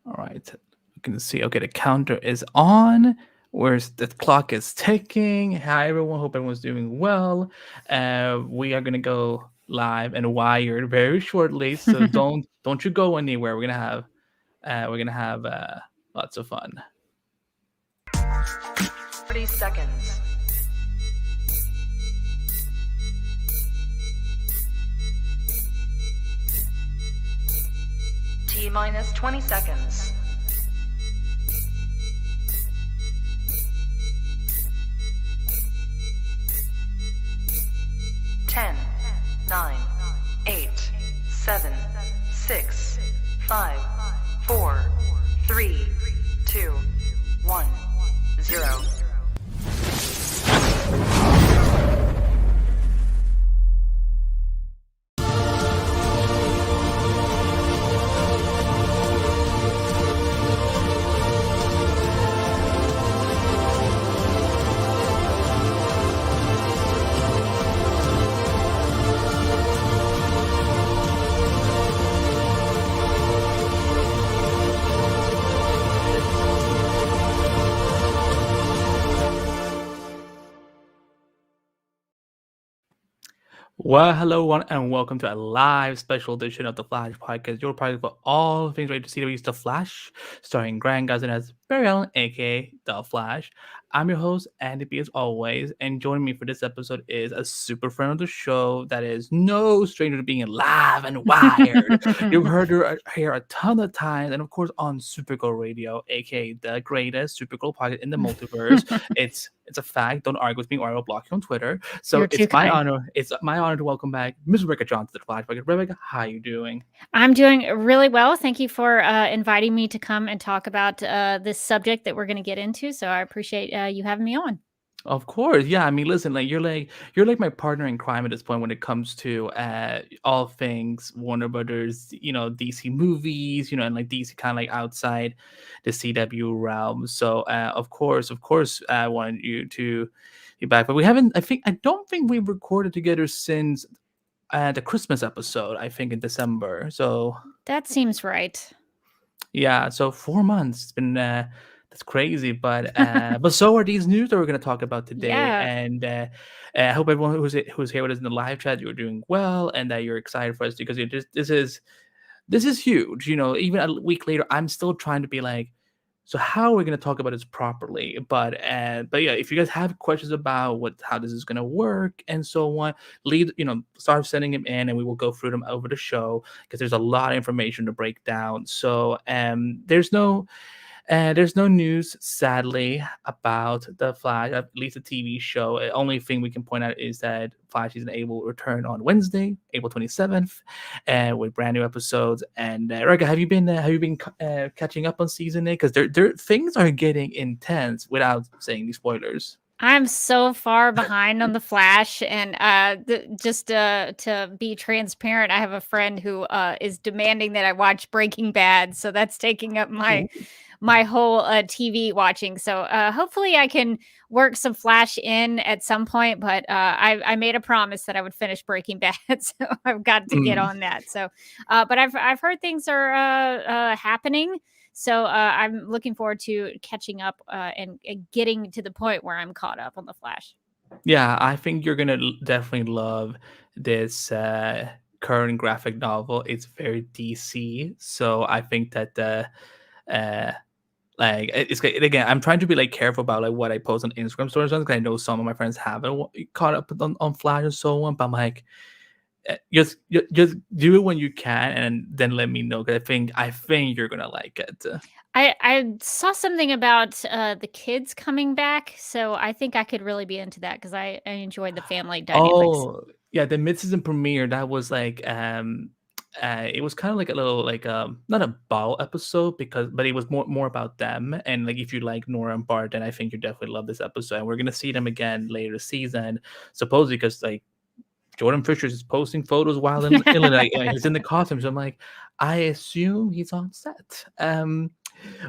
All right. You can see, okay, the counter is on. Where's the clock is ticking. Hi, everyone. Hope everyone's doing well. We are gonna go live and wired very shortly, so don't you go anywhere. We're gonna have lots of fun. 30 seconds. T minus 20 seconds. 10, 9, 8, 7, 6, 5, 4, 3, 2, 1, 0. Well, hello, everyone, and welcome to a live special edition of the Flash podcast. Your podcast for all things related to CW's The Flash, starring Grant Gustin as Barry Allen, aka The Flash. I'm your host, Andy B, as always, and joining me for this episode is a super friend of the show that is no stranger to being live and wired. You've heard her here a ton of times, and of course on Supergirl Radio, aka the greatest Supergirl podcast in the multiverse. It's a fact. Don't argue with me, or I will block you on Twitter. So You're too it's my kind. honor. It's my honor to welcome back Miss Rebecca Johnson to the Flash Podcast. Rebecca, how you doing? I'm doing really well. Thank you for inviting me to come and talk about this subject that we're going to get into. So I appreciate you having me on. Of course, yeah. I mean, listen, you're like my partner in crime at this point when it comes to all things Warner Brothers, DC movies, and like DC kind of like outside the CW realm. So of course, I want you to be back, but we haven't. I don't think we've recorded together since the Christmas episode. I think in December. So That seems right. yeah, so 4 months. It's been that's crazy, but so are these news that we're going to talk about today. Yeah. And I hope everyone who's here with us in the live chat, you're doing well, and that you're excited for us because this is huge. Even a week later, I'm still trying to be like, so how are we going to talk about this properly? But yeah, if you guys have questions about how this is going to work and so on, start sending them in, and we will go through them over the show because there's a lot of information to break down. So there's no news, sadly, about the Flash, at least the TV show. The only thing we can point out is that Flash is able to return on Wednesday, April 27th, with brand new episodes. And Rega, have you been catching up on season 8? Because things are getting intense without saying these spoilers. I'm so far behind on the Flash, and just to be transparent, I have a friend who is demanding that I watch Breaking Bad, so that's taking up my whole TV watching. So hopefully I can work some Flash in at some point, but I made a promise that I would finish Breaking Bad, so I've got to get Mm. on that. So, but I've heard things are happening. So I'm looking forward to catching up and getting to the point where I'm caught up on the Flash. Yeah, I think you're gonna definitely love this current graphic novel. It's very DC, so I think that uh, it's great. Again, I'm trying to be like careful about like what I post on Instagram stories because I know some of my friends haven't caught up on Flash and so on. But I'm like, just do it when you can, and then let me know. Because I think you're gonna like it. I saw something about the kids coming back, so I think I could really be into that because I enjoyed the family dynamics. Oh, yeah, the mid-season premiere, that was like it was kind of like a little like not a ball episode but it was more about them. And like if you like Nora and Bart, then I think you definitely love this episode. And we're gonna see them again later this season, supposedly because like Jordan Fisher is posting photos while in like he's in the costumes. I'm like, I assume he's on set.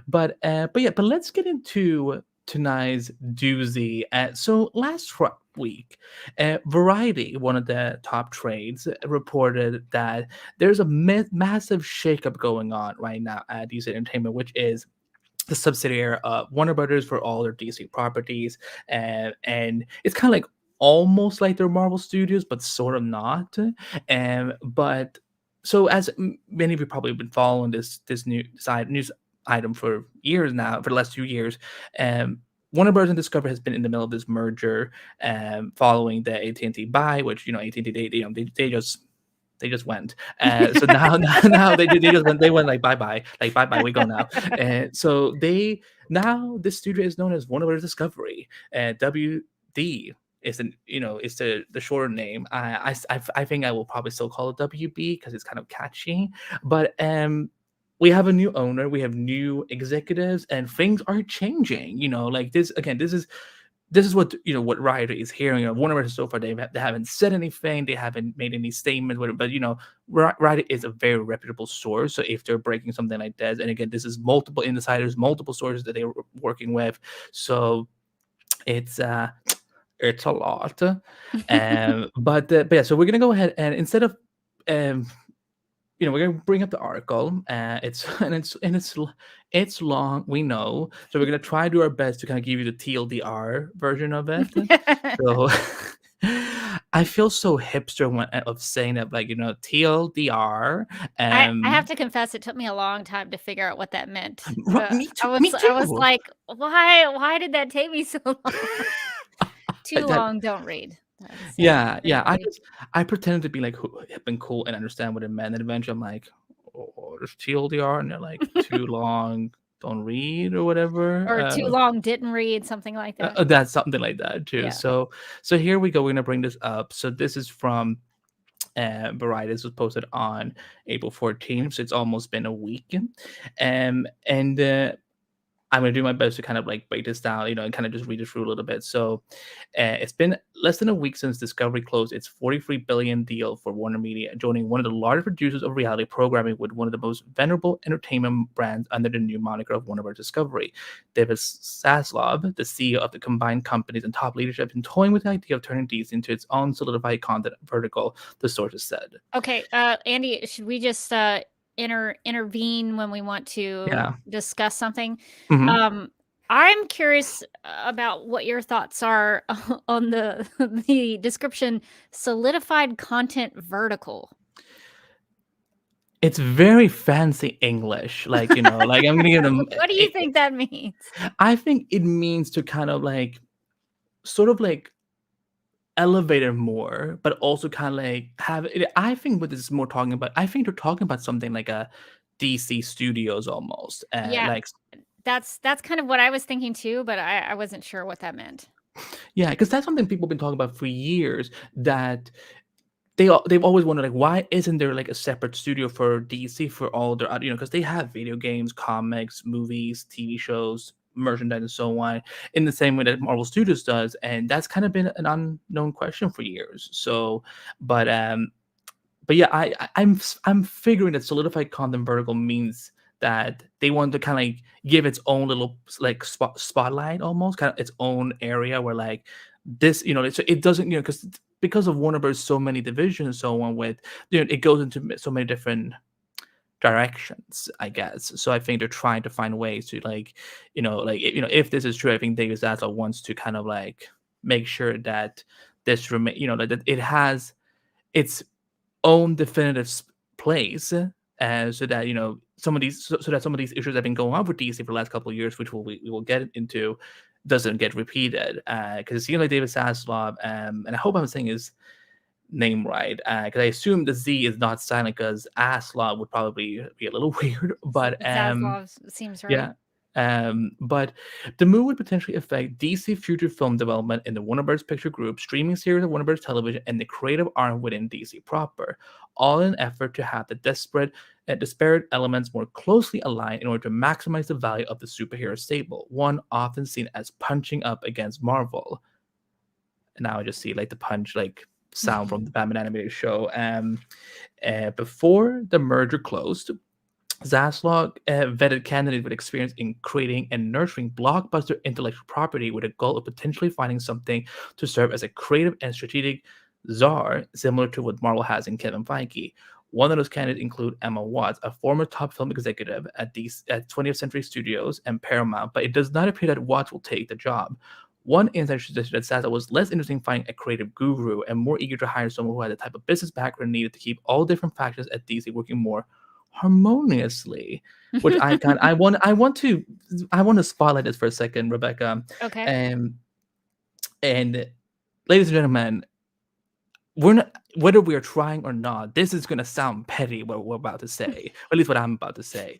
But yeah, but let's get into tonight's doozy. So last week, Variety, one of the top trades, reported that there's a massive shakeup going on right now at DC Entertainment, which is the subsidiary of Warner Brothers for all their DC properties, and it's kind of like almost like their Marvel Studios, but sort of not. But so as many of you probably have been following this news item for years now, for the last 2 years, Warner Bros. And Discovery has been in the middle of this merger, following the AT&T buy, which AT&T they just went. So now they went like bye bye, we go now. And so now this studio is known as Warner Bros. Discovery. WD is it's the shorter name. I think I will probably still call it WB because it's kind of catchy. But we have a new owner, we have new executives, and things are changing. Like this again. This is what what Riot is hearing. Warner Bros. So far they haven't said anything, they haven't made any statements with it, but Riot is a very reputable source. So if they're breaking something like that, and again, this is multiple insiders, multiple sources that they're working with, so it's a lot. But yeah, so we're gonna go ahead and instead of we're gonna bring up the article. It's long, we know. So we're gonna try to do our best to kind of give you the TLDR version of it. So I feel so hipster of saying that, like TLDR. I have to confess, it took me a long time to figure out what that meant. Me too. I was like, why did that take me so long? Too long, don't read. Yeah. I pretended to be like hip and cool and understand what it meant, and eventually I'm like, oh, there's TLDR, and they're like too long, don't read or whatever, or too long, didn't read, something like that. That's something like that too. Yeah. So here we go. We're gonna bring this up. So this is from Variety. This was posted on April 14th, so it's almost been a week, and I'm going to do my best to kind of like break this down, and kind of just read it through a little bit. So it's been less than a week since Discovery closed its $43 billion deal for Warner Media, joining one of the largest producers of reality programming with one of the most venerable entertainment brands under the new moniker of Warner Bros. Discovery. David Zaslav, the CEO of the combined companies and top leadership, has been toying with the idea of turning DC into its own solidified content vertical, the sources said. Okay, Andy, should we just intervene when we want to discuss something? Mm-hmm. I'm curious about what your thoughts are on the description solidified content vertical. It's very fancy English, like like I'm gonna give them. What do you think that means? I think it means to kind of like sort of like elevate it more, but also kind of like have it. I think what this is more talking about, I think they're talking about something like a DC Studios almost. Yeah, like that's kind of what I was thinking too, but I wasn't sure what that meant. Yeah, because that's something people have been talking about for years, that they've always wondered, like, why isn't there like a separate studio for DC for all their because they have video games, comics, movies, TV shows, merchandise, and so on, in the same way that Marvel Studios does, and that's kind of been an unknown question for years. So, but yeah, I'm figuring that solidified content vertical means that they want to kind of like give its own little like spotlight, almost kind of its own area where like this, it doesn't, because of Warner Bros. So many divisions and so on, with it goes into so many different directions, I guess. So I think they're trying to find ways to like, if this is true, I think David Zaslav wants to kind of like make sure that this remain, that it has its own definitive place, so that some of these issues that have been going on with DC for the last couple of years, which we will get into, doesn't get repeated, because it seems like David Zaslav, and I hope I'm saying his name right, because I assume the Z is not silent, because Aslav would probably be a little weird, but Zaslav seems right. Yeah. But the move would potentially affect DC future film development in the Warner Bros. Picture Group, streaming series of Warner Bros. Television, and the creative arm within DC proper, all in an effort to have the disparate elements more closely aligned in order to maximize the value of the superhero stable, one often seen as punching up against Marvel. And now I just see like the punch like sound from the Batman animated show. Before the merger closed, Zaslav vetted candidates with experience in creating and nurturing blockbuster intellectual property with a goal of potentially finding something to serve as a creative and strategic czar, similar to what Marvel has in Kevin Feige. One of those candidates include Emma Watts, a former top film executive at 20th Century Studios and Paramount, but it does not appear that Watts will take the job. One insider suggested that Zaslav was less interested in finding a creative guru and more eager to hire someone who had the type of business background needed to keep all different factions at DC working more harmoniously, which I want to spotlight this for a second, Rebecca. Okay. And ladies and gentlemen, we're not, whether we are trying or not, this is gonna sound petty what we're about to say, or at least what I'm about to say.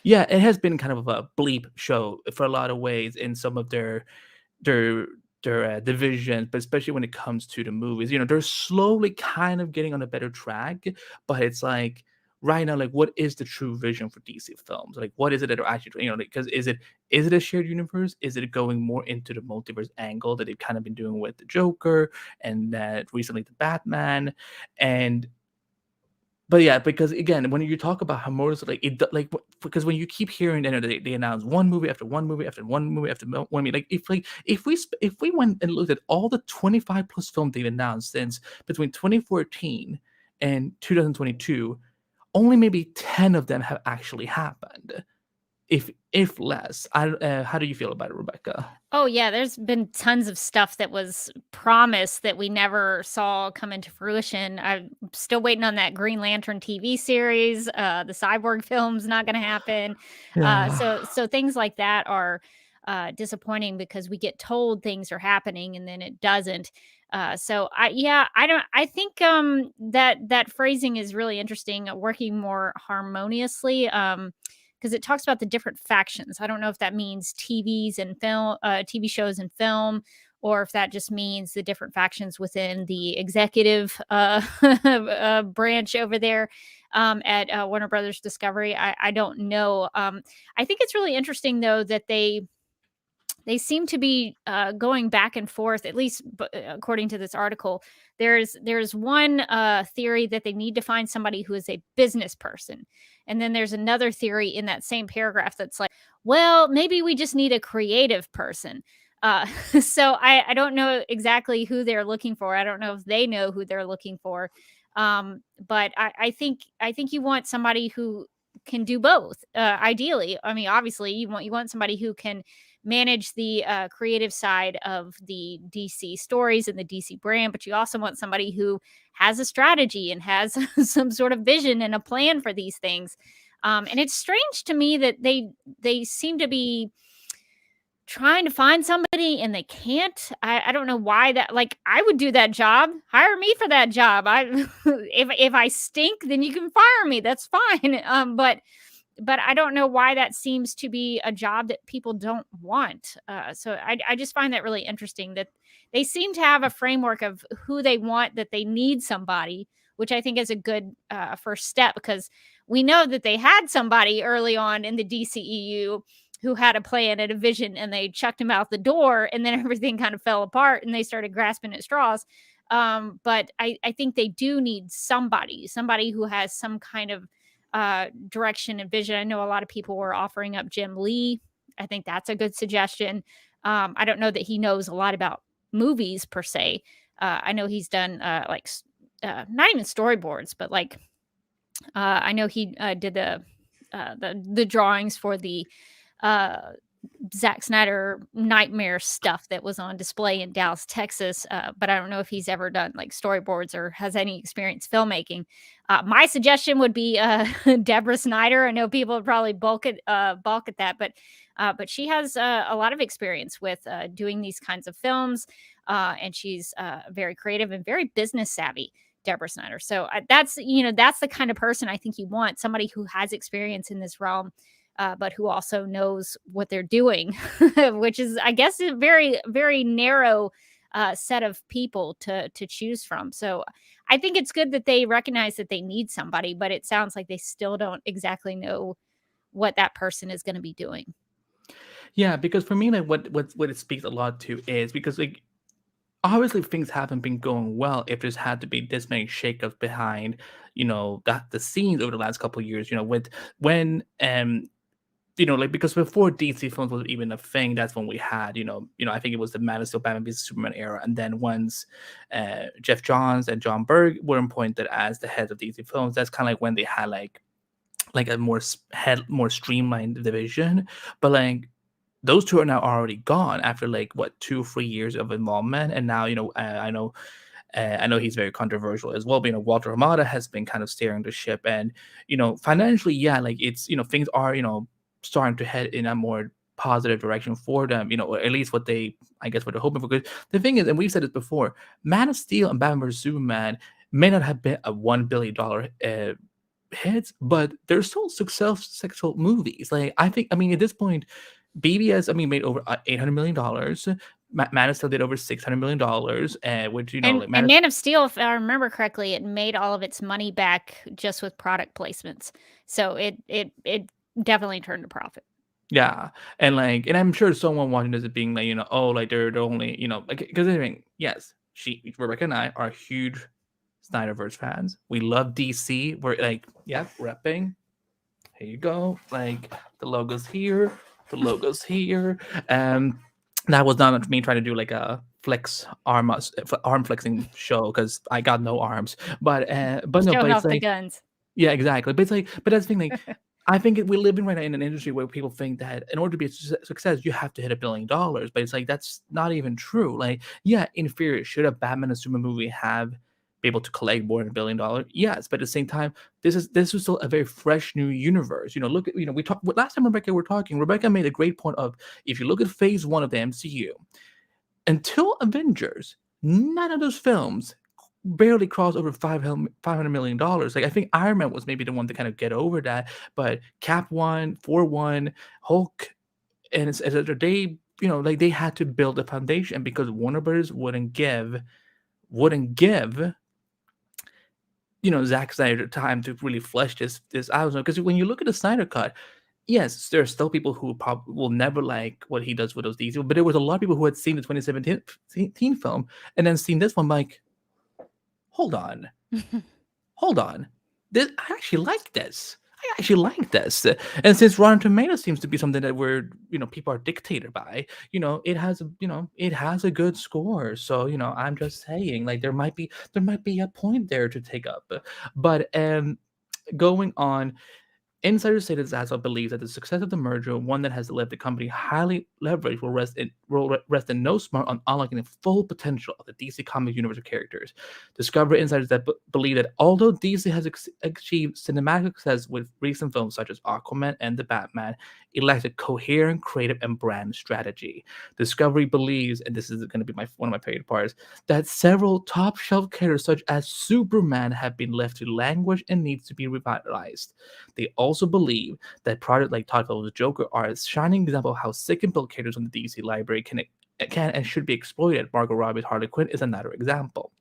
Yeah, it has been kind of a bleep show for a lot of ways in some of their divisions, but especially when it comes to the movies, they're slowly kind of getting on a better track. But it's like right now, like, what is the true vision for DC films? Like, what is it that are actually, because is it a shared universe? Is it going more into the multiverse angle that they've kind of been doing with the Joker and recently the Batman? And but yeah, because again, when you talk about harmonious, because when you keep hearing, they announce one movie after one movie after one movie after one movie. If we went and looked at all the 25 plus films they've announced since between 2014 and 2022, only maybe 10 of them have actually happened, if less. How do you feel about it, Rebecca? Oh yeah, there's been tons of stuff that was promised that we never saw come into fruition. I'm still waiting on that Green Lantern TV series. The Cyborg film's not going to happen. So things like that are disappointing because we get told things are happening and then it doesn't. I think that phrasing is really interesting. Working more harmoniously. Because it talks about the different factions. I don't know if that means TV shows and film, or if that just means the different factions within the executive branch over there at Warner Brothers Discovery. I don't know. I think it's really interesting though that they seem to be going back and forth, at least according to this article. There's one theory that they need to find somebody who is a business person. And then there's another theory in that same paragraph that's like, well, maybe we just need a creative person. So I don't know exactly who they're looking for. I don't know if they know who they're looking for. But I think you want somebody who can do both. Ideally, I mean, obviously, you want somebody who can manage the creative side of the DC stories and the DC brand, but you also want somebody who has a strategy and has some sort of vision and a plan for these things. And it's strange to me that they seem to be trying to find somebody and they can't. I don't know why that, like, I would do that job. Hire me for that job. If I stink, then you can fire me. That's fine. But I don't know why that seems to be a job that people don't want. So I just find that really interesting that they seem to have a framework of who they want, that they need somebody, which I think is a good first step, because we know that they had somebody early on in the DCEU who had a plan and a vision, and they chucked him out the door, and then everything kind of fell apart and they started grasping at straws. But I think they do need somebody who has some kind of direction and vision. I know a lot of people were offering up Jim Lee. I think that's a good suggestion. I don't know that he knows a lot about movies per se. I know he's done not even storyboards, but I know he did the drawings for the Zack Snyder nightmare stuff that was on display in Dallas, Texas. But I don't know if he's ever done like storyboards or has any experience filmmaking. My suggestion would be Deborah Snyder. I know people would probably balk at that, but she has a lot of experience with doing these kinds of films, and she's very creative and very business savvy. Deborah Snyder. So that's the kind of person I think you want, somebody who has experience in this realm. But who also knows what they're doing, which is, I guess, a very, very narrow set of people to choose from. So I think it's good that they recognize that they need somebody, but it sounds like they still don't exactly know what that person is going to be doing. Yeah, because for me, like what it speaks a lot to is because, like, obviously things haven't been going well if there's had to be this many shakeups behind, that the scenes over the last couple of years, with when like because before DC films was even a thing, that's when we had, I think it was the Man of Steel, Batman vs Superman era, and then once Jeff Johns and John Berg were appointed as the heads of DC films, that's kind of like when they had like a more streamlined division, but like those two are now already gone after like what 2 or 3 years of involvement, and now I know he's very controversial as well. But Walter Hamada has been kind of steering the ship, and financially, yeah, like it's things are starting to head in a more positive direction for them. Or at least what they're hoping for. Because the thing is, and we've said this before, Man of Steel and Batman vs Superman may not have been a $1 billion hits, but they're still successful movies. Like I mean, at this point, BBS, made over $800 million. Man of Steel did over $600 million, which And Man of Steel, if I remember correctly, it made all of its money back just with product placements. So it definitely turned a profit. Yeah, and I'm sure someone watching this is being like, oh, like they're only, because I mean, yes, Rebecca and I are huge Snyderverse fans. We love DC. We're like, yeah, repping. Here you go. Like the logo's here, the logo's here. That was not me trying to do like a arm flexing show because I got no arms. But no, but Showing it's off the like, guns. yeah, exactly. But it's like, but that's the thing. Like, I think we live in right now in an industry where people think that in order to be a success, you have to hit $1 billion. But it's like that's not even true. Like, yeah, in theory, should a Batman and Superman movie be able to collect more than $1 billion? Yes, but at the same time, this is still a very fresh new universe. Look at we talked last time Rebecca were talking. Rebecca made a great point of if you look at Phase 1 of the MCU, until Avengers, none of those films barely crossed over $500 million. Like I think Iron Man was maybe the one to kind of get over that, but Cap won, Thor won, Hulk, and it's they like they had to build a foundation because Warner Brothers wouldn't give Zack Snyder time to really flesh this out. Because when you look at the Snyder cut, yes, there are still people who probably will never like what he does with those DC, but there was a lot of people who had seen the 2017 film and then seen this one like, hold on. I actually like this. And since Rotten Tomatoes seems to be something that people are dictated by, it has a good score. So, I'm just saying, like, there might be a point there to take up. But going on, insiders say that Zaslav believes that the success of the merger, one that has left the company highly leveraged, will rest in no smart on unlocking the full potential of the DC Comics universe of characters. Discovery insiders that believe that although DC has achieved cinematic success with recent films such as Aquaman and The Batman, it lacks a coherent creative and brand strategy. Discovery believes, and this is going to be one of my favorite parts, that several top shelf characters such as Superman have been left to languish and needs to be revitalized. They also believe that projects like Todd Phillips' Joker are a shining example of how sick and built characters from the DC library can and should be exploited. Margot Robbie's Harley Quinn is another example.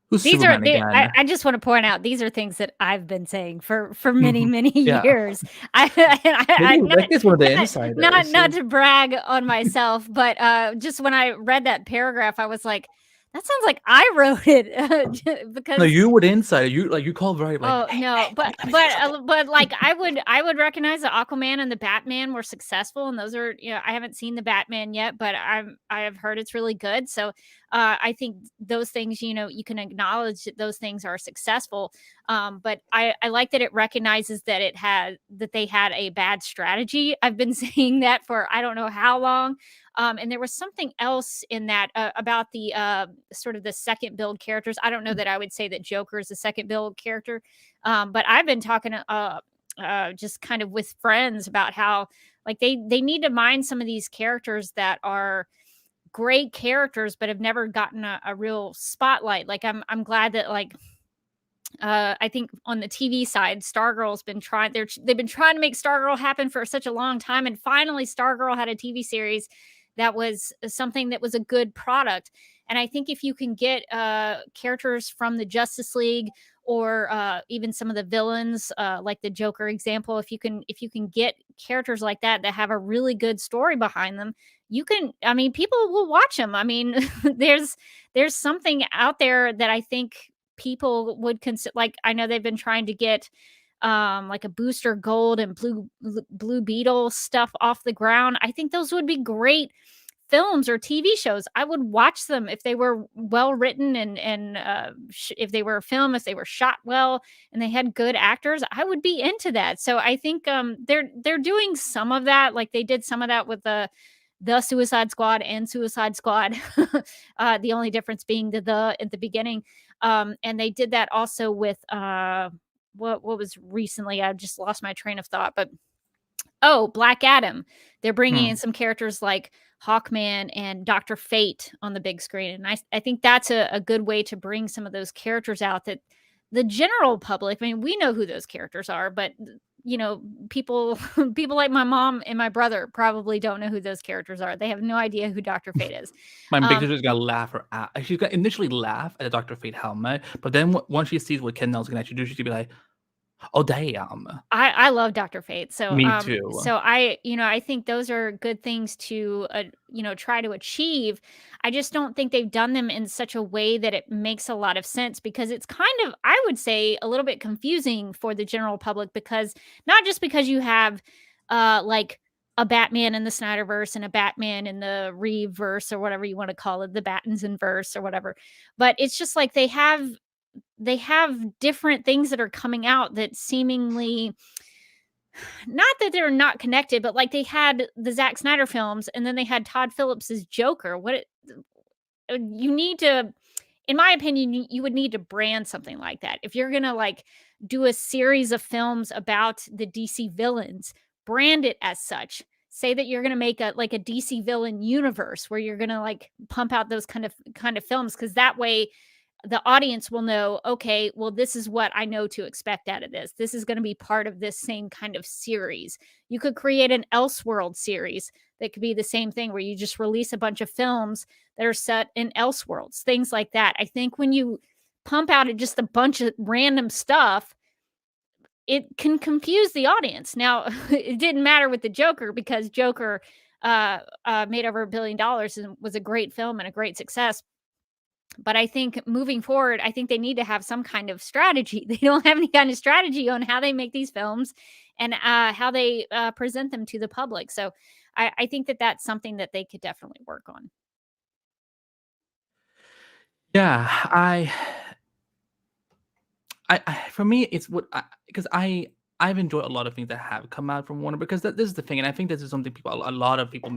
Who's These Superman are again? I just want to point out these are things that I've been saying for many Yeah. years. Rebecca's one of the insiders. Not to brag on myself, but just when I read that paragraph, I was like, that sounds like I wrote it because No, you were the insider. You called right like. oh hey, no, hey, but like I would recognize that Aquaman and the Batman were successful, and those are I haven't seen the Batman yet, but I have heard it's really good. So I think those things you can acknowledge that those things are successful. But I like that it recognizes that they had a bad strategy. I've been saying that for I don't know how long. And there was something else in that about the sort of the second build characters. I don't know that I would say that Joker is the second build character, but I've been talking just kind of with friends about how like they need to mine some of these characters that are great characters but have never gotten a real spotlight. Like I'm glad that like I think on the TV side, Stargirl's been trying. They've been trying to make Stargirl happen for such a long time, and finally, Stargirl had a TV series that was something that was a good product. And I think if you can get characters from the Justice League, or even some of the villains, like the Joker example, if you can get characters like that that have a really good story behind them, you can. I mean, people will watch them. I mean, there's something out there that I think people would consider. Like, I know they've been trying to get like a Booster Gold and Blue Beetle stuff off the ground. I think those would be great films or TV shows. I would watch them if they were well written, and if they were a film, if they were shot well and they had good actors, I would be into that. So I think they're doing some of that, like they did some of that with the Suicide Squad and Suicide Squad. The only difference being the at the beginning. And they did that also with what was recently, I just lost my train of thought, but oh, Black Adam. They're bringing in some characters like Hawkman and Doctor Fate on the big screen, and I think that's a good way to bring some of those characters out that the general public. I mean, we know who those characters are, but people people like my mom and my brother probably don't know who those characters are. They have no idea who Doctor Fate is. My big Um, sister's gonna laugh her out. She's gonna initially laugh at the Doctor Fate helmet, but then once she sees what Kendall's gonna actually do, she's gonna be like, "Oh damn!" I love Doctor Fate. So Me too. I think those are good things to try to achieve. I just don't think they've done them in such a way that it makes a lot of sense, because it's kind of, I would say, a little bit confusing for the general public, because not just because you have like a Batman in the Snyderverse and a Batman in the Reeveverse, or whatever you want to call it, the Battinson verse or whatever, but it's just like they have different things that are coming out that seemingly, not that they're not connected, but like they had the Zack Snyder films, and then they had Todd Phillips's Joker. You need to, in my opinion, you would need to brand something like that. If you're gonna like do a series of films about the DC villains, brand it as such. Say that you're gonna make a DC villain universe where you're gonna like pump out those kind of films, because that way the audience will know, okay, well, this is what I know to expect out of this. This is going to be part of this same kind of series. You could create an Elseworld series that could be the same thing, where you just release a bunch of films that are set in Elseworlds, things like that. I think when you pump out just a bunch of random stuff, it can confuse the audience. Now, it didn't matter with the Joker, because Joker made over $1 billion and was a great film and a great success. But I think moving forward, I think they need to have some kind of strategy. They don't have any kind of strategy on how they make these films and how they present them to the public. So I think that that's something that they could definitely work on. Yeah, I for me, it's what because I've enjoyed a lot of things that have come out from Warner, because this is the thing, and I think this is something a lot of people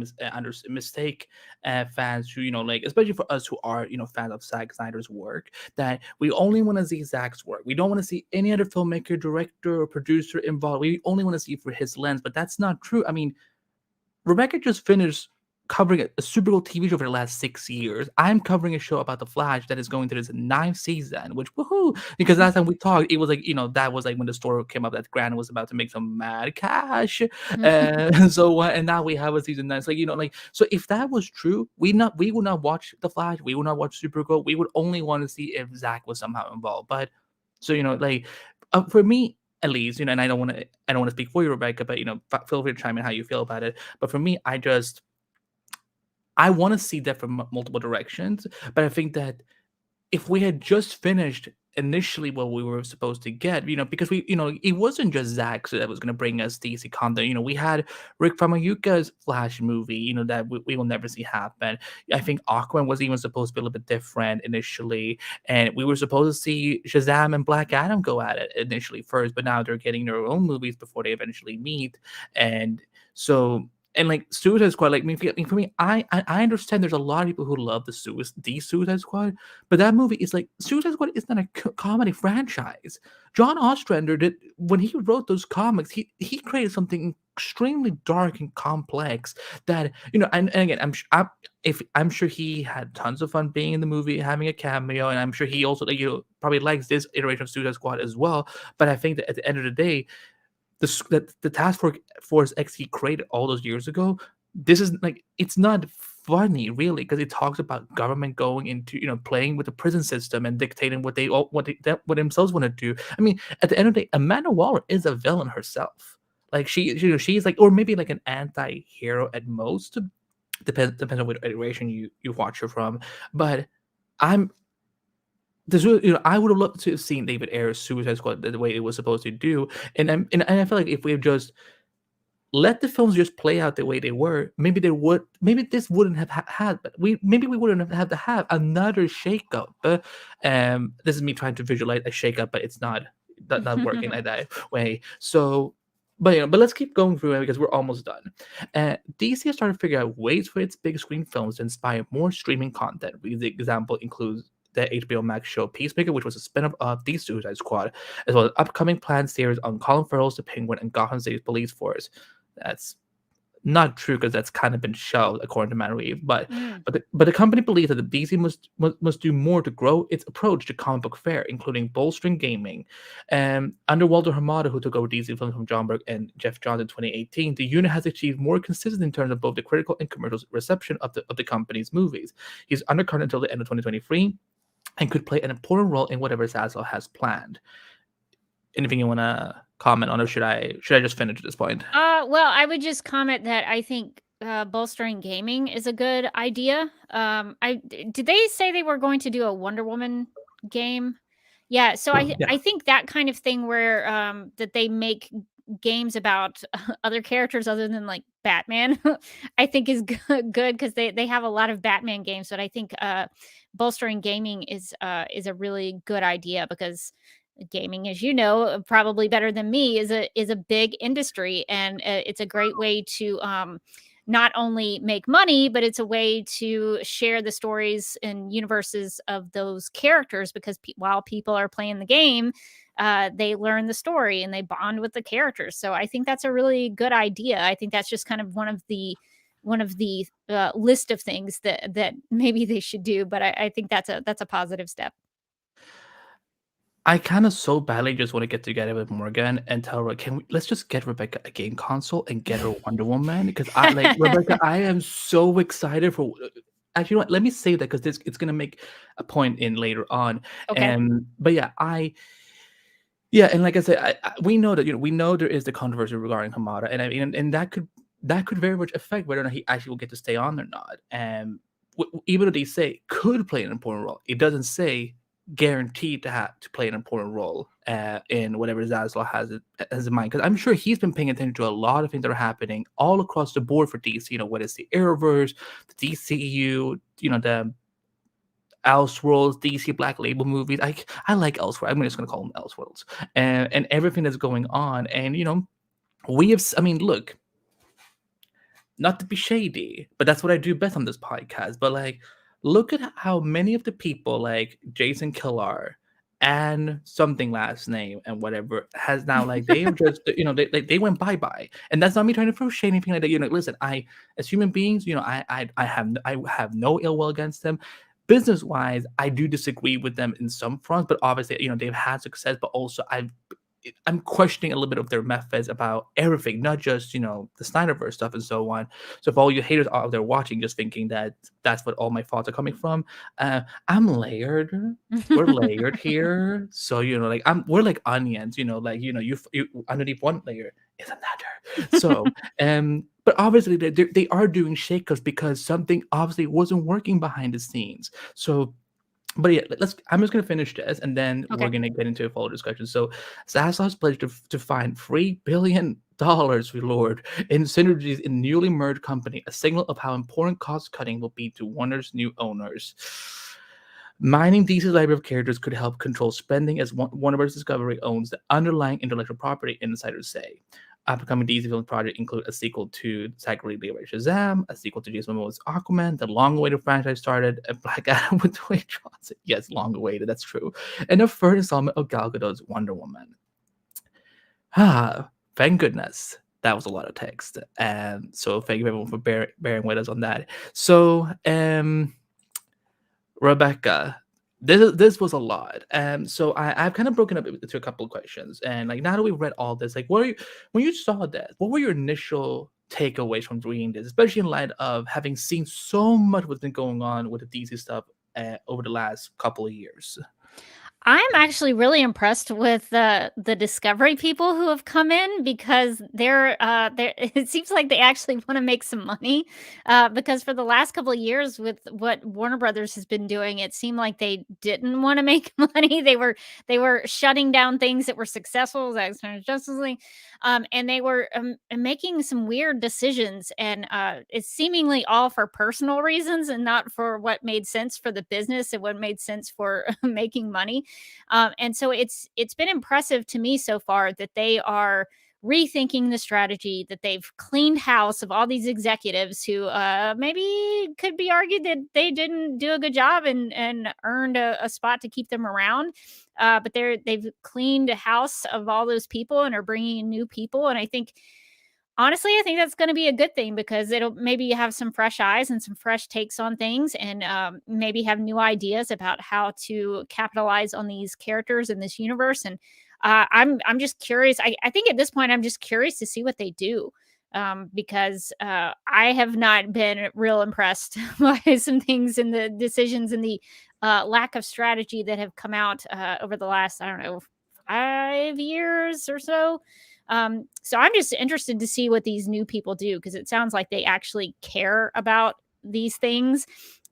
mistake fans who, like, especially for us who are, fans of Zack Snyder's work, that we only want to see Zack's work. We don't want to see any other filmmaker, director, or producer involved. We only want to see through his lens, but that's not true. I mean, Rebecca just finished covering a Supergirl TV show for the last 6 years. I'm covering a show about the Flash that is going to this 9th season, which woohoo! Because last time we talked, it was like, that was like when the story came up that Grant was about to make some mad cash. And and now we have a season 9. It's like, so if that was true, we would not watch the Flash, we would not watch Supergirl. We would only want to see if Zack was somehow involved. But so, like, for me, at least, and I don't want to speak for you, Rebecca, but feel free to chime in how you feel about it. But for me, I want to see that from multiple directions, but I think that if we had just finished initially what we were supposed to get, because it wasn't just Zack that was going to bring us DC content. We had Rick Famuyiwa's Flash movie, that we will never see happen. I think Aquaman was even supposed to be a little bit different initially, and we were supposed to see Shazam and Black Adam go at it initially first, but now they're getting their own movies before they eventually meet, and so. And like Suicide Squad, like for me, I understand there's a lot of people who love the Suicide Squad, but that movie is like, Suicide Squad is not a comedy franchise. John Ostrander did, when he wrote those comics, he created something extremely dark and complex that, and again, I'm sure he had tons of fun being in the movie, having a cameo, and I'm sure he also, probably likes this iteration of Suicide Squad as well. But I think that at the end of the day, the Task Force X he created all those years ago, this is like, it's not funny, really, because it talks about government going into, playing with the prison system and dictating what themselves want to do. I mean, at the end of the day, Amanda Waller is a villain herself. Like she's like, or maybe like an anti-hero at most. Depends on what iteration you watch her from. But I'm this I would have loved to have seen David Ayer's Suicide Squad the way it was supposed to do, and I feel like if we have just let the films just play out the way they were, maybe this wouldn't have had, but we wouldn't have had to have another shakeup. This is me trying to visualize a shakeup, but it's not working like that way. So, but let's keep going through it because we're almost done. DC has started to figure out ways for its big screen films to inspire more streaming content. The example includes the HBO Max show Peacemaker, which was a spin-off of The Suicide Squad, as well as upcoming planned series on Colin Farrell's The Penguin and Gotham City's police force. That's not true because that's kind of been shelved according to Matt Reeves. But the company believes that the DC must do more to grow its approach to comic book fare, including bolstering gaming. Under Walter Hamada, who took over DC films from John Burke and Jeff Johns in 2018, the unit has achieved more consistency in terms of both the critical and commercial reception of the company's movies. He's undercut until the end of 2023 and could play an important role in whatever Zaslav has planned. Anything you want to comment on, or should I just finish at this point? Well, I would just comment that I think bolstering gaming is a good idea. Did they say they were going to do a Wonder Woman game? Yeah, so Yeah. I think that kind of thing where that they make games about other characters other than like Batman, I think is good because they have a lot of Batman games. But I think bolstering gaming is a really good idea because gaming, as you know, probably better than me, is a big industry, and it's a great way to not only make money, but it's a way to share the stories and universes of those characters because while people are playing the game, they learn the story and they bond with the characters. So I think that's a really good idea. I think that's just kind of one of the list of things that maybe they should do, but I think that's a positive step. I kind of so badly just want to get together with Morgan and tell her, let's just get Rebecca a game console and get her Wonder Woman, because I like Rebecca. I am so excited for. Actually, you know what? Let me say that because it's gonna make a point in later on. Okay. But yeah, and like I said, we know that we know there is the controversy regarding Hamada, and I mean, and that could very much affect whether or not he actually will get to stay on or not. And even though they say could play an important role, it doesn't say guaranteed to play an important role in whatever Zaslav has in mind. Because I'm sure he's been paying attention to a lot of things that are happening all across the board for DC. Whether it's the Arrowverse, the DCEU, the Elseworlds, DC Black Label movies. I like Elseworlds. I'm just gonna call them Elseworlds, and everything that's going on. And we have. I mean, look. Not to be shady, but that's what I do best on this podcast. But like, look at how many of the people like Jason Killar and something last name and whatever has now like they have just they went bye, and that's not me trying to throw shade or anything like that. Listen, I as human beings, I have no ill will against them. Business wise, I do disagree with them in some fronts, but obviously they've had success, but also I'm questioning a little bit of their methods about everything, not just the Snyderverse stuff and so on. So if all you haters out there watching, just thinking that that's what all my thoughts are coming from, I'm layered. We're layered here, so like we're like onions. Like you underneath one layer is another. So but obviously they are doing shakeups because something obviously wasn't working behind the scenes. So. But yeah, I'm just gonna finish this, and then Okay. we're gonna get into a full discussion. So, Zaslav's pledged to find $3 billion, we Lord, in synergies in newly merged company, a signal of how important cost cutting will be to Warner's new owners. Mining DC's library of characters could help control spending, as Warner Bros. Discovery owns the underlying intellectual property, insiders say. Upcoming DC film project include a sequel to Zachary Levi's Shazam, a sequel to Jason Momoa's Aquaman, the long-awaited franchise started, and Black Adam with Dwayne Johnson. Yes, long-awaited, that's true. And a third installment of Gal Gadot's Wonder Woman. Thank goodness. That was a lot of text. So thank you everyone for bearing with us on that. So, Rebecca, this was a lot. So I've kind of broken up into a couple of questions. And like now that we've read all this, like when you saw that, what were your initial takeaways from reading this, especially in light of having seen so much what's been going on with the DC stuff over the last couple of years? I'm actually really impressed with the Discovery people who have come in because they're it seems like they actually want to make some money. Because for the last couple of years with what Warner Brothers has been doing, it seemed like they didn't want to make money. They were shutting down things that were successful, like Justice League, and they were making some weird decisions, and it's seemingly all for personal reasons and not for what made sense for the business and what made sense for making money. And so it's been impressive to me so far that they are rethinking the strategy, that they've cleaned house of all these executives who maybe could be argued that they didn't do a good job and earned a spot to keep them around. But they've cleaned house of all those people and are bringing in new people. And I think honestly, I think that's gonna be a good thing because it'll maybe have some fresh eyes and some fresh takes on things and, maybe have new ideas about how to capitalize on these characters in this universe, and, I'm just curious. I think at this point, I'm just curious to see what they do, because, I have not been real impressed by some things in the decisions and the, lack of strategy that have come out, over the last, I don't know, 5 years or so. So I'm just interested to see what these new people do because it sounds like they actually care about these things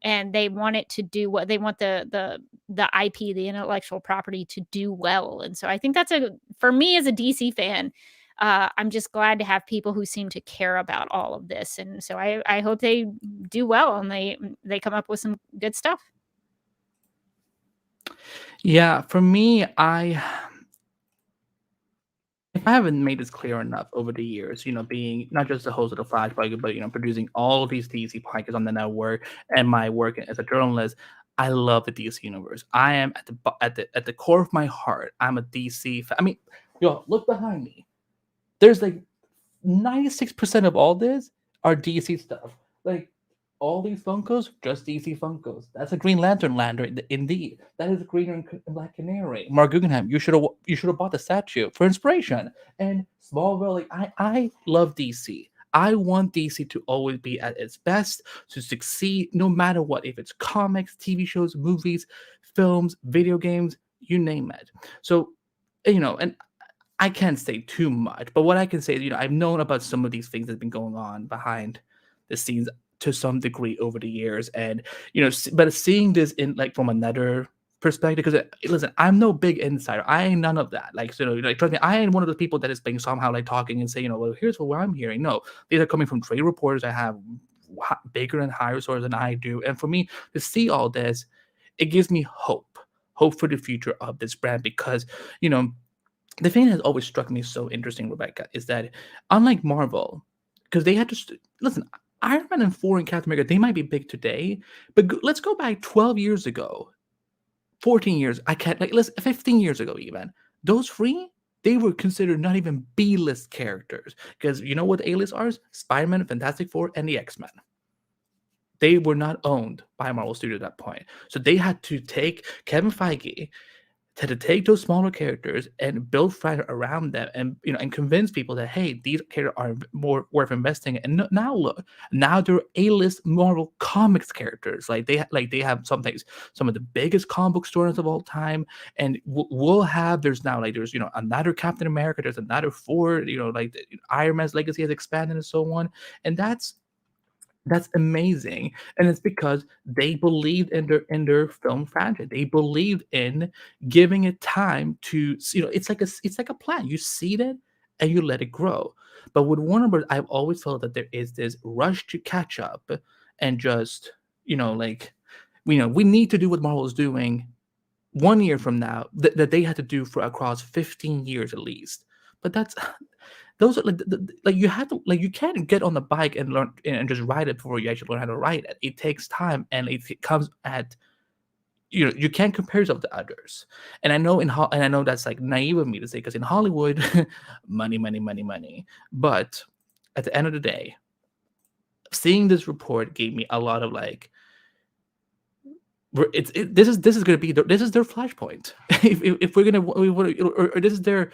and they want it to do what they want the IP, the intellectual property to do well. And so I think that's a for me as a DC fan, I'm just glad to have people who seem to care about all of this. And so I hope they do well and they come up with some good stuff. Yeah, for me, I if I haven't made this clear enough over the years, being not just the host of the Flash podcast, but producing all of these DC podcasts on the network and my work as a journalist, I love the DC universe. I am at the core of my heart. I'm a DC fan. I mean, look behind me. There's like 96% of all this are DC stuff. Like all these Funkos, just DC Funkos. That's a Green Lantern lander, indeed. That is a Green and Black Canary. Mark Guggenheim, you should have bought the statue for inspiration. And Smallville, like I love DC. I want DC to always be at its best, to succeed no matter what. If it's comics, TV shows, movies, films, video games, you name it. So, and I can't say too much, but what I can say is, I've known about some of these things that have been going on behind the scenes to some degree over the years, and but seeing this in like from another perspective, because listen, I'm no big insider. I ain't none of that. Like, like trust me, I ain't one of the people that is being somehow like talking and saying, well, here's what I'm hearing. No, these are coming from trade reporters that have bigger and higher sources than I do, and for me to see all this, it gives me hope for the future of this brand because the thing that has always struck me so interesting, Rebecca, is that unlike Marvel, because they had to listen, Iron Man and Thor and Captain America, they might be big today, but let's go back 12 years ago, 14 years. I can't like let's 15 years ago even. Those three, they were considered not even B-list characters because you know what the A-list are? Spider-Man, Fantastic Four, and the X-Men. They were not owned by Marvel Studios at that point, so they had to take Kevin Feige had to take those smaller characters and build fire around them and convince people that hey, these characters are more worth investing in. And now look, now they're A-list Marvel Comics characters. Like they have some of the biggest comic book stories of all time, and we'll have there's another Captain America, there's another Thor, Iron Man's legacy has expanded and so on, and that's amazing, and it's because they believed in their film franchise. They believed in giving it time to, it's like a plant. You seed it and you let it grow. But with Warner Bros., I've always felt that there is this rush to catch up and just, we need to do what Marvel is doing 1 year from now that they had to do for across 15 years at least. But those are like you have to you can't get on the bike and learn and just ride it before you actually learn how to ride it. It takes time and it comes at you can't compare yourself to others. And I know and I know that's like naive of me to say because in Hollywood, money, money, money, money. But at the end of the day, seeing this report gave me a lot of like. This is going to be this is their flashpoint. if we're gonna or this is their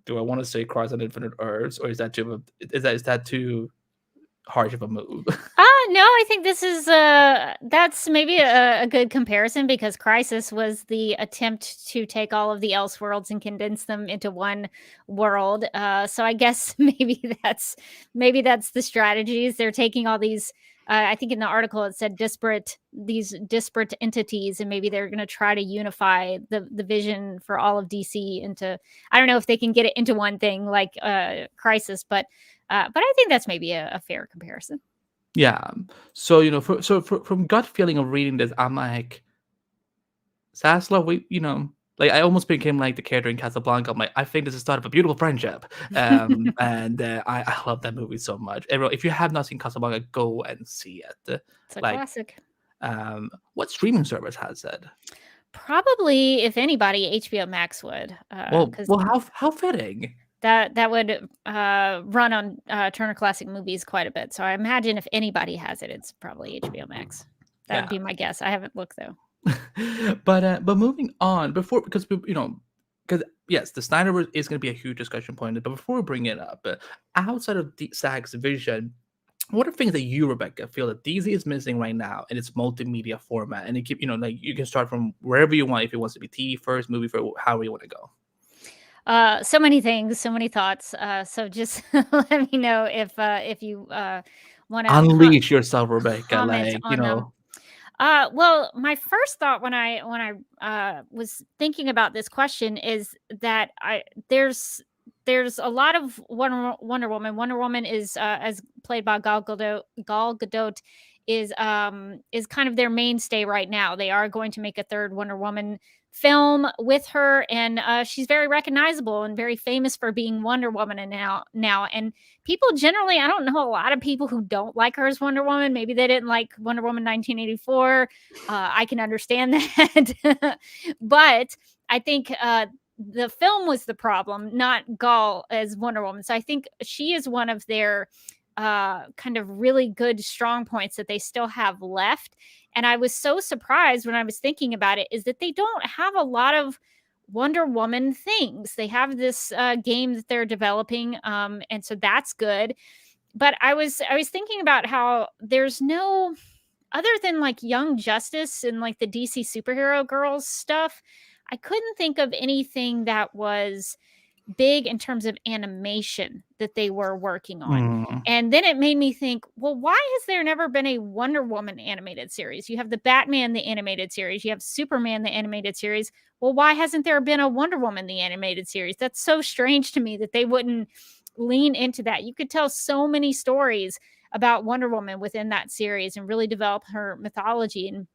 do I want to say Crisis on Infinite Earths, or is that too harsh of a move? No, I think this is that's maybe a good comparison, because Crisis was the attempt to take all of the Elseworlds and condense them into one world. So I guess that's maybe that's the strategies. They're taking all these. I think in the article it said these disparate entities, and maybe they're going to try to unify the vision for all of DC into. I don't know if they can get it into one thing like Crisis, but I think that's maybe a fair comparison. Yeah. So from gut feeling of reading this, I'm like, Zaslow, like I almost became like the character in Casablanca. I'm like, I think this is the start of a beautiful friendship. And I love that movie so much. Everyone, if you have not seen Casablanca, go and see it. It's a Like, classic. What streaming service has it? Probably, if anybody, HBO Max would. Well, how fitting. That would run on Turner Classic Movies quite a bit. So I imagine if anybody has it, it's probably HBO Max. That would be my guess. I haven't looked though. But moving on, because yes, the Snyderverse is going to be a huge discussion point. But before we bring it up, outside of Zack's vision, what are things that you, Rebecca, feel that DC is missing right now in its multimedia format? And you can start from wherever you want. If it wants to be TV first, movie first, however you want to go. So many things, so many thoughts. So just let me know if you want to unleash yourself, Rebecca. Comment on them. Well, my first thought when I was thinking about this question is that there's a lot of Wonder Woman. Wonder Woman is as played by Gal Gadot is kind of their mainstay right now. They are going to make a third Wonder Woman film with her, and she's very recognizable and very famous for being Wonder Woman. And now and people generally, I don't know a lot of people who don't like her as Wonder Woman. Maybe they didn't like Wonder Woman 1984. I can understand that. But I think the film was the problem, not Gal as Wonder Woman. So I think she is one of their kind of really good strong points that they still have left. And I was so surprised when I was thinking about it, is that they don't have a lot of Wonder Woman things. They have this game that they're developing, and so that's good. But I was thinking about how there's no, other than like Young Justice and like the DC superhero girls stuff, I couldn't think of anything that was big in terms of animation that they were working on. And then it made me think, well, why has there never been a Wonder Woman animated series? You have the Batman, the animated series. You have Superman, the animated series. Well, why hasn't there been a Wonder Woman, the animated series? That's so strange to me that they wouldn't lean into that. You could tell so many stories about Wonder Woman within that series and really develop her mythology. And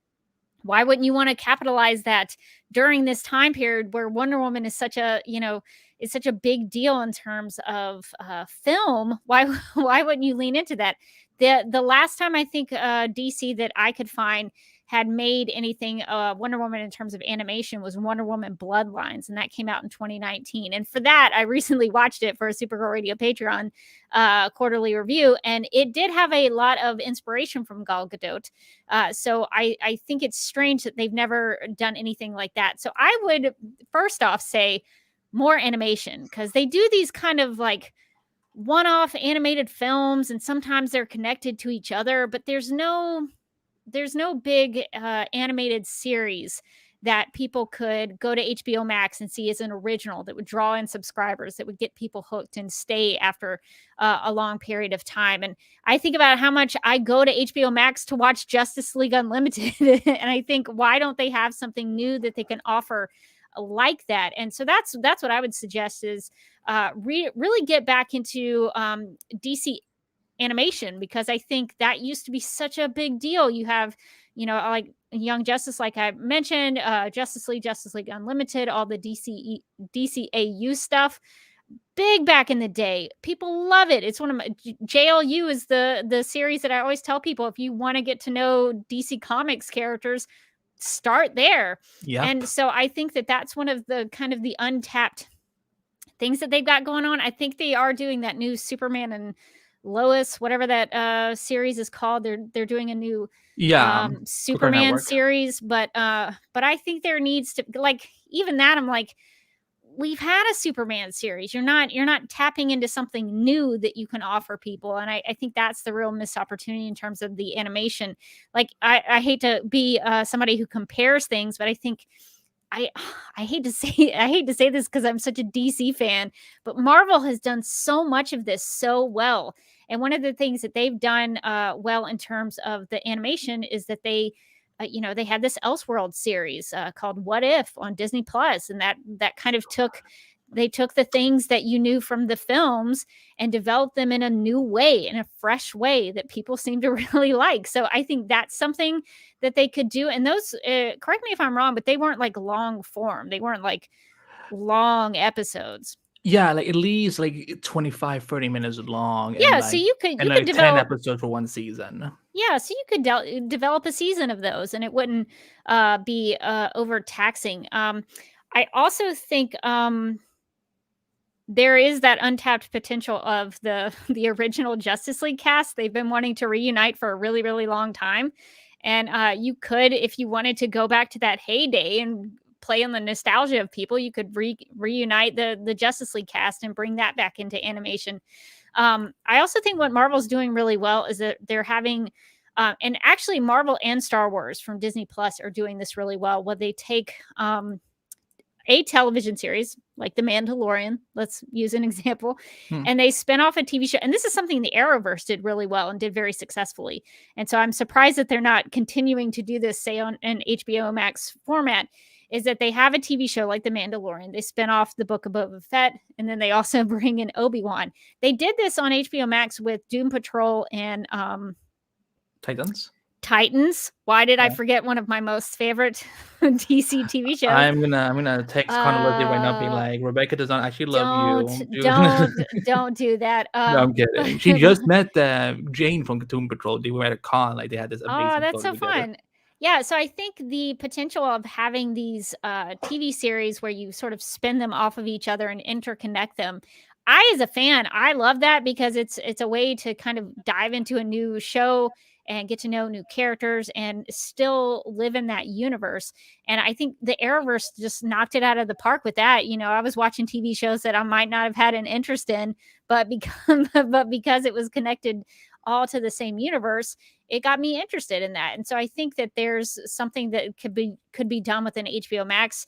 why wouldn't you want to capitalize that during this time period where Wonder Woman is such a, it's such a big deal in terms of film? Why wouldn't you lean into that? The last time I think DC that I could find had made anything Wonder Woman in terms of animation was Wonder Woman Bloodlines, and that came out in 2019. And for that, I recently watched it for a Supergirl Radio Patreon quarterly review, and it did have a lot of inspiration from Gal Gadot. So I think it's strange that they've never done anything like that. So I would first off say more animation, because they do these kind of like one-off animated films, and sometimes they're connected to each other, but there's no big animated series that people could go to HBO Max and see as an original that would draw in subscribers, that would get people hooked and stay after a long period of time. And I think about how much I go to HBO Max to watch Justice League Unlimited. And I think, why don't they have something new that they can offer like that? And so that's what I would suggest is really get back into DC animation, because I think that used to be such a big deal. You have, like Young Justice, like I mentioned, Justice League Unlimited, all the DCEU stuff, big back in the day. People love it. It's one of my JLU is the series that I always tell people, if you want to get to know DC Comics characters, start there. Yep. And so I think that that's one of the kind of the untapped things that they've got going on. I think they are doing that new Superman and Lois, whatever that series is called. They're doing a new Superman series, but I think there needs to, like, even that, I'm like, we've had a Superman series. You're not tapping into something new that you can offer people. And I think that's the real missed opportunity in terms of the animation. Like I hate to be somebody who compares things, but I think I I hate to say this because I'm such a DC fan, but Marvel has done so much of this so well. And one of the things that they've done well in terms of the animation is that they had this Elseworld series called What If on Disney Plus, and that kind of took the things that you knew from the films and developed them in a new way, in a fresh way that people seem to really like. So I think that's something that they could do. And those, correct me if I'm wrong, but they weren't like long form. They weren't like long episodes. Yeah, like at least like 25, 30 minutes long. Yeah, And so like you could 10 develop. episodes for one season. Yeah, so you could develop a season of those, and it wouldn't be overtaxing. I also think there is that untapped potential of the the original Justice League cast. They've been wanting to reunite for a really, really long time, and you could, if you wanted to go back to that heyday and play on the nostalgia of people, you could reunite the Justice League cast and bring that back into animation. I also think what Marvel's doing really well is that they're having, and actually Marvel and Star Wars from Disney Plus are doing this really well, where they take a television series like The Mandalorian, let's use an example, and they spin off a TV show. And this is something the Arrowverse did really well and did very successfully. And so I'm surprised that they're not continuing to do this, say, on an HBO Max format, is that they have a TV show like The Mandalorian. They spin off the Book of Boba Fett, and then they also bring in Obi-Wan. They did this on HBO Max with Doom Patrol and Titans. Why did I forget one of my most favorite DC TV shows? I'm gonna text Connor Leslie right now, being like, Rebecca does not actually love you. Don't do that. No, I'm kidding. She just met Jane from Doom Patrol. They were at a con, like they had this amazing. Oh, that's so together. fun. Yeah, so I think the potential of having these TV series where you sort of spin them off of each other and interconnect them. I, as a fan, I love that because it's a way to kind of dive into a new show and get to know new characters and still live in that universe. And I think the Arrowverse just knocked it out of the park with that. You know, I was watching TV shows that I might not have had an interest in, but because it was connected all to the same universe, it got me interested in that. And so I think that there's something that could be done with an HBO Max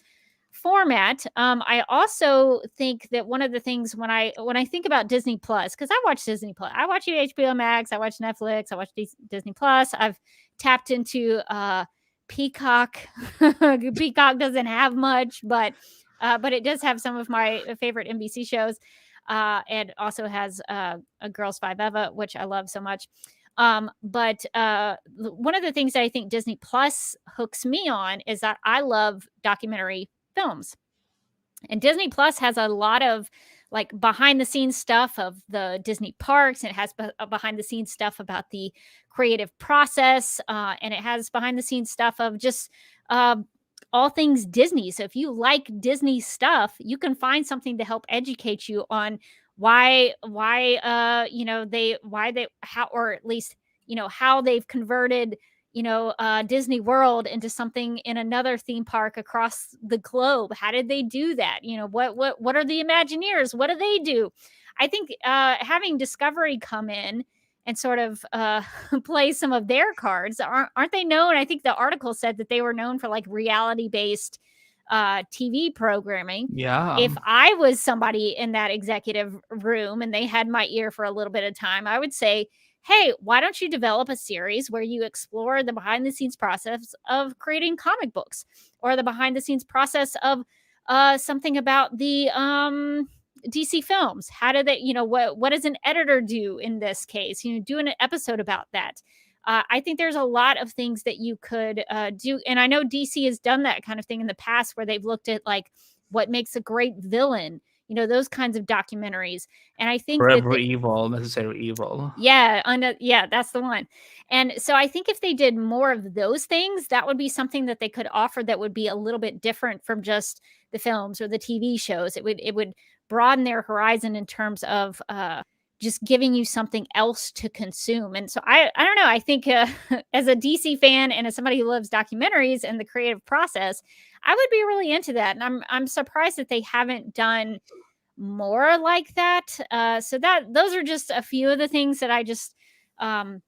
format. I also think that one of the things when I think about Disney Plus, because I watch Disney Plus, I watch HBO Max, I watch Netflix, I watch Disney Plus. I've tapped into Peacock. Peacock doesn't have much, but it does have some of my favorite NBC shows, and also has a Girls Five Eva, which I love so much. But one of the things that I think Disney Plus hooks me on is that I love documentary films. And Disney Plus has a lot of like behind the scenes stuff of the Disney parks, and it has behind the scenes stuff about the creative process, and it has behind the scenes stuff of just all things Disney. So if you like Disney stuff, you can find something to help educate you on why how, or at least, how they've converted Disney World into something in another theme park across the globe. How did they do that? What are the Imagineers? What do they do? I think having Discovery come in and sort of play some of their cards, aren't they known? I think the article said that they were known for like reality-based TV programming. Yeah. If I was somebody in that executive room and they had my ear for a little bit of time, I would say, hey, why don't you develop a series where you explore the behind the scenes process of creating comic books, or the behind the scenes process of something about the DC films? How do they, what does an editor do in this case? Do an episode about that. I think there's a lot of things that you could do. And I know DC has done that kind of thing in the past, where they've looked at like what makes a great villain, those kinds of documentaries. And I think Forever Evil, Necessary Evil. Yeah, that's the one. And so I think if they did more of those things, that would be something that they could offer that would be a little bit different from just the films or the TV shows. It would broaden their horizon in terms of just giving you something else to consume. And so I don't know. I think as a DC fan and as somebody who loves documentaries and the creative process, I would be really into that, and I'm surprised that they haven't done more like that. So those are just a few of the things that I just um,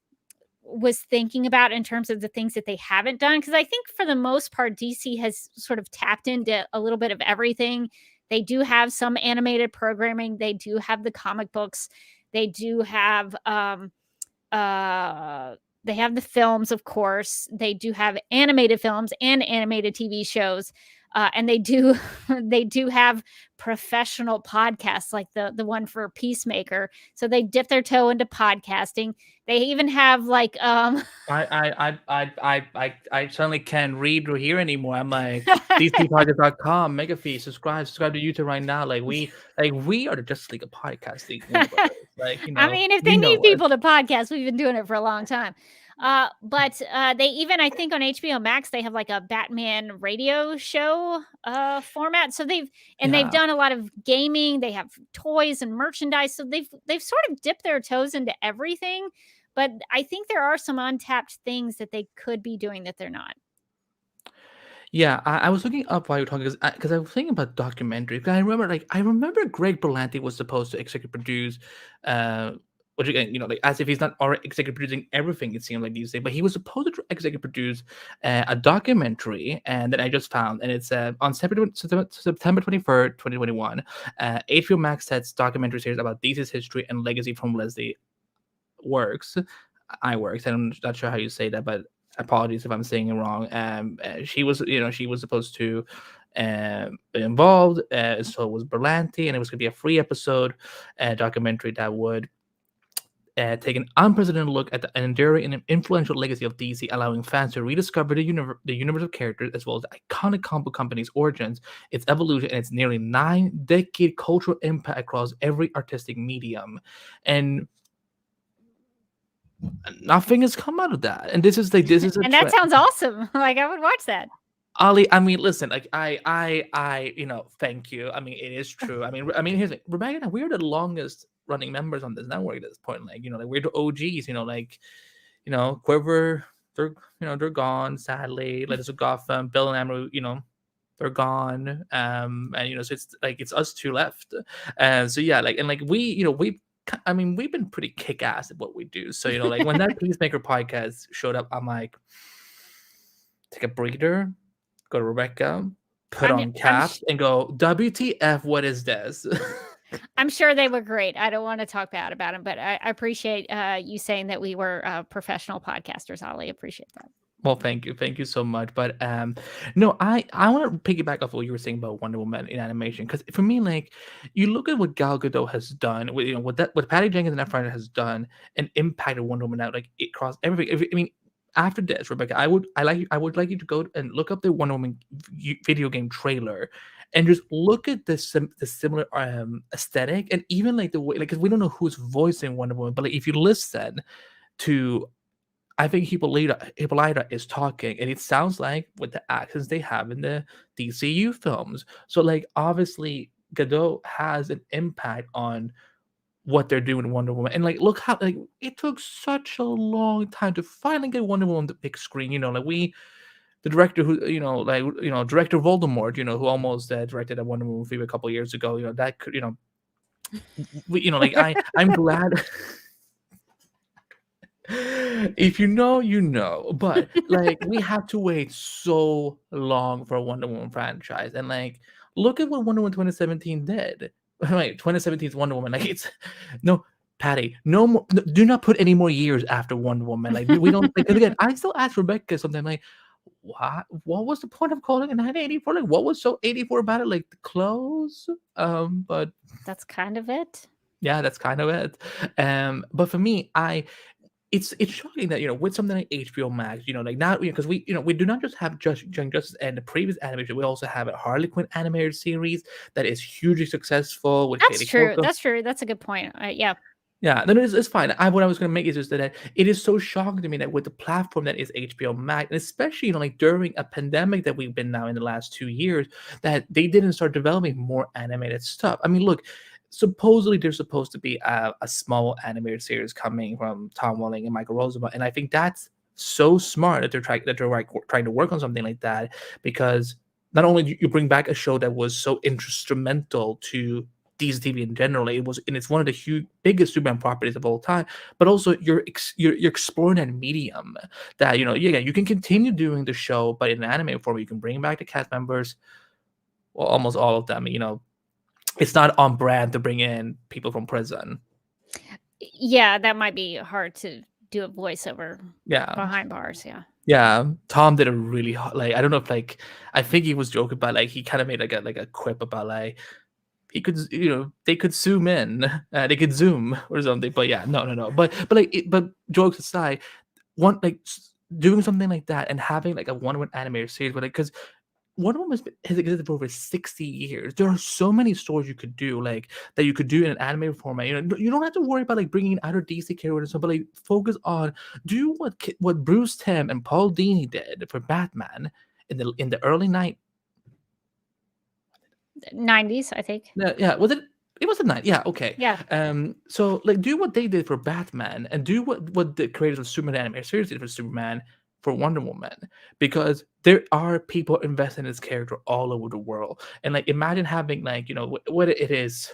was thinking about in terms of the things that they haven't done. Because I think for the most part, DC has sort of tapped into a little bit of everything. They do have some animated programming. They do have the comic books. They do have uh they have the films, of course. They do have animated films and animated TV shows. And they do they do have professional podcasts like the one for Peacemaker. So they dip their toe into podcasting. They even have like I suddenly can't read or hear anymore. I'm like DCPodcast.com, mega feed, subscribe to YouTube right now. We are the Justice League of podcasting universe. I mean, if they You know need us. people to podcast, we've been doing it for a long time. But they even, I think on HBO Max, they have like a Batman radio show format. So they've Yeah. done a lot of gaming. They have toys and merchandise. So they've sort of dipped their toes into everything. But I think there are some untapped things that they could be doing that they're not. Yeah, I was looking up while you were talking because I was thinking about documentaries. 'Cause I remember Greg Berlanti was supposed to executive produce, uh, which again, as if he's not already executive producing everything. It seems like these days, but he was supposed to executive produce a documentary, and then I just found, and it's on September 23rd, 2021. HBO Max sets documentary series about DC's history and legacy from Leslie Works. I Works. I'm not sure how you say that, but apologies if I'm saying it wrong. She was supposed to be involved. So was Berlanti, and it was going to be a free episode documentary that would take an unprecedented look at the enduring and influential legacy of DC, allowing fans to rediscover the universe of characters as well as the iconic comic book company's origins, its evolution, and its nearly 9-decade cultural impact across every artistic medium. And nothing has come out of that. And this is a And that sounds awesome. Like I would watch that. Ali, I mean, listen, thank you. I mean, it is true. Here's the thing. Rebecca and I, we're the longest running members on this network at this point. We're the OGs. Quiver, they're gone. Sadly, Letters of Gotham, Bill and Amber, they're gone. So it's us two left. So yeah, we've been pretty kick ass at what we do. So when that Peacemaker podcast showed up, I'm like, take a breather. Go to Rebecca, put on caps, and go, WTF, what is this? I'm sure they were great. I don't want to talk bad about them, but I appreciate you saying that we were professional podcasters, Ollie. Appreciate that. Well, thank you. Thank you so much. But no, I want to piggyback off what you were saying about Wonder Woman in animation. Because for me, you look at what Gal Gadot has done, what Patty Jenkins and Efron has done and impacted Wonder Woman out, it crossed everything. After this, Rebecca, I would like you to go and look up the Wonder Woman video game trailer, and just look at the similar aesthetic, and even the way, because we don't know who's voicing Wonder Woman, but if you listen to, I think Hippolyta is talking, and it sounds like with the accents they have in the DCU films. So obviously Gadot has an impact on what they're doing in Wonder Woman. And look how it took such a long time to finally get Wonder Woman on the big screen. The director who director Voldemort, who almost directed a Wonder Woman movie a couple years ago. That could I'm glad. If you know, you know. But we have to wait so long for a Wonder Woman franchise, and look at what Wonder Woman 2017 did. Right, 2017's Wonder Woman. It's no, Patty. No more. Do not put any more years after Wonder Woman. We don't. Again, I still ask Rebecca something what was the point of calling it 1984? What was so 84 about it? The clothes. But that's kind of it. Yeah, that's kind of it. But for me, it's shocking that with something like HBO Max, now because we do not just have Young Justice and the previous animation, we also have a Harley Quinn animated series that is hugely successful. With That's true. That's true. That's a good point. Yeah. Yeah, then it's fine. What I was going to make is just that it is so shocking to me that with the platform that is HBO Max, and especially during a pandemic that we've been now in the last 2 years, that they didn't start developing more animated stuff. Look. Supposedly there's supposed to be a small animated series coming from Tom Welling and Michael Rosenbaum, and I think that's so smart that they're trying to work on something like that, because not only do you bring back a show that was so instrumental to DCTV in general, it's one of the biggest Superman properties of all time, but also you're exploring that medium that you can continue doing the show, but in an anime form, you can bring back the cast members, well, almost all of them. It's not on brand to bring in people from prison. Yeah, that might be hard to do a voiceover Yeah. behind bars. Yeah. Yeah, Tom did a really I don't know if I think he was joking, but he kind of made like a quip about he could they could zoom in, they could zoom or something. But yeah, no. But jokes aside, doing something like that and having like a one-woman animated series, but because Wonder Woman has existed for over 60 years. There are so many stories you could do, that you could do in an animated format. You don't have to worry about bringing in other DC characters, but focus on do what Bruce Timm and Paul Dini did for Batman in the early 90s, I think. Yeah, was it? It was a night. Yeah, okay. Yeah. So do what they did for Batman and do what the creators of Superman animated series did for Superman for Wonder Woman, because there are people invested in this character all over the world. And imagine having what it is,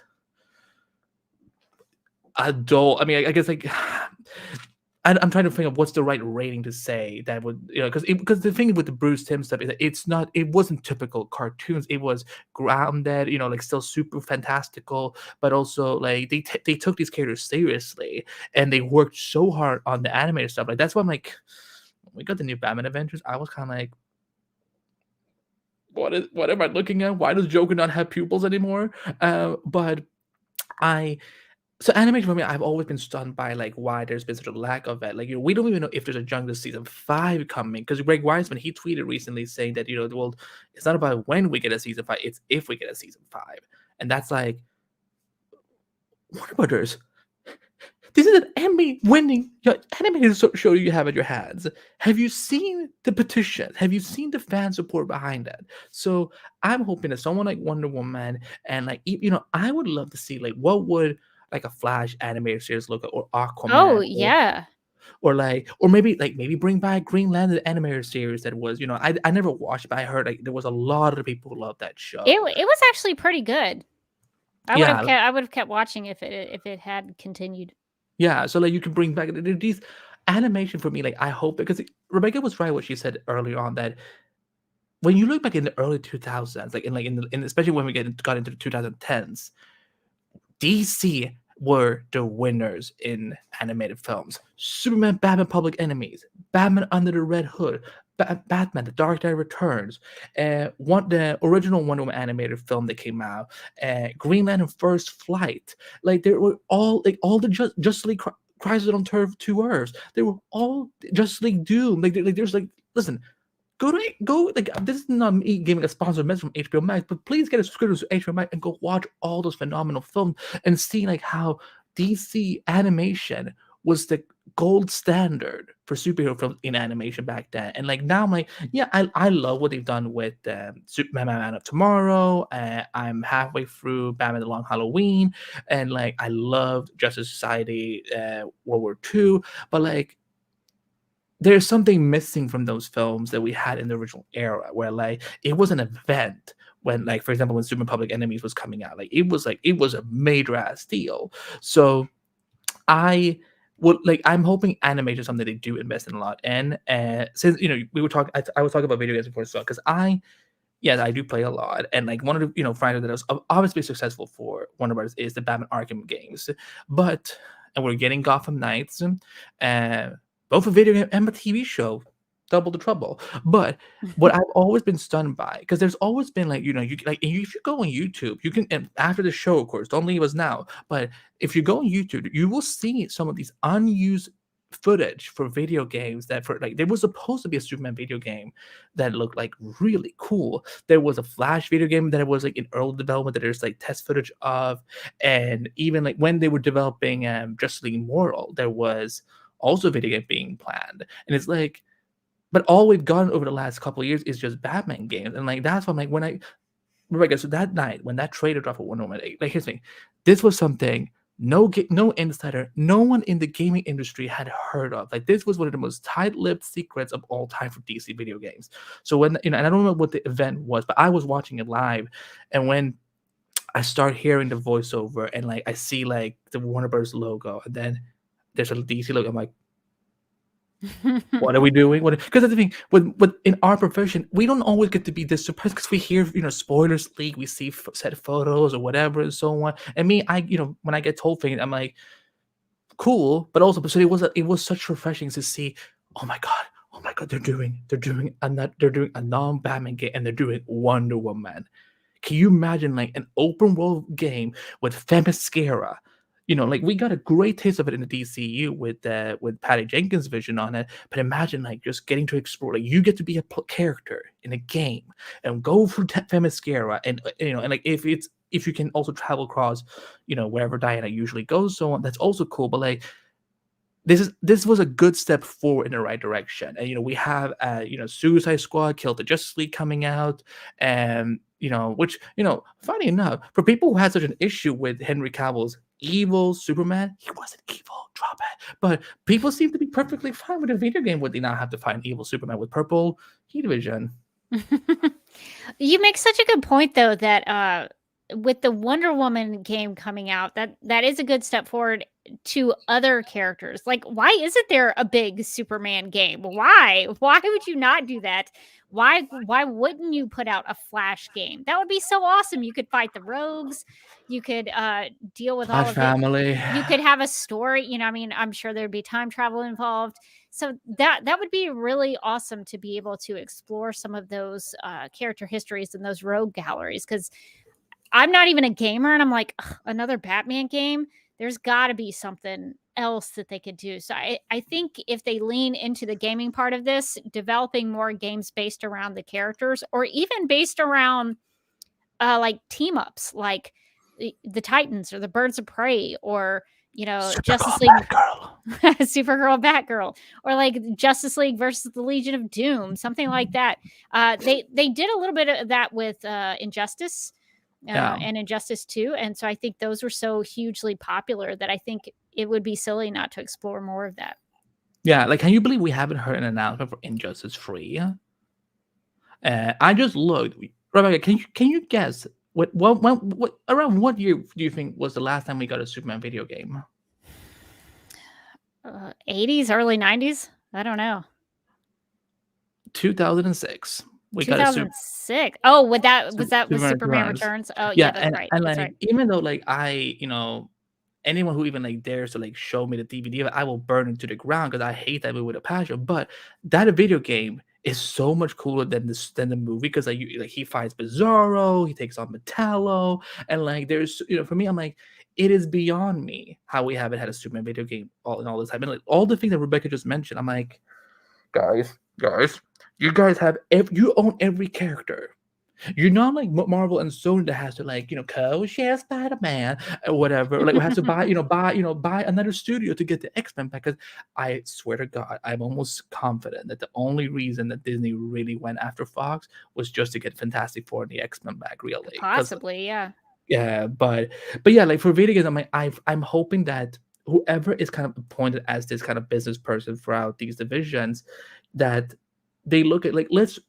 adult. I mean, I guess I'm trying to think of what's the right rating to say that would, because the thing with the Bruce Timm stuff is that it wasn't typical cartoons. It was grounded, still super fantastical, but also they took these characters seriously and they worked so hard on the animated stuff. That's why I'm like, when we got the new Batman Adventures, I was kind of like, what am I looking at? Why does Joker not have pupils anymore? But so animation for me, I've always been stunned by why there's been such a lack of it. We don't even know if there's a Justice season 5 coming, because Greg Weisman, he tweeted recently saying that well, it's not about when we get a season 5, it's if we get a season 5, and that's Warner Brothers. This is an Emmy-winning animated show you have at your hands. Have you seen the petition? Have you seen the fan support behind it? So I'm hoping that someone like Wonder Woman and I would love to see what would a Flash animated series look like, or Aquaman. Oh yeah. Or maybe bring back Green Lantern animated series that was I never watched, but I heard there was a lot of people who loved that show. It was actually pretty good. I would have kept watching if it had continued. Yeah, so you can bring back these animation for me. I hope, because Rebecca was right what she said earlier on, that when you look back in the early 2000s, especially when we got into the 2010s, DC were the winners in animated films. Superman, Batman, Public Enemies, Batman Under the Red Hood, Batman: The Dark Knight Returns, the original Wonder Woman animated film that came out, Green Lantern: First Flight. They were all all the Justice League Crisis on Turf 2 Earths. They were all Justice League Doom. There's listen. Go this is not me giving a sponsored message from HBO Max, but please get a subscription to HBO Max and go watch all those phenomenal films and see how DC animation was the gold standard for superhero films in animation back then. And now I'm yeah, I love what they've done with Superman Man of Tomorrow. I'm halfway through Batman: The Long Halloween, and I loved Justice Society World War II, but there's something missing from those films that we had in the original era, where it was an event when for example, when Superman Public Enemies was coming out. It was a major ass deal. So I would I'm hoping animation is something they do invest in a lot. And since we were talking, I was talking about video games before as well, because I do play a lot, and one of the franchises that was obviously successful for Warner Brothers is the Batman Arkham games, and we're getting Gotham Knights, both a video game and a TV show, double the trouble. But what I've always been stunned by, because there's always been if you go on YouTube, you can, and after the show, of course, don't leave us now, but if you go on YouTube, you will see some of these unused footage for video games that there was supposed to be a Superman video game that looked really cool. There was a Flash video game that was in early development that there's test footage of, and even when they were developing Justice League Immortal, there was also a video game being planned. And it's but all we've gotten over the last couple of years is just Batman games. And that's why I'm Rebecca, so that night when that trailer dropped for Wonder Woman 8, here's the thing. This was something no insider, no one in the gaming industry had heard of. Like this was one of the most tight-lipped secrets of all time for DC video games. So when and I don't know what the event was, but I was watching it live, and when I start hearing the voiceover and like I see like the Warner Bros. Logo, and then there's a DC logo, I'm like, what are we doing? What? Because that's the thing with in our profession, we don't always get to be this surprised because we hear spoilers leak, we see set photos or whatever and so on. And me, I when I get told things, I'm like, cool, but also, so it was such refreshing to see. Oh my god, they're doing a non-Batman game and they're doing Wonder Woman. Can you imagine like an open world game with Themyscira? Like we got a great taste of it in the DCU with Patty Jenkins' vision on it. But imagine like just getting to explore. Like you get to be a character in a game and go through Themyscira, and and like if you can also travel across, wherever Diana usually goes, so on. That's also cool. But like this was a good step forward in the right direction. And we have Suicide Squad, Kill the Justice League coming out, and which funny enough, for people who had such an issue with Henry Cavill's evil Superman, he wasn't evil, drop it. But people seem to be perfectly fine with a video game where they now have to fight an evil Superman with purple heat vision. You make such a good point, though, that with the Wonder Woman game coming out, that is a good step forward to other characters. Like, why isn't there a big Superman game? Why would you not do that? Why wouldn't you put out a Flash game? That would be so awesome. You could fight the rogues. You could deal with all Flash of family. it. You could have a story. I mean, I'm sure there'd be time travel involved. So that would be really awesome to be able to explore some of those character histories and those rogue galleries. Because I'm not even a gamer, and I'm like, another Batman game? There's got to be something else that they could do. So I think if they lean into the gaming part of this, developing more games based around the characters, or even based around like team ups, like the Titans or the Birds of Prey, or Justice League, Supergirl, Batgirl, or like Justice League versus the Legion of Doom, something like that. They did a little bit of that with Injustice. And Injustice 2. And so I think those were so hugely popular that I think it would be silly not to explore more of that. Yeah, like, can you believe we haven't heard an announcement for Injustice 3? I just looked. Rebecca, can you guess what around what year do you think was the last time we got a Superman video game? 80s, early 90s? I don't know. 2006. 2006. Oh, was that with Superman Returns? Oh, yeah, that's right. And that's like, right. even though like anyone who even like dares to like show me the DVD, I will burn it to the ground because I hate that movie with a passion. But that video game is so much cooler than the movie, because like he fights Bizarro, he takes on Metallo, and like there's for me, I'm like, it is beyond me how we haven't had a Superman video game all this time. And like all the things that Rebecca just mentioned, I'm like, guys, you guys you own every character. You're not like Marvel and Sony that has to like co-share Spider-Man or whatever. Like we have to buy another studio to get the X-Men back. Because I swear to God, I'm almost confident that the only reason that Disney really went after Fox was just to get Fantastic Four and the X-Men back, really. Possibly, yeah. Yeah, but yeah, like for video games, I'm hoping that whoever is kind of appointed as this kind of business person throughout these divisions, that they look at like let's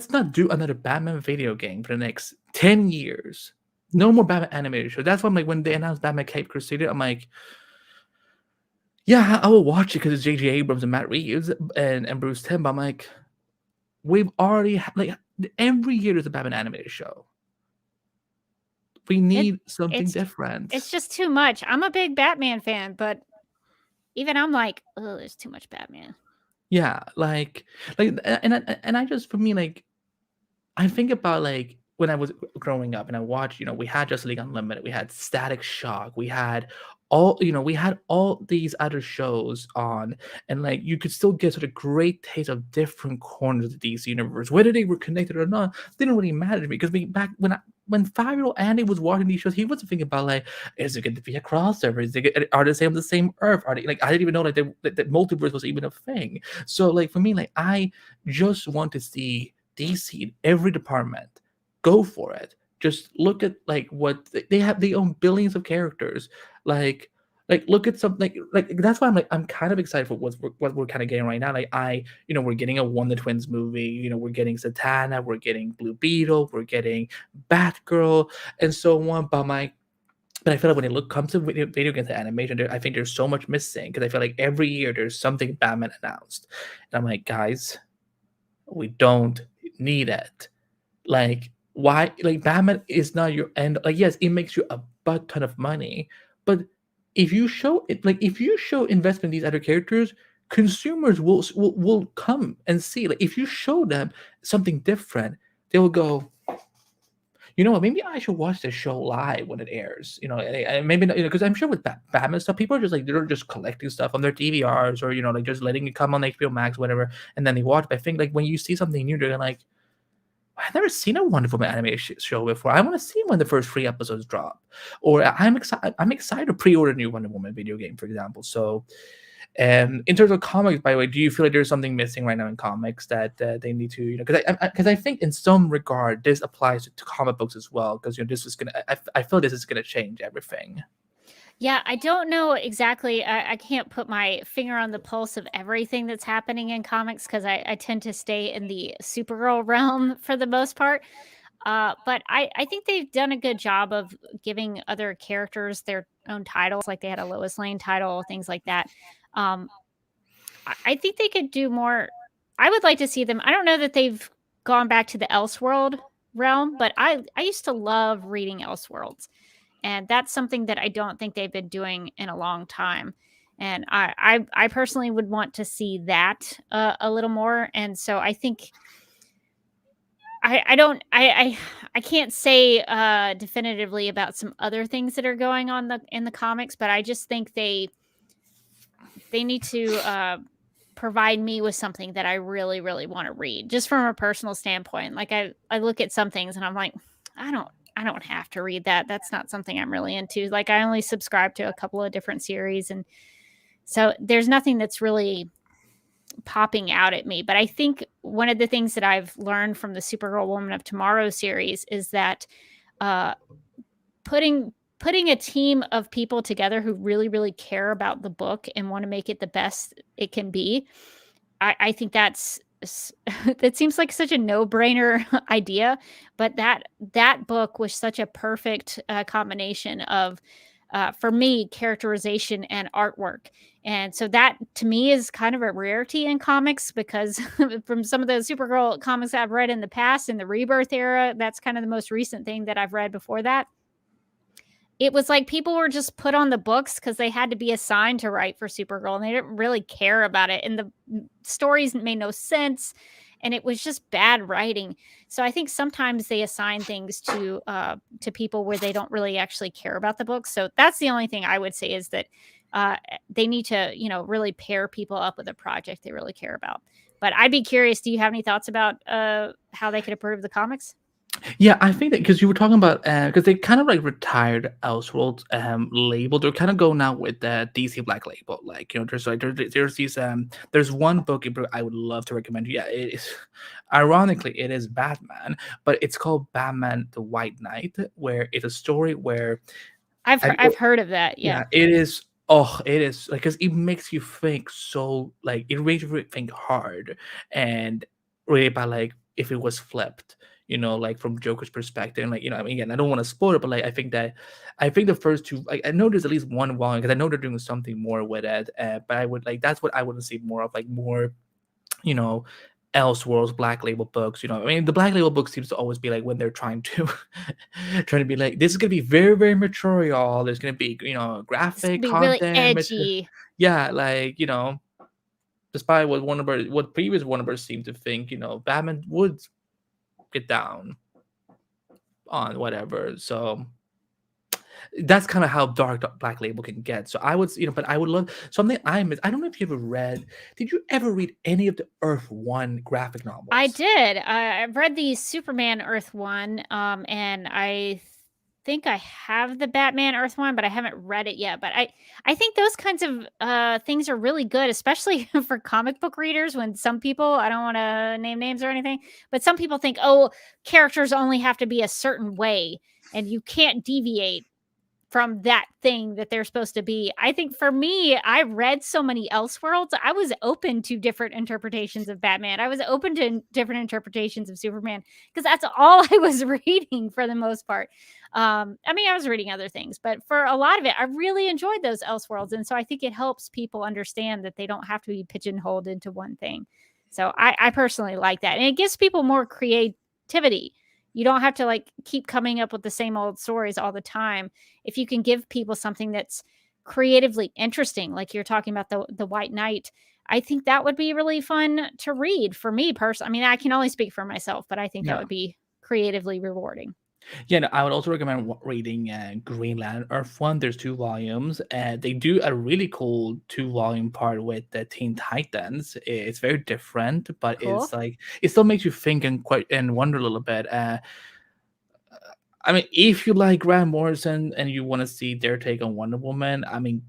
not do another Batman video game for the next 10 years. No more Batman animated show. That's why I'm like, when they announced Batman Cape Crusader, I'm like, yeah, I will watch it because it's J.J. Abrams and Matt Reeves and Bruce Timm. But I'm like, we've already like every year there's a Batman animated show. We need something different. It's just too much. I'm a big Batman fan, but even I'm like, oh, there's too much Batman. Yeah, like, and I just, for me, like, I think about like when I was growing up and I watched, we had Justice League Unlimited, we had Static Shock, we had all these other shows on, and like you could still get sort of great taste of different corners of the DC universe, whether they were connected or not. Didn't really matter to me, because back when 5-year-old Andy was watching these shows, he wasn't thinking about like, is it going to be a crossover? Are they on the same Earth? Are they like, I didn't even know like that multiverse was even a thing. So like for me, like I just want to see DC in every department. Go for it. just look at like what they have. They own billions of characters. Like look at something like that's why I'm kind of excited for what we're kind of getting right now. Like we're getting a Wonder Twins movie. We're getting Zatanna, we're getting Blue Beetle, we're getting Batgirl, and so on. But I feel like when it comes to video games and animation, I think there's so much missing because I feel like every year there's something Batman announced, and I'm like, guys, we don't need it. Like, why? Like, Batman is not your end. Like, yes, it makes you a butt ton of money, but if you show it, like, if you show investment in these other characters, consumers will come and see. Like, if you show them something different, they will go, you know what? Maybe I should watch this show live when it airs. Maybe not, because I'm sure with Batman stuff, people are just like they're just collecting stuff on their DVRs or like just letting it come on HBO Max, whatever, and then they watch. But I think like when you see something new, they're like, I've never seen a Wonder Woman animated show before. I want to see when the first 3 episodes drop, or I'm excited. I'm excited to pre-order a new Wonder Woman video game, for example. So, in terms of comics, by the way, do you feel like there's something missing right now in comics that they need to, because I think in some regard this applies to comic books as well, because this is gonna, I feel this is gonna change everything. Yeah, I don't know exactly. I can't put my finger on the pulse of everything that's happening in comics because I tend to stay in the Supergirl realm for the most part. But I think they've done a good job of giving other characters their own titles, like they had a Lois Lane title, things like that. Um, I think they could do more. I would like to see them. I don't know that they've gone back to the Elseworld realm, but I used to love reading Elseworlds, and that's something that I don't think they've been doing in a long time. And I personally would want to see that a little more. And so I think I don't I can't say definitively about some other things that are going on in the comics, but I just think they need to provide me with something that I really, really want to read, just from a personal standpoint. Like I look at some things and I'm like, I don't have to read that. That's not something I'm really into. Like I only subscribe to a couple of different series, and so there's nothing that's really popping out at me. But I think one of the things that I've learned from the Supergirl Woman of Tomorrow series is that uh, putting a team of people together who really, really care about the book and want to make it the best it can be, I think that seems like such a no-brainer idea, but that book was such a perfect combination of for me, characterization and artwork. And so that to me is kind of a rarity in comics, because from some of the Supergirl comics I've read in the past, in the Rebirth era, that's kind of the most recent thing that I've read before that. It was like people were just put on the books because they had to be assigned to write for Supergirl, and they didn't really care about it. And the stories made no sense, and it was just bad writing. So I think sometimes they assign things to people where they don't really actually care about the book. So that's the only thing I would say, is that they need to, really pair people up with a project they really care about. But I'd be curious, do you have any thoughts about how they could improve the comics? Yeah, I think that because you were talking about because they kind of like retired Elseworlds label. They're kind of going out with the DC Black label. Like there's these there's one book I would love to recommend. Yeah, it is ironically it is Batman, but it's called Batman the White Knight, where it's a story where I've heard of that. Yeah. it is. Oh, it is like because it makes you think so like it makes you think hard and really about like if it was flipped, like from Joker's perspective. And like, I mean, again, I don't want to spoil it, but like I think the first two, like I know there's at least one volume because I know they're doing something more with it. But I would like that's what I want to see more of, like more, you know, Elseworlds Black Label books. I mean, the Black Label book seems to always be like when they're trying to trying to be like, this is gonna be very, very mature, y'all. There's gonna be, graphic Be content, really edgy. yeah, like despite what previous Warner Bros. Seemed to think, Batman would get down on whatever. So that's kind of how dark Black Label can get. So I would, but I would love something I missed. I don't know if you ever read. Did you ever read any of the Earth One graphic novels? I did. I've read the Superman Earth One, and I think I have the Batman Earth one, but I haven't read it yet. But I think those kinds of things are really good, especially for comic book readers. When some people, I don't want to name names or anything, but some people think, oh, characters only have to be a certain way, and you can't deviate from that thing that they're supposed to be. I think for me, I read so many Elseworlds. I was open to different interpretations of Batman. I was open to different interpretations of Superman because that's all I was reading for the most part. I mean, I was reading other things, but for a lot of it, I really enjoyed those Elseworlds. And so I think it helps people understand that they don't have to be pigeonholed into one thing. So I personally like that. And it gives people more creativity. You don't have to like keep coming up with the same old stories all the time. If you can give people something that's creatively interesting, like you're talking about the White Knight, I think that would be really fun to read for me personally. I mean, I can only speak for myself, but I think that Yeah. would be creatively rewarding. Yeah, no, I would also recommend reading Green Lantern Earth One. There's 2 volumes, and they do a really cool 2 volume part with the Teen Titans. It's very different, but Cool. it's like it still makes you think and wonder a little bit. I mean, if you like Grant Morrison and you want to see their take on Wonder Woman, I mean,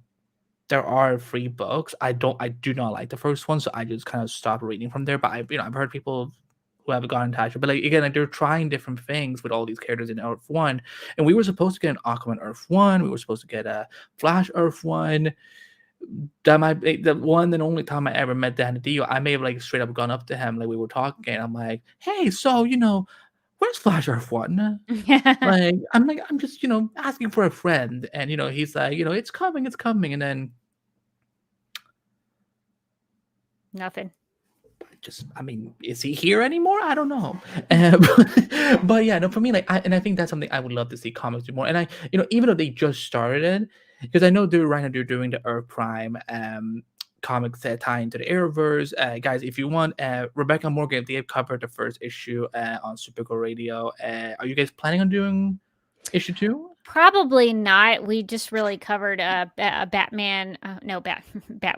there are 3 books. I do not like the first one, so I just kind of stopped reading from there. But I've heard people who have gotten attached. But like again, like they're trying different things with all these characters in Earth One, and we were supposed to get an Aquaman Earth One. We were supposed to get a Flash Earth One. That might be the one and only time I ever met Dan Dio. I may have like straight up gone up to him like we were talking, and I'm like, "Hey, so where's Flash Earth One?" Like, I'm just, asking for a friend. And, he's like, it's coming. And then Nothing. I mean, is he here anymore? I don't know. But yeah, no, for me, like, I think that's something I would love to see comics do more. And even though they just started it, because I know right now they're doing the Earth Prime comics that tie into the Arrowverse. Guys, if you want, Rebecca Morgan, they have covered the first issue on Supergirl Radio. Are you guys planning on doing issue 2? Probably not. We just really covered Batman. No, Bat.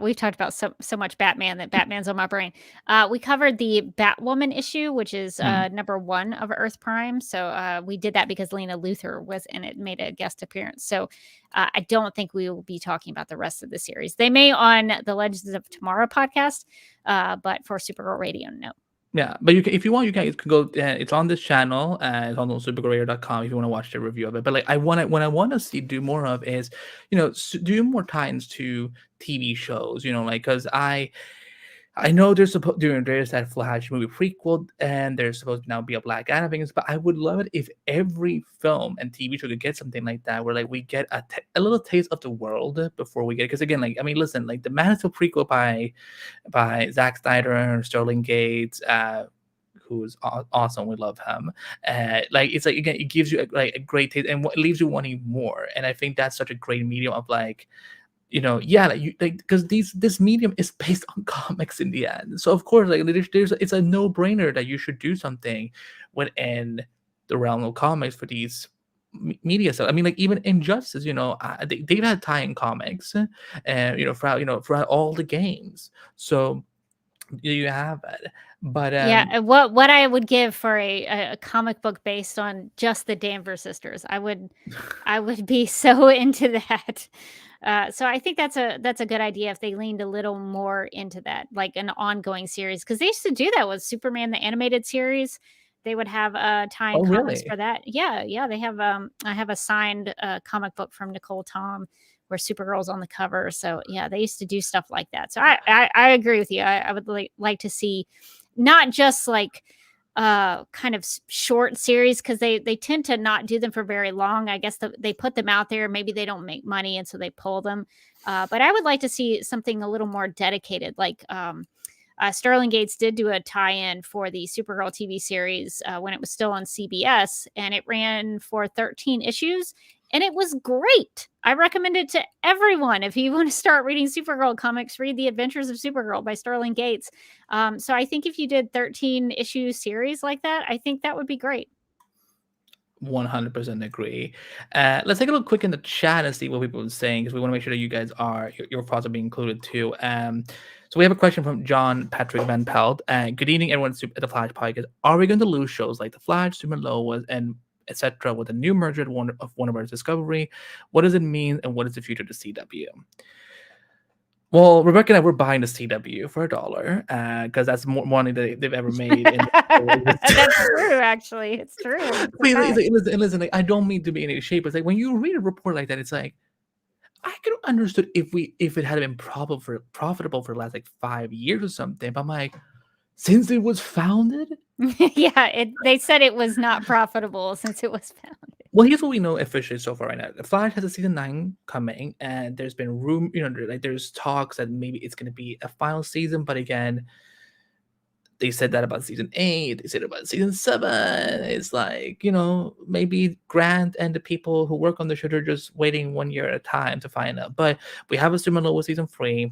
We've talked about so much Batman that Batman's on my brain. We covered the Batwoman issue, which is Hmm. #1 of Earth Prime. So we did that because Lena Luthor was in it, made a guest appearance. So I don't think we will be talking about the rest of the series. They may on the Legends of Tomorrow podcast, but for Supergirl Radio, no. Yeah, but if you want, you guys can go. It's on this channel. It's on supergreator.com if you want to watch the review of it. But like, what I want to see do more of is, do more tie-ins to TV shows. Like because I know there's that Flash movie prequel, and there's supposed to now be a Black Adam thing, but I would love it if every film and TV show could get something like that, where like we get a little taste of the world before we get it. Because again, like I mean, listen, like the Man of Steel prequel by Zack Snyder and Sterling Gates, who's awesome. We love him. Like it's like again, it gives you like a great taste and leaves you wanting more. And I think that's such a great medium of like yeah, like because this medium is based on comics in the end. So of course, like it's a no-brainer that you should do something within the realm of comics for these media stuff. I mean, like even Injustice, they've had tie-in comics, and throughout all the games. So you have it, but Yeah, what I would give for a comic book based on just the Danvers sisters, I would be so into that. So I think that's a good idea if they leaned a little more into that, like an ongoing series, because they used to do that with Superman the animated series. They would have tie-in oh comics really? for that. Yeah, yeah, they have. I have a signed comic book from Nicole Tom where Supergirl's on the cover. So yeah, they used to do stuff like that. So I agree with you. I would like to see not just like kind of short series because they tend to not do them for very long. I guess they put them out there, maybe they don't make money and so they pull them. But I would like to see something a little more dedicated, like Sterling Gates did do a tie-in for the Supergirl TV series when it was still on CBS, and it ran for 13 issues, and it was great. I recommend it to everyone. If you want to start reading Supergirl comics, read The Adventures of Supergirl by Sterling Gates. So I think if you did 13 issue series like that, I think that would be great. 100% agree. Let's take a look quick in the chat and see what people are saying because we want to make sure that you guys your thoughts are being included too. So we have a question from John Patrick Van Pelt. Good evening, everyone at the Flash podcast. Are we going to lose shows like The Flash, Super Lois, and etc. with a new merger of Warner Bros. Discovery. What does it mean, and what is the future of the CW? Well, Rebecca and I were buying the CW for $1 because that's more money that they've ever made. That's true, actually. It's true. It's a fact. Listen, like, I don't mean to be in any shape. It's like when you read a report like that, it's like I could have understood if it had been profitable for the last like 5 years or something. But I'm like, since it was founded. Yeah, they said it was not profitable since it was founded. Well, here's what we know officially so far right now. The Flash has a season 9 coming, and there's been there's talks that maybe it's going to be a final season. But again, they said that about season 8. They said about season 7. It's like, maybe Grant and the people who work on the show are just waiting 1 year at a time to find out. But we have a similar with season 3.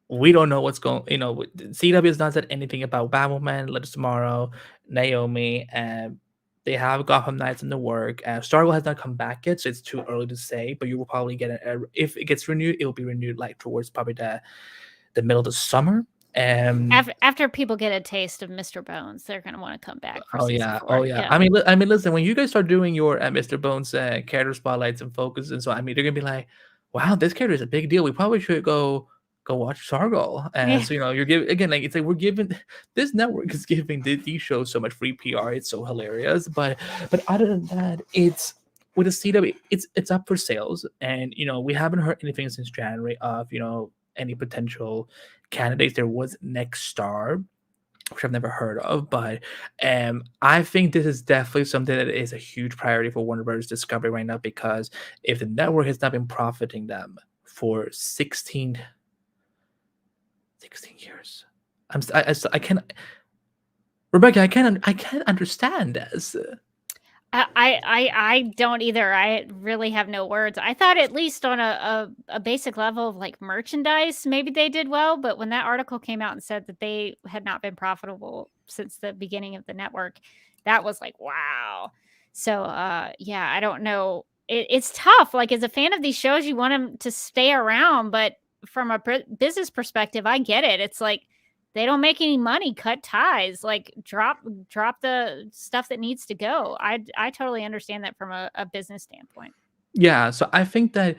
We don't know what's going. CW has not said anything about Batwoman, Legends Tomorrow, Naomi, and they have Gotham Knights in the work. Stargirl has not come back yet, so it's too early to say. But you will probably get it if it gets renewed. It will be renewed like towards probably the middle of the summer. After people get a taste of Mr. Bones, they're gonna want to come back for season 4. Yeah. I mean, listen. When you guys start doing your Mr. Bones character spotlights and focus, and so they're gonna be like, "Wow, this character is a big deal. We probably should go watch Stargirl." And so you're giving again, like it's like we're giving this network is giving these shows so much free PR. It's so hilarious. But other than that, it's with the CW, it's up for sales, and we haven't heard anything since January of any potential candidates. There was Next Star, which I've never heard of, but I think this is definitely something that is a huge priority for Warner Bros. Discovery right now, because if the network has not been profiting them for 16 years, I can't, Rebecca, I can't understand this. I don't either. I really have no words. I thought at least on a basic level of like merchandise, maybe they did well. But when that article came out and said that they had not been profitable since the beginning of the network, that was like, wow. So, yeah, I don't know. It's tough. Like as a fan of these shows, you want them to stay around. But from a business perspective, I get it. It's like, they don't make any money, cut ties, like drop the stuff that needs to go. I totally understand that from a business standpoint. Yeah, so I think that,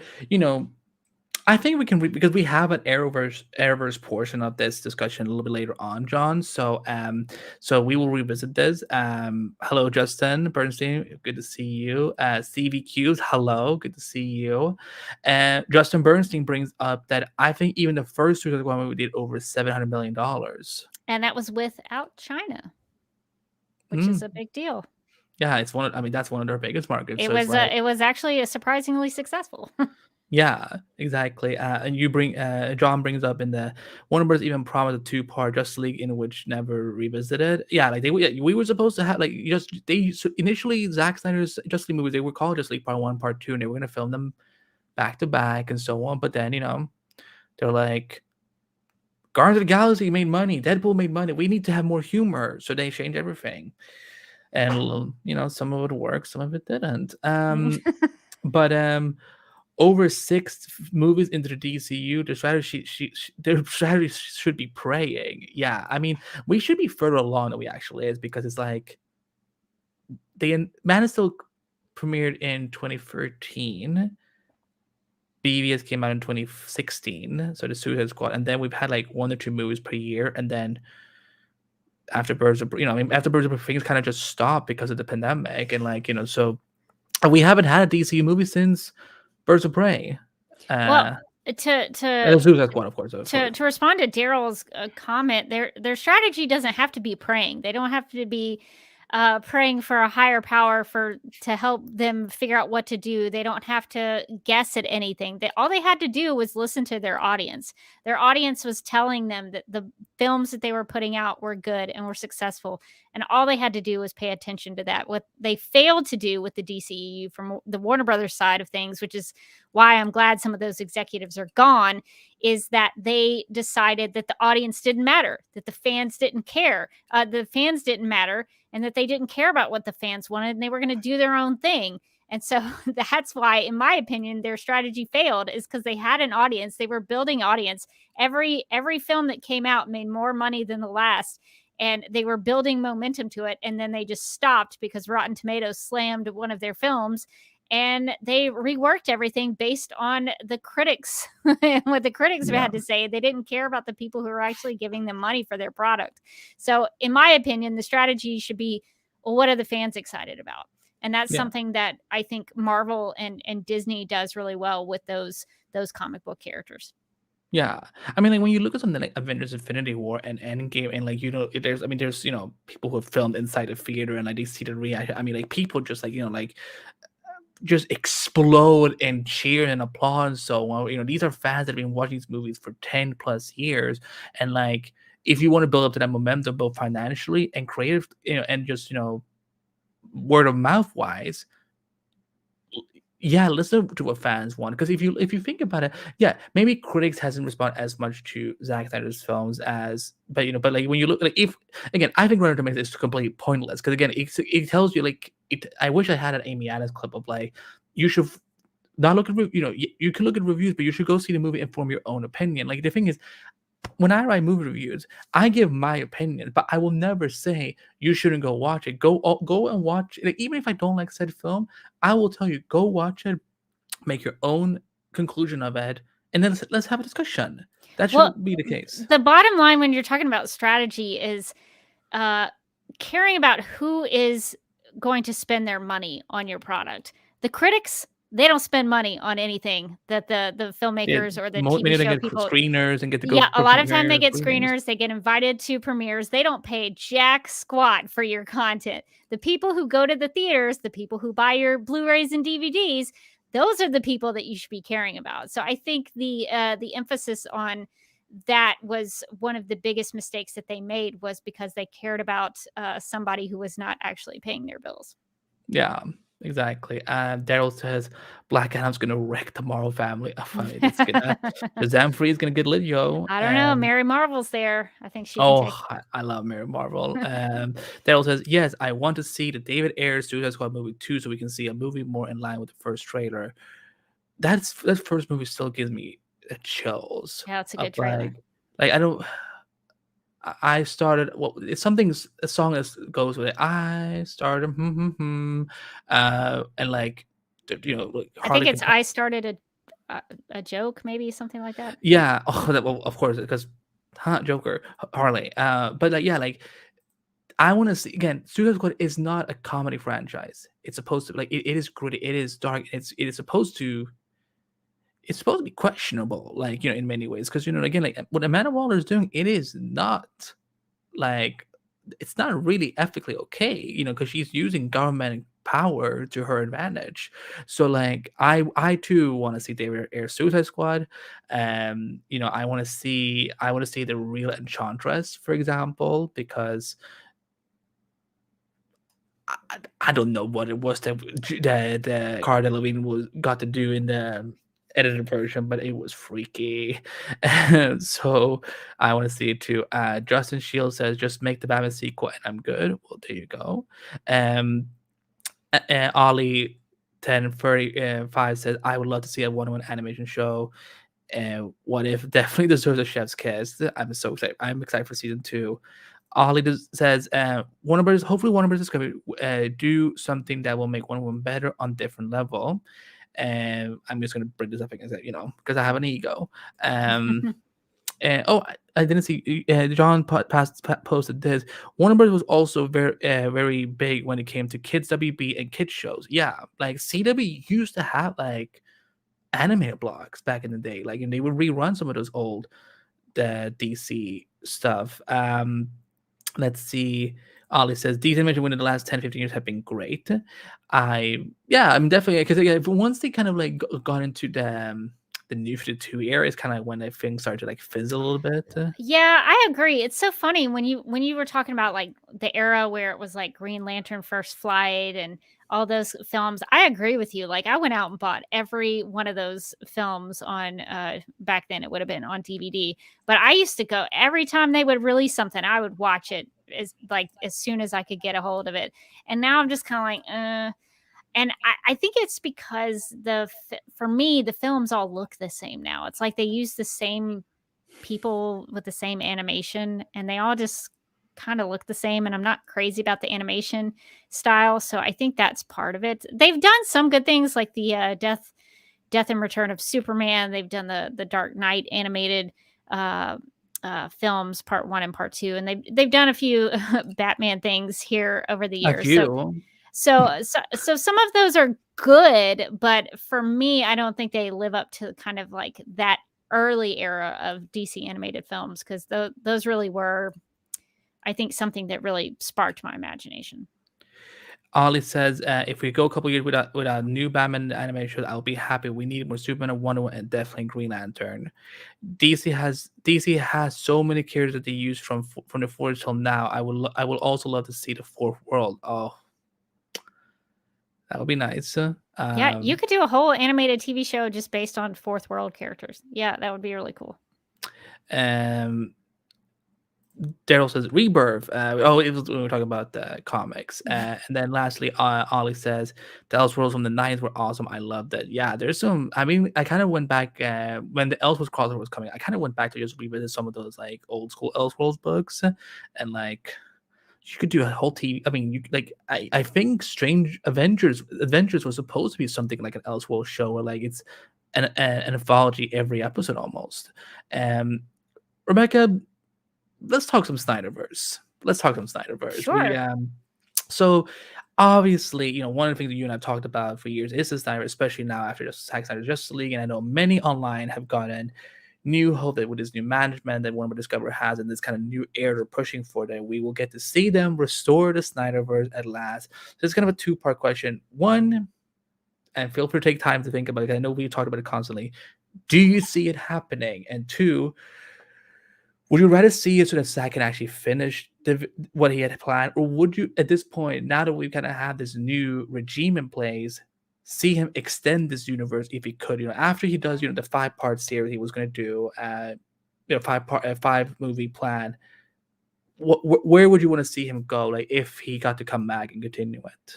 I think we can because we have an Arrowverse portion of this discussion a little bit later on, John. So we will revisit this. Hello, Justin Bernstein, good to see you. CVQs, hello, good to see you. And Justin Bernstein brings up that I think even the first Suicide Squad movie did over $700 million, and that was without China, which is a big deal. Yeah, that's one of their biggest markets. It was actually surprisingly successsul. Yeah, exactly. And John brings up in the Warner Bros. Even promised a 2-part Justice League in which never revisited. Yeah, like we were supposed to have initially Zack Snyder's Justice League movies, they were called Justice League Part 1, Part 2, and they were gonna film them back to back and so on. But then they're like, Guardians of the Galaxy made money, Deadpool made money. We need to have more humor, so they changed everything. And some of it worked, some of it didn't. But over 6 movies into the DCEU, their strategy should be praying. Yeah, I mean, we should be further along than we actually is, because it's like Man of Steel premiered in 2013. BVS came out in 2016, so the Suicide Squad, and then we've had like 1 or 2 movies per year, and then after Birds of Prey, things kind of just stopped because of the pandemic, and so we haven't had a DCU movie since Birds of Prey. Well, to Suicide Squad, of course. To respond to Daryl's comment, their strategy doesn't have to be praying. They don't have to be praying for a higher power to help them figure out what to do. They don't have to guess at anything. All they had to do was listen to their audience. Their audience was telling them that the films that they were putting out were good and were successful. And all they had to do was pay attention to that. What they failed to do with the DCEU from the Warner Brothers side of things, which is why I'm glad some of those executives are gone, is that they decided that the audience didn't matter, that the fans didn't care, the fans didn't matter, and that they didn't care about what the fans wanted, and they were going to do their own thing. And so that's why, in my opinion, their strategy failed, is because they had an audience. They were building audience. Every film that came out made more money than the last. and they were building momentum to it, and then they just stopped because Rotten Tomatoes slammed one of their films, and they reworked everything based on the critics and what the critics Yeah. had to say. They didn't care about the people who are actually giving them money for their product. So in my opinion, the strategy should be, well, what are the fans excited about? And that's Yeah. something that I think Marvel and Disney does really well with those comic book characters. Yeah. I mean, like, when you look at something like Avengers Infinity War and Endgame, and, like, there's, people who have filmed inside the theater, and, like, they see the reaction. I mean, like, people just, like, just explode and cheer and applaud. So, these are fans that have been watching these movies for 10 plus years. And, like, if you want to build up to that momentum, both financially and creative, and just, word of mouth wise, yeah, listen to what fans want. Because if you think about it, yeah, maybe critics hasn't responded as much to Zack Snyder's films as, but like when you look, like, if again, I think Rotten Tomatoes is completely pointless, because again, it tells you, like, I wish I had an Amy Adams clip of, like, you should not look at you can look at reviews, but you should go see the movie and form your own opinion. Like, the thing is, when I write movie reviews, I give my opinion, but I will never say you shouldn't go watch it. Go and watch it. Like, even if I don't like said film, I will tell you, go watch it, make your own conclusion of it, and then let's have a discussion. That Well, should be the case. the bottom line when you're talking about strategy is caring about who is going to spend their money on your product. The critics, they don't spend money on anything that the Yeah, filmmakers or the many TV of them show get people. screeners and get to go Yeah, a for lot of time they premiere get screenings. screeners, they get invited to premieres. They don't pay jack squat for your content. The people who go to the theaters, the people who buy your Blu-rays and DVDs, those are the people that you should be caring about. So I think the emphasis on that was one of the biggest mistakes that they made, was because they cared about somebody who was not actually paying their bills. Yeah, exactly. Daryl says Black Adam's gonna wreck the Marvel family. I mean, it's gonna Shazam 3 is gonna get lit, yo. I don't know. Mary Marvel's there. I think she can Oh, take. I love Mary Marvel. Daryl says, yes, I want to see the David Ayer Suicide Squad movie too, so we can see a movie more in line with the first trailer. That first movie still gives me chills. Yeah, it's a Of, good trailer. like, I don't. I started. Well, it's something. A song that goes with it. I started. And, like, like, I think Harley it's Quinn. I started a joke, maybe something like that. Yeah. Oh, well, of course, because Joker, Harley. But, like, yeah, like, I want to see again. Suicide Squad is not a comedy franchise. It's supposed to, like, it is gritty. It is dark. It is supposed to. It's supposed to be questionable, like, in many ways, because, again, like, what Amanda Waller is doing, it is not, like, it's not really ethically okay, because she's using government power to her advantage. So, like, I too want to see David Air Suicide Squad. I want to see the real Enchantress, for example, because I don't know what it was that the Cara Delevingne got to do in the edited version, but it was freaky. And so I want to see it too. Justin Shields says, just make the Batman sequel and I'm good. Well, there you go. Ollie 1035 says, I would love to see a one-on-one animation show. What if definitely deserves a chef's kiss. I'm so excited. I'm excited for season 2. Ollie says, Warner Brothers, hopefully Warner Brothers Discovery do something that will make Wonder Woman better on different level. And I'm just going to bring this up again, because I have an ego. And I didn't see John posted this. Warner Brothers was also very big when it came to kids WB and kids shows. Yeah, like CW used to have, like, animated blogs back in the day, like, and they would rerun some of those old DC stuff. Let's see. Ollie says DC animation within the last 10-15 years have been great. I'm definitely, because again, once they kind of, like, got into the New 52 era is kind of when things started to, like, fizzle a little bit. Yeah, I agree. It's so funny when you were talking about, like, the era where it was like Green Lantern First Flight and all those films. I agree with you. Like, I went out and bought every one of those films on back then it would have been on DVD. But I used to go every time they would release something, I would watch it as soon as I could get a hold of it. And now I'm just kind of like, and I think it's because for me, the films all look the same now. It's like they use the same people with the same animation, and they all just kind of look the same, and I'm not crazy about the animation style. So I think that's part of it. They've done some good things like the Death and Return of Superman. They've done the Dark Knight animated films, part 1 and part 2, and they've done a few Batman things here over the A years. few. So some of those are good, but for me, I don't think they live up to kind of like that early era of DC animated films, because those really were, I think, something that really sparked my imagination. Ollie says, if we go a couple years without new Batman animation, I'll be happy. We need more Superman and Wonder Woman and definitely Green Lantern. DC has so many characters that they use from the 40s till now. I will also love to see the Fourth World. Oh, that would be nice. Yeah, you could do a whole animated TV show just based on Fourth World characters. Yeah, that would be really cool. Daryl says Rebirth. It was when we were talking about the comics. And then lastly, Ollie says the Elseworlds from the 90s were awesome. I loved it. Yeah, there's some. I mean, I kind of went back when the Elseworlds crossover was coming. I kind of went back to just revisit some of those like old school Elseworlds books, and like you could do a whole TV. I mean, I think Strange Adventures was supposed to be something like an Elseworlds show, where like it's an anthology every episode almost. Rebecca, let's talk some Snyderverse. Sure. So obviously, one of the things that you and I have talked about for years is the Snyder, especially now after just Zack Snyder's Justice League, and I know many online have gotten new hope that with this new management that Warner Discover has and this kind of new era they're pushing for, that we will get to see them restore the Snyderverse at last. So it's kind of a two-part question. One, and feel free to take time to think about it, I know we've talked about it constantly. Do you see it happening? And two, would you rather see it so that Zack can actually finish what he had planned, or would you, at this point, now that we kind of have this new regime in place, see him extend this universe if he could? After he does, the 5-part series he was going to do, 5-movie plan. Where would you want to see him go? Like if he got to come back and continue it.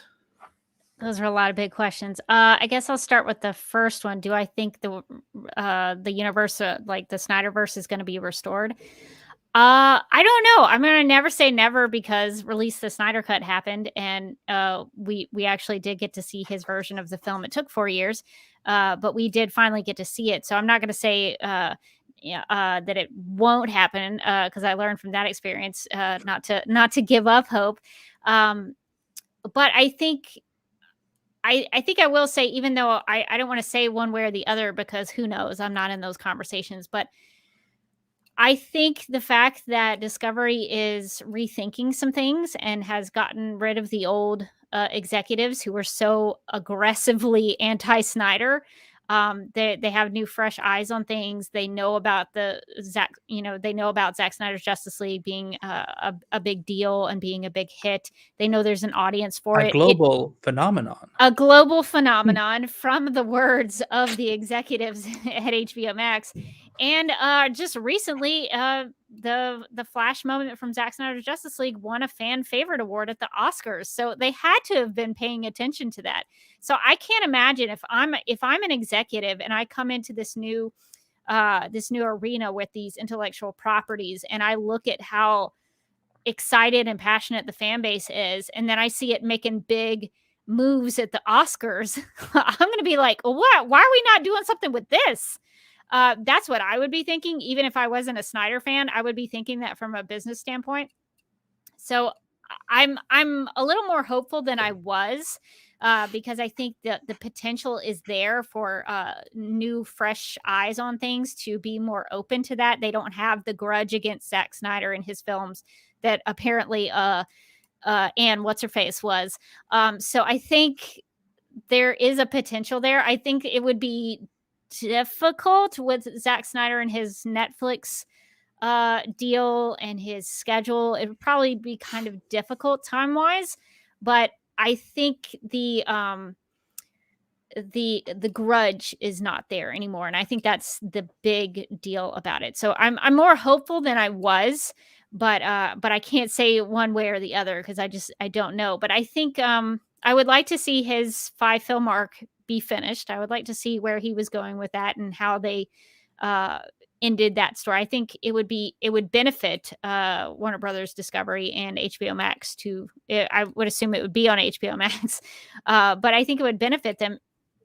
Those are a lot of big questions. I guess I'll start with the first one. Do I think the universe, like the Snyderverse, is going to be restored? I don't know. I'm going to never say never, because Release the Snyder Cut happened, and we actually did get to see his version of the film. It took 4 years, but we did finally get to see it. So I'm not going to say that it won't happen, because I learned from that experience not to give up hope. But I think I will say, even though I don't want to say one way or the other, because who knows, I'm not in those conversations, but I think the fact that Discovery is rethinking some things and has gotten rid of the old executives who were so aggressively anti-Snyder, they have new fresh eyes on things. They know about Zack Snyder's Justice League being a big deal and being a big hit. They know there's an audience for A global phenomenon. A global phenomenon, from the words of the executives at HBO Max. And just recently, the Flash moment from Zack Snyder's Justice League won a fan favorite award at the Oscars. So they had to have been paying attention to that. So I can't imagine if I'm an executive and I come into this new arena with these intellectual properties, and I look at how excited and passionate the fan base is, and then I see it making big moves at the Oscars, I'm going to be like, what? Why are we not doing something with this? That's what I would be thinking. Even if I wasn't a Snyder fan, I would be thinking that from a business standpoint. So I'm a little more hopeful than I was, because I think that the potential is there for new, fresh eyes on things to be more open to that. They don't have the grudge against Zack Snyder and his films that apparently Anne What's-Her-Face was. So I think there is a potential there. I think it would be difficult with Zack Snyder and his Netflix deal and his schedule. It would probably be kind of difficult time-wise, but I think the grudge is not there anymore, and I think that's the big deal about it. So I'm more hopeful than I was, but I can't say one way or the other, because I don't know. But I think I would like to see his 5-film arc be finished. I would like to see where he was going with that, and how they ended that story. I think it would benefit Warner Brothers Discovery and HBO Max I would assume it would be on HBO Max. But I think it would benefit them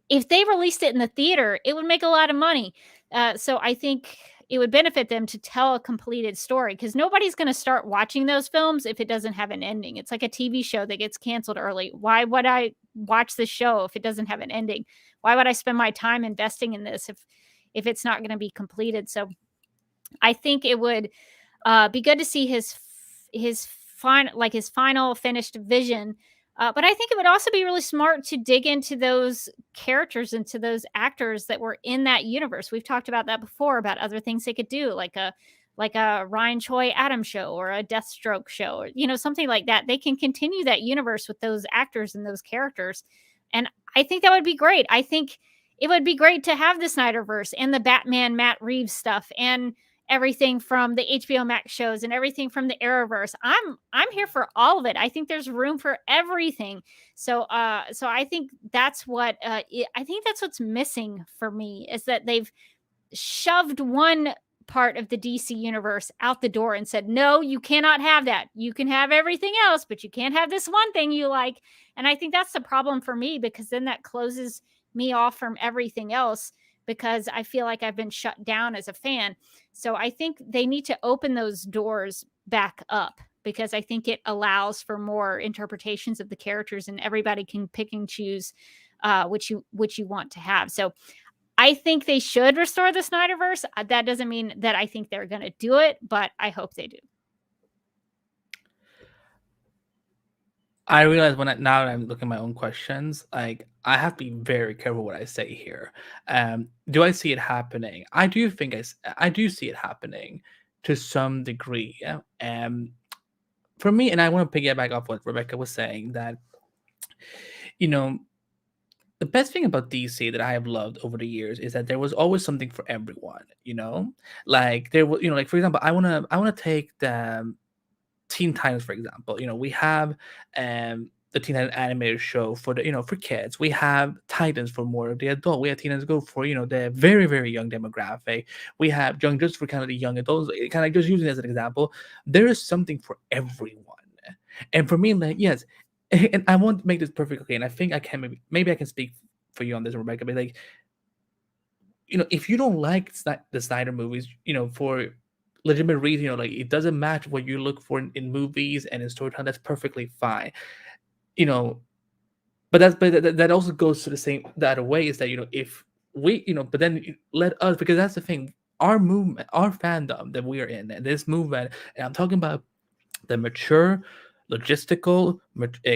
if they released it in the theater. It would make a lot of money. So I think it would benefit them to tell a completed story, because nobody's going to start watching those films if it doesn't have an ending. It's like a TV show that gets canceled early. Why would I watch the show if it doesn't have an ending? Why would I spend my time investing in this if it's not going to be completed? So I think it would be good to see his final finished vision. But I think it would also be really smart to dig into those characters, into those actors that were in that universe. We've talked about that before, about other things they could do, like a Ryan Choi Adams show or a Deathstroke show, or something like that. They can continue that universe with those actors and those characters, and I think that would be great. I think it would be great to have the Snyderverse and the Batman Matt Reeves stuff and everything from the HBO Max shows and everything from the Arrowverse. I'm here for all of it. I think there's room for everything. So I think that's what's missing for me, is that they've shoved one part of the DC universe out the door and said, no, you cannot have that. You can have everything else, but you can't have this one thing you like. And I think that's the problem for me, because then that closes me off from everything else, because I feel like I've been shut down as a fan. So I think they need to open those doors back up, because I think it allows for more interpretations of the characters, and everybody can pick and choose which you want to have. So I think they should restore the Snyderverse. That doesn't mean that I think they're going to do it, but I hope they do. I realize now that I'm looking at my own questions, like, I have to be very careful what I say here. Do I see it happening? I do think I do see it happening to some degree. Yeah. For me, and I want to piggyback off what Rebecca was saying, that the best thing about DC that I have loved over the years is that there was always something for everyone. Like there was, like, for example, I wanna take the Teen Titans, for example. We have the Teen Titans animated show for the for kids. We have Titans for more of the adult. We have Teen Titans Go for the very, very young demographic. We have Young Justice for kind of the young adults. Kind of just using it as an example, there is something for everyone. And for me, like, yes, and I want to make this perfectly clear, and I think I can maybe I can speak for you on this, Rebecca. But, like, if you don't like the Snyder movies, for legitimate reason, like, it doesn't match what you look for in movies and in storytelling, that's perfectly fine. But that also goes to the other way, is that if we but then let us, because that's the thing, our movement, our fandom that we are in, and this movement, and I'm talking about the mature, logistical,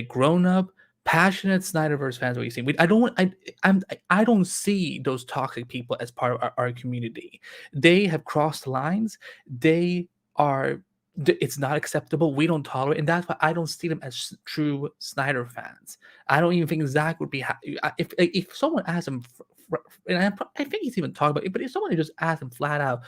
grown up, passionate Snyderverse fans. What you see, I don't see those toxic people as part of our community. They have crossed the lines. It's not acceptable. We don't tolerate, and that's why I don't see them as true Snyder fans. I don't even think Zack would be if someone asked him, and I think he's even talked about it. But if someone just asked him flat out,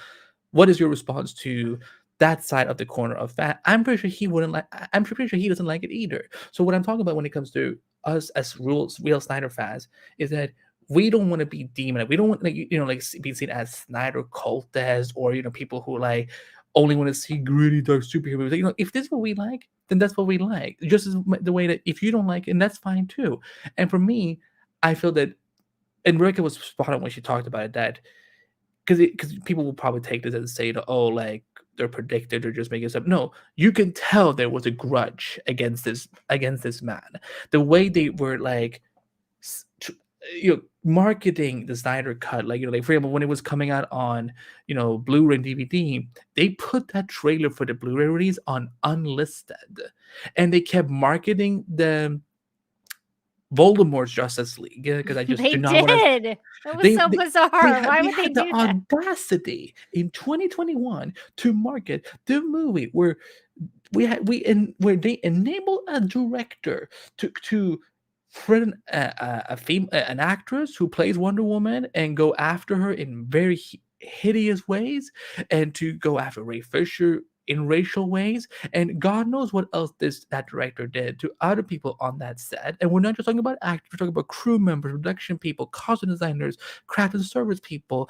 "What is your response to that side of the corner of that?" I'm pretty sure he wouldn't like. I'm pretty sure he doesn't like it either. So what I'm talking about when it comes to us as real Snyder fans is that we don't want to be demonized. We don't want be seen as Snyder cultists, or people who like only want to see gritty dark superhero movies. Like, if this is what we like, then that's what we like. Just as the way that if you don't like it, and that's fine too. And for me, I feel that, and Rebecca was spot on when she talked about it, that because people will probably take this and say that, oh, like, they're predicted or just making stuff. No, you can tell there was a grudge against this man. The way they were like, marketing the Snyder cut, like, like, for example, when it was coming out on Blu-ray and DVD, they put that trailer for the Blu-ray release on unlisted, and they kept marketing the Voldemort's Justice League, because I just They do not want to. did. That was so bizarre. Why would they had the do that? audacity in 2021 to market the movie where where they enable a director to threaten an actress who plays Wonder Woman and go after her in very hideous ways, and to go after Ray Fisher in racial ways, and God knows what else that director did to other people on that set. And we're not just talking about actors, we're talking about crew members, production people, costume designers, craft and service people.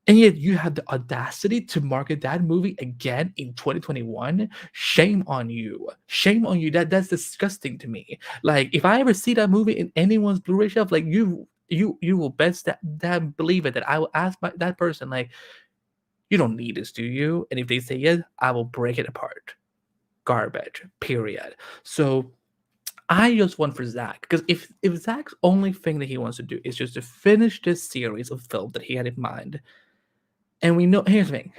And yet you have the audacity to market that movie again in 2021. Shame on you. Shame on you. That's disgusting to me. Like if I ever see that movie in anyone's Blu-ray shelf, like you will best that believe it that I will ask that person like, you don't need this, do you? And if they say yes, I will break it apart. Garbage. Period. So I just want for Zack because if Zack's only thing that he wants to do is just to finish this series of film that he had in mind, and we know here's the thing,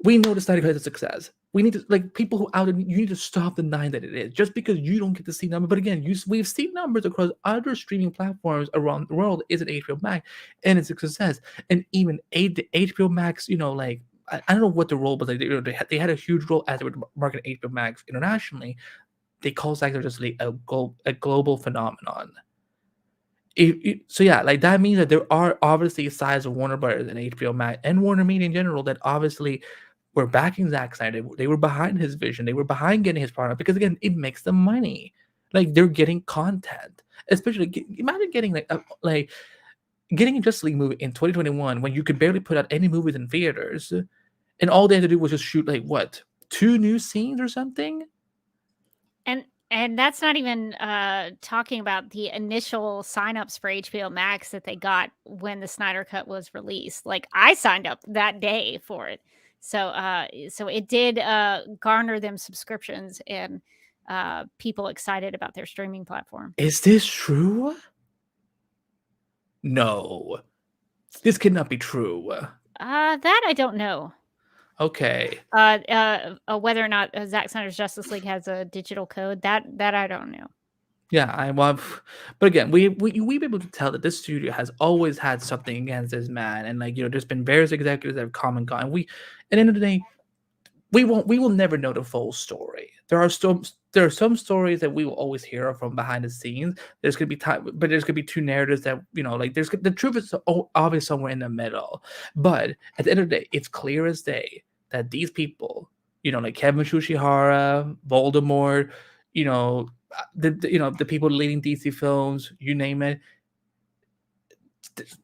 we know the Snyder Cut is a success. We need to like people who out you need to stop denying that it is just because you don't get to see numbers. But again, we've seen numbers across other streaming platforms around the world. Is it HBO Max, and it's a success. And even the HBO Max, like I don't know what the role was. Like they had a huge role as they were marketing HBO Max internationally. They call Zack just like a global phenomenon. So yeah, like that means that there are obviously sides of Warner Brothers and HBO Max and Warner Media in general that obviously were backing Zack Snyder. They were behind his vision. They were behind getting his product because again, it makes them money. Like they're getting content, especially imagine getting like getting a Justice League movie in 2021 when you could barely put out any movies in theaters, and all they had to do was just shoot like what 2 new scenes or something. And that's not even talking about the initial signups for HBO Max that they got when the Snyder Cut was released. Like I signed up that day for it, so it did garner them subscriptions and people excited about their streaming platform. Is this true? No, this cannot be true. That I don't know. Okay. Whether or not Zack Snyder's Justice League has a digital code, that I don't know. Yeah, but again, we've been able to tell that this studio has always had something against this man, and there's been various executives that have come and gone. At the end of the day, we will never know the full story. There are some stories that we will always hear from behind the scenes. There's gonna be time, but there's gonna be 2 narratives that there's the truth is obvious somewhere in the middle. But at the end of the day, it's clear as day that these people, like Kevin Shushihara, Voldemort, the people leading DC films, you name it.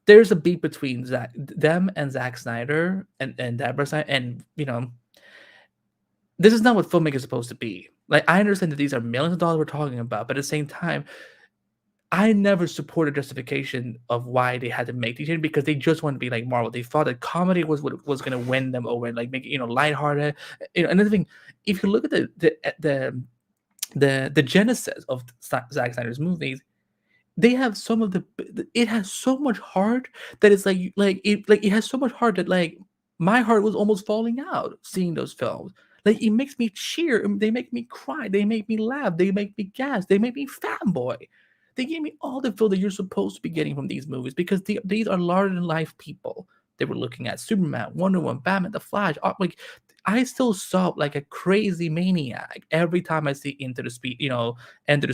There's a beat between them and Zack Snyder and Deborah Snyder, and this is not what filmmaking is supposed to be. Like I understand that these are millions of dollars we're talking about, but at the same time, I never supported justification of why they had to make these changes because they just wanted to be like Marvel. They thought that comedy was what was going to win them over, and like make it lighthearted. Another thing, if you look at the genesis of Zack Snyder's movies, they have some of it has so much heart that it's it has so much heart that like my heart was almost falling out seeing those films. Like it makes me cheer, they make me cry, they make me laugh, they make me gasp, they make me fanboy. They gave me all the feel that you're supposed to be getting from these movies because these are larger than life people. They were looking at Superman, Wonder Woman, Batman, The Flash. Like I still sob like a crazy maniac every time I see Enter the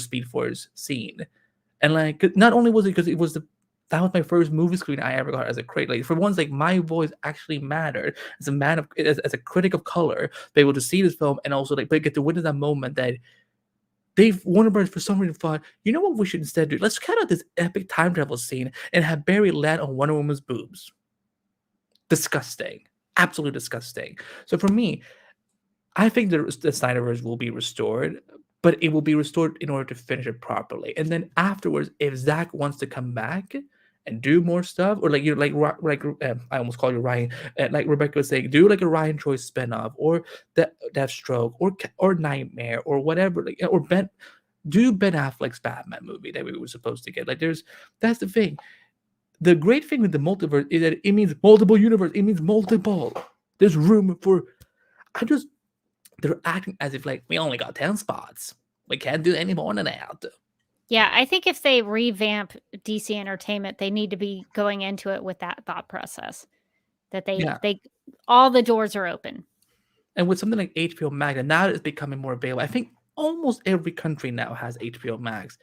Speed Force scene. And like not only was it because that was my first movie screen I ever got as a critic. Like for once, like my voice actually mattered as a man of as a critic of color, be able to see this film and also like get to witness that moment that Warner Bros. For some reason thought, you know what we should instead do? Let's cut out this epic time travel scene and have Barry land on Wonder Woman's boobs. Disgusting. Absolutely disgusting. So for me, I think the Snyderverse will be restored, but it will be restored in order to finish it properly. And then afterwards, if Zack wants to come back and do more stuff, or I almost call you Ryan, like Rebecca was saying, do like a Ryan Choice spinoff, or Deathstroke, or Nightmare, or whatever, or Ben Affleck's Batman movie that we were supposed to get. Like that's the thing. The great thing with the multiverse is that it means multiple universe. It means multiple. There's room for. They're acting as if like we only got 10 spots. We can't do any more than that. Yeah, I think if they revamp DC Entertainment, they need to be going into it with that thought process that they all the doors are open. And with something like HBO Max, and now it's becoming more available. I think almost every country now has HBO Max.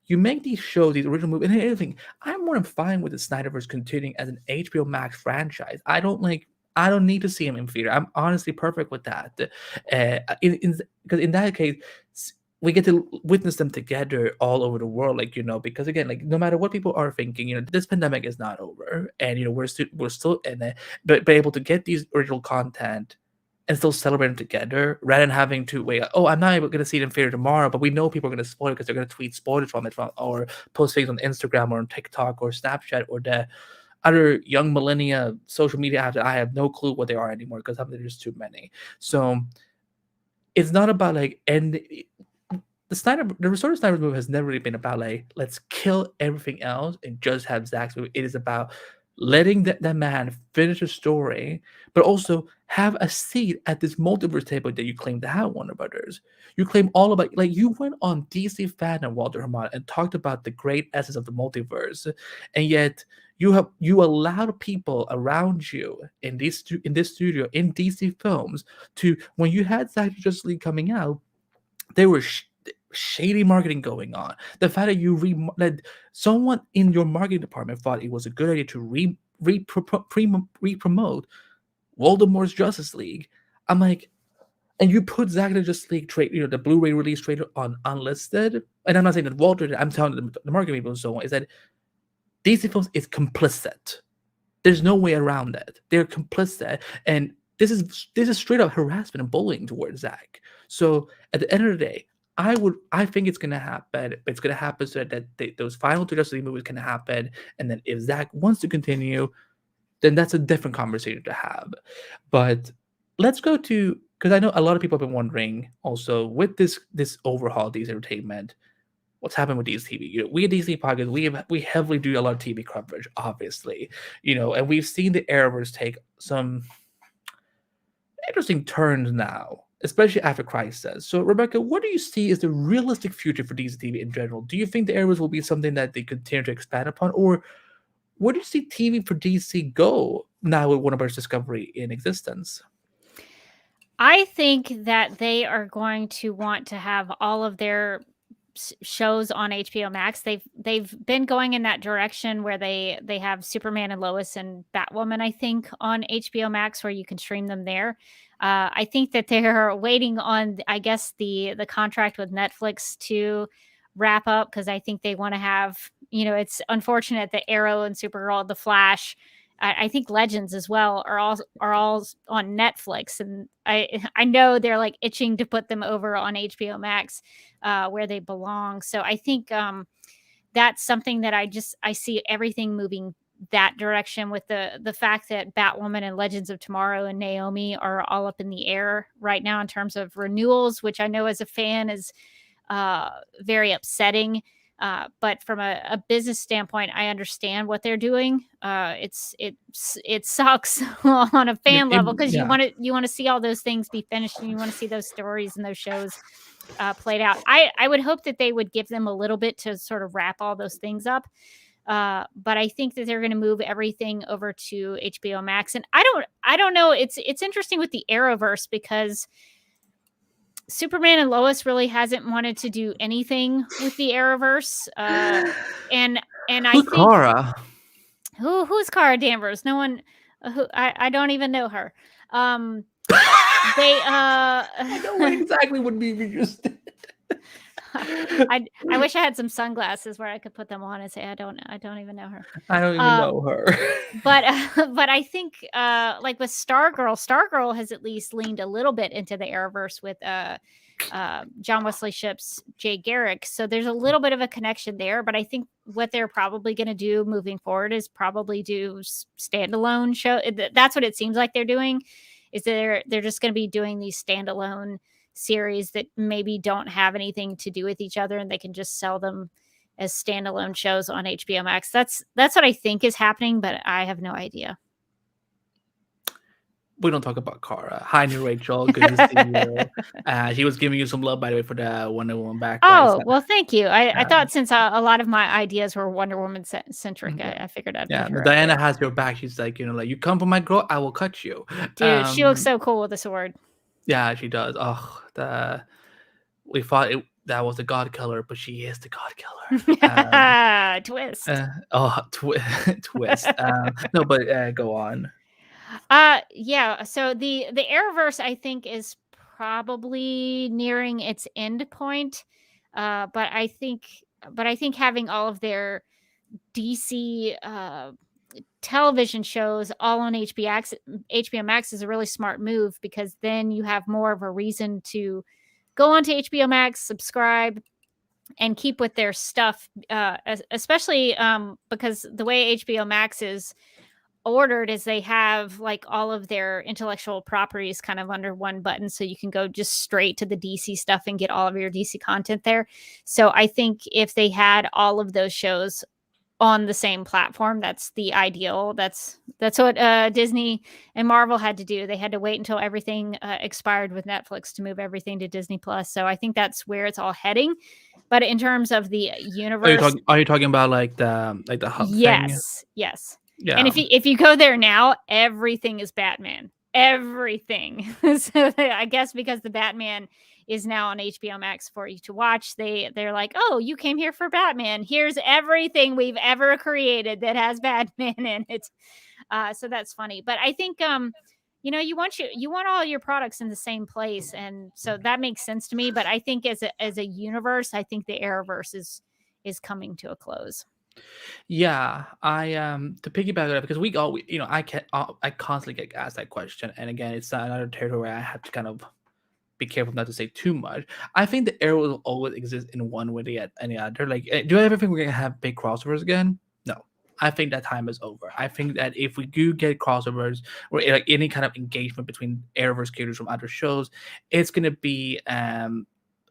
You make these shows, these original movies, and everything. I'm more than fine with the Snyderverse continuing as an HBO Max franchise. I don't need to see him in theater. I'm honestly perfect with that. Because in that case, we get to witness them together all over the world, like, because again, like, no matter what people are thinking, this pandemic is not over, and we're still in it, but able to get these original content and still celebrate them together rather than having to wait. Oh, I'm not able going to see it in theater tomorrow, but we know people are going to spoil it because they're going to tweet spoilers from it, or post things on Instagram or on TikTok or Snapchat or the other young millennia social media apps that I have no clue what they are anymore because there's just too many. So it's not about like, and the Restored of Snyder's movie has never really been about like, let's kill everything else and just have Zack's movie. It is about letting that man finish a story, but also have a seat at this multiverse table that you claim to have, Warner Brothers. You claim all about, like, you went on DC Fan and Walter Hamada and talked about the great essence of the multiverse, and yet you allowed people around you in this studio in DC Films to, when you had Zack Justice League coming out, there were shady marketing going on. The fact that that someone in your marketing department thought it was a good idea to re-promote Voldemort's Justice League. I'm like, and you put Zack Justice League the Blu-ray release trailer on unlisted. And I'm not saying that Walter did. I'm telling the marketing people and so on, is that DC Films is complicit. There's no way around that. They're complicit, and this is straight up harassment and bullying towards Zack. So at the end of the day, I think it's gonna happen. It's gonna happen so that those final two Justice League movies can happen, and then if Zack wants to continue, then that's a different conversation to have. But let's go to, because I know a lot of people have been wondering also with this overhaul, DC Entertainment, what's happened with DCTV. We at DC Podcast, we heavily do a lot of TV coverage, obviously, and we've seen the Arrowverse take some interesting turns now, especially after Crisis. So, Rebecca, what do you see as the realistic future for DCTV in general? Do you think the Arrowverse will be something that they continue to expand upon, or where do you see TV for DC go now with Warner Bros. Discovery in existence? I think that they are going to want to have all of their shows on HBO Max. They've been going in that direction where they have Superman and Lois and Batwoman, I think, on HBO Max, where you can stream them there. I think that they're waiting on, I guess, the contract with Netflix to wrap up, because I think they want to have, it's unfortunate that Arrow and Supergirl, The Flash, I think Legends as well are all on Netflix, and I know they're like itching to put them over on HBO Max, where they belong. So I think that's something that I see everything moving that direction, with the fact that Batwoman and Legends of Tomorrow and Naomi are all up in the air right now in terms of renewals, which I know as a fan is very upsetting. But from a business standpoint, I understand what they're doing. It sucks on a fan level, because you want to see all those things be finished, and you want to see those stories and those shows played out. I would hope that they would give them a little bit to sort of wrap all those things up. But I think that they're going to move everything over to HBO Max, and I don't know. It's interesting with the Arrowverse, because Superman and Lois really hasn't wanted to do anything with the Arrowverse, and I think Kara? Who's Kara Danvers? No one. I don't even know her. I know what exactly would be interesting. I wish I had some sunglasses where I could put them on and say I don't even know her. I don't even know her. But I think like with Stargirl has at least leaned a little bit into the Arrowverse with John Wesley Shipp's Jay Garrick. So there's a little bit of a connection there. But I think what they're probably going to do moving forward is probably do standalone show. That's what it seems like they're doing. Is they're just going to be doing these standalone series that maybe don't have anything to do with each other, and they can just sell them as standalone shows on HBO Max. That's what I think is happening, but I have no idea. We don't talk about Kara. Hi, new Rachel. Good to see you. She was giving you some love, by the way, for the Wonder Woman back. Oh, well, thank you. I thought since a lot of my ideas were Wonder Woman centric, I figured I'd put her Diana has your back. She's like, like, you come for my girl, I will cut you. Dude, she looks so cool with a sword. Yeah, she does. Oh, we thought that was the God Killer, but she is the God Killer. Twist. Twist. No, but go on. Yeah. So the Arrowverse, I think, is probably nearing its end point. But I think having all of their DC television shows all on HBO Max is a really smart move, because then you have more of a reason to go onto HBO Max, subscribe, and keep with their stuff. Especially because the way HBO Max is ordered is they have like all of their intellectual properties kind of under one button, so you can go just straight to the DC stuff and get all of your DC content there. So I think if they had all of those shows on the same platform, that's the ideal. That's what Disney and Marvel had to do. They had to wait until everything expired with Netflix to move everything to Disney Plus. So I think that's where it's all heading. But in terms of the universe, Are you talking about like the hub thing? yes. Yeah. And if you go there now, everything is Batman. Everything. So I guess because the Batman is now on HBO Max for you to watch, they're like, oh, you came here for Batman. Here's everything we've ever created that has Batman in it. So that's funny. But I think you want all your products in the same place, and so that makes sense to me. But I think as a universe, I think the Arrowverse is coming to a close. Yeah, I to piggyback on that, because I constantly get asked that question, and again, it's another territory where I have to kind of be careful not to say too much. I think the Arrow will always exist in one way or any other. Like, do I ever think we're gonna have big crossovers again? No. I think that time is over. I think that if we do get crossovers or like any kind of engagement between Arrowverse characters from other shows, it's gonna be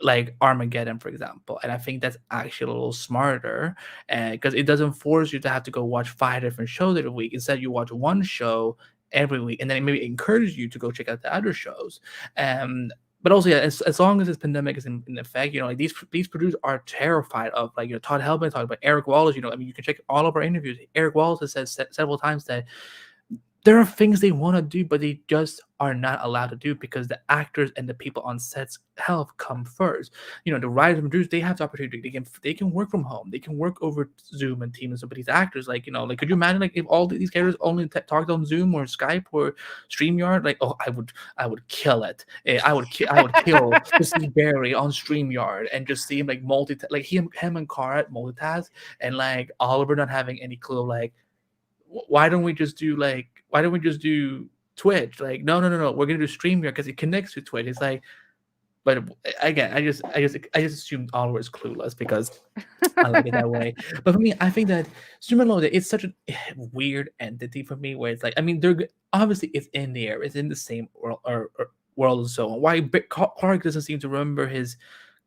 like Armageddon, for example. And I think that's actually a little smarter, because it doesn't force you to have to go watch 5 different shows every week. Instead, you watch one show every week, and then it maybe encourages you to go check out the other shows. But also, yeah, as long as this pandemic is in effect, like these producers are terrified of, like, Todd Helbing talked about Eric Wallace. I mean, you can check all of our interviews. Eric Wallace has said several times that there are things they want to do, but they just are not allowed to do because the actors and the people on set's health come first. The writers and producers, they have the opportunity. They can work from home. They can work over Zoom and Teams. And but these actors, like, could you imagine, like, if all these characters only talked on Zoom or Skype or StreamYard? Like, oh, I would kill it. I would kill to see Barry on StreamYard and just see him like him and Cara multitask, and like Oliver not having any clue, like, why don't we just do Twitch? Like, no, we're gonna do StreamYard because it connects to Twitch. It's like, but again, I just assumed Oliver is clueless because I like it that way. But for me, I think that Supergirl, it's such a weird entity for me, where it's like, I mean, obviously it's in the air, it's in the same world or world and so on. Why Clark doesn't seem to remember his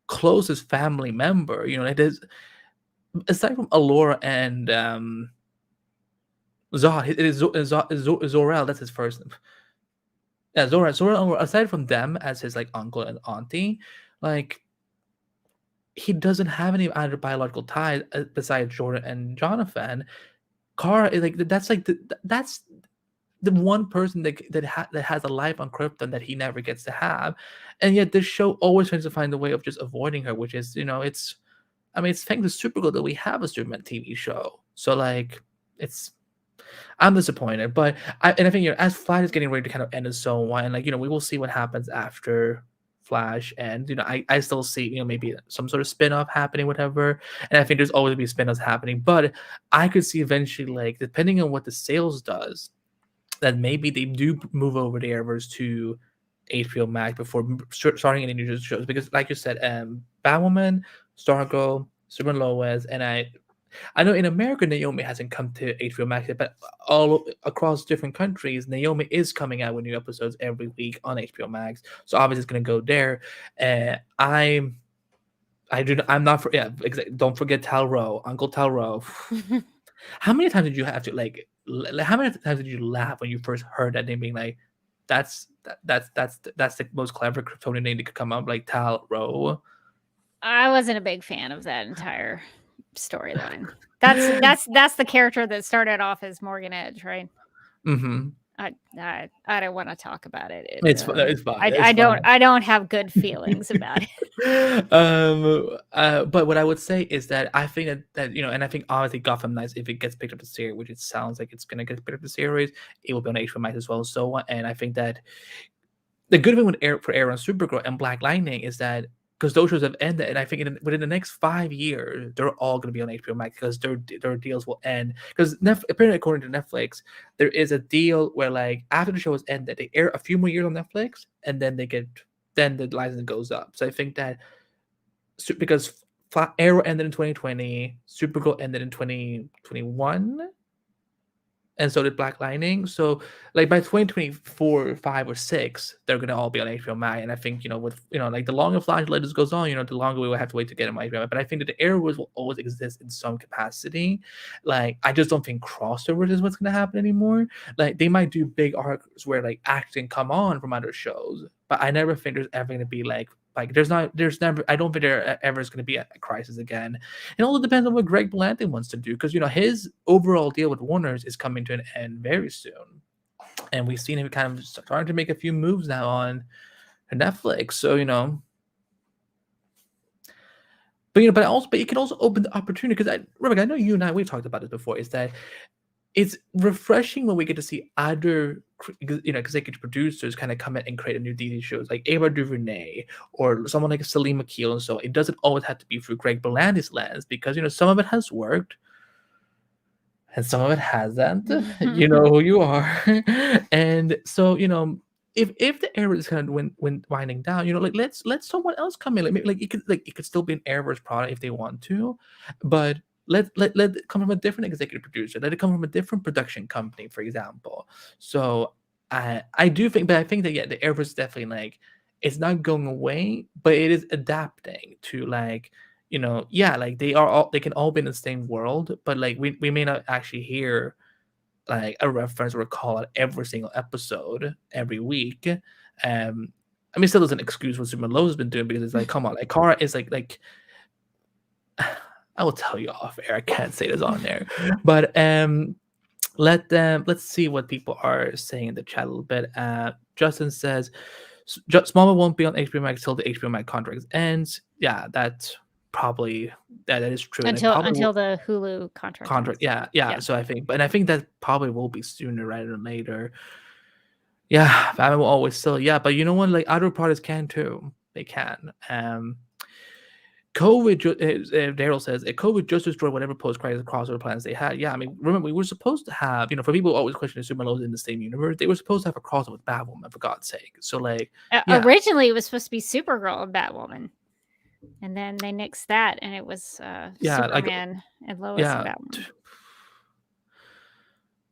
closest family member? It is, aside from Allura and Zod, it is Zor-El. That's his first name. Yeah, Zor-El. Aside from them as his like uncle and auntie, like, he doesn't have any other biological ties besides Jordan and Jonathan. Kara is like that's the one person that has a life on Krypton that he never gets to have, and yet this show always tries to find a way of just avoiding her, which is it's thanks to Supergirl that we have a Superman TV show. So like I'm disappointed, but I think as Flash is getting ready to kind of end and so on, like, we will see what happens after Flash, and I still see maybe some sort of spin-off happening, whatever, and I think there's always be spin-offs happening, but I could see eventually, like, depending on what the sales does, that maybe they do move over the Arrowverse to HBO Max before starting any new shows, because like you said, Batwoman, Stargirl, Superman Lois, and I know in America, Naomi hasn't come to HBO Max yet, but all across different countries, Naomi is coming out with new episodes every week on HBO Max. So obviously, it's going to go there. I'm not for, yeah. Don't forget Talro, Uncle Talro. How many times did you have to how many times did you laugh when you first heard that name, being like, that's the most clever Kryptonian name that could come up, like Talro? I wasn't a big fan of that entire storyline. That's the character that started off as Morgan Edge, right? Mm-hmm. I don't want to talk about it. It's fine. I don't have good feelings about it. But what I would say is that I think that and I think obviously Gotham Knights, if it gets picked up the series, which it sounds like it's gonna get picked up the series, it will be on HBO Max as well. So, and I think that the good thing with for Arrow and Supergirl and Black Lightning is that because those shows have ended, and I think within the next 5 years, they're all going to be on HBO Max because their deals will end. Because apparently, according to Netflix, there is a deal where like after the show is ended, they air a few more years on Netflix, and then the license goes up. So I think that because Arrow ended in 2020, Supergirl ended in 2021, and so did Black Lightning. So like by 2024, 5 or 6, they're gonna all be on HBO Max. And I think, with like the longer Flash Legends goes on, the longer we will have to wait to get them on HBO Max. But I think that the Arrowverse will always exist in some capacity. Like I just don't think crossovers is what's gonna happen anymore. Like they might do big arcs where like acting come on from other shows, but I never think there's ever gonna be like there's never, I don't think there ever is going to be a crisis again. It all depends on what Greg Berlanti wants to do, because his overall deal with Warner's is coming to an end very soon, and we've seen him kind of starting to make a few moves now on Netflix. So but it can also open the opportunity, because Rebecca, I know you and I, we've talked about this before, is that it's refreshing when we get to see other executive producers kind of come in and create a new DC shows, like Ava DuVernay or someone like Salim Akil. And so it doesn't always have to be through Greg Berlanti's lens, because some of it has worked and some of it hasn't. You know who you are. And so if the Arrowverse is kind of winding down, like let someone else come in. Like it could still be an Arrowverse product if they want to, but let it come from a different executive producer. Let it come from a different production company, for example. So I do think, but I think that the Arrowverse is definitely like, it's not going away, but it is adapting to like like they can all be in the same world, but like we may not actually hear like a reference or a call out every single episode every week. I mean, still doesn't excuse what Superman Lowe's has been doing, because it's like, come on, like Kara is like I will tell you off air. I can't say this on there, but let's see what people are saying in the chat a little bit. Justin says Smallville won't be on HBO Max till the HBO Max contract ends. Yeah, that is true. Until the Hulu contract. Yeah. So I think that probably will be sooner rather than later. Yeah, Batman will always still. Yeah, but you know what? Like other products can too. They can. COVID, Daryl says, COVID just destroyed whatever post-crisis crossover plans they had. Yeah, I mean, remember, we were supposed to have, for people who always question Superman in the same universe, they were supposed to have a crossover with Batwoman, for God's sake. So, like, originally it was supposed to be Supergirl and Batwoman, and then they nixed that, and it was Superman and Lois and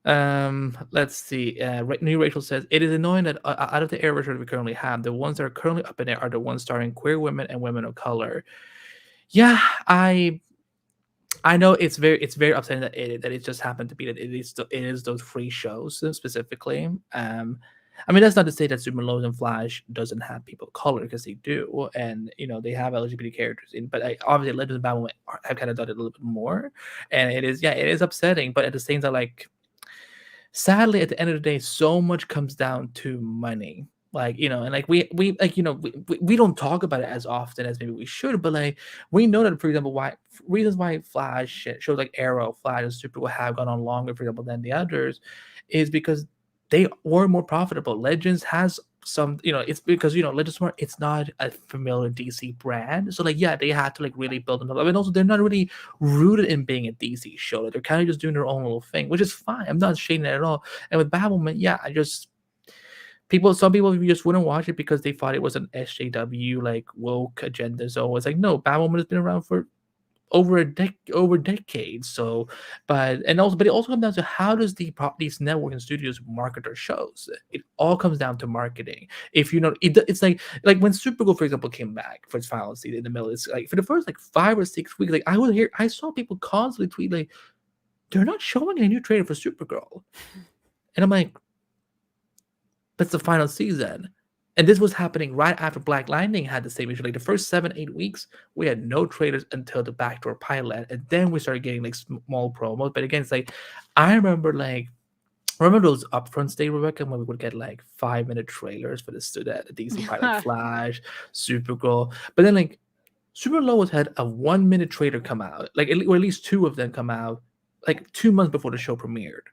Batwoman. Let's see. New Rachel says, it is annoying that out of the Arrowverse we currently have, the ones that are currently up in there are the ones starring queer women and women of color. Yeah, I know it's very upsetting that it just happened to be that it is those free shows specifically. I mean, that's not to say that Superman Lois and Flash doesn't have people of color, because they do, and they have LGBT characters in. But obviously, Legends of Batman have kind of done it a little bit more, and it is upsetting. But at the same time, like, sadly, at the end of the day, so much comes down to money. Like, and like we don't talk about it as often as maybe we should, but like we know that, for example, reasons why Flash shows like Arrow, Flash, and Supergirl have gone on longer, for example, than the others, is because they were more profitable. Legends has some, it's because Legends it's not a familiar DC brand, so like they had to like really build them up. I mean, also they're not really rooted in being a DC show. Like, they're kind of just doing their own little thing, which is fine. I'm not shading it at all. And with Batwoman, some people just wouldn't watch it because they thought it was an SJW like woke agenda. So it's like, no, Batwoman has been around for over decades. So, but it also comes down to, how does these network and studios market their shows? It all comes down to marketing. If it's like when Supergirl, for example, came back for its final season in the middle, it's like for the first like 5 or 6 weeks, like I saw people constantly tweet like, they're not showing a new trailer for Supergirl, and I'm like, that's the final season. And this was happening right after Black Lightning had the same issue. Like the first 7-8 weeks, we had no trailers until the backdoor pilot. And then we started getting like small promos. But again, it's like, I remember those upfront days, Rebecca, when we would get like 5-minute trailers for the DC pilot, Flash, Supergirl. But then like Super Lois had a 1-minute trailer come out, like, or at least 2 of them come out like 2 months before the show premiered.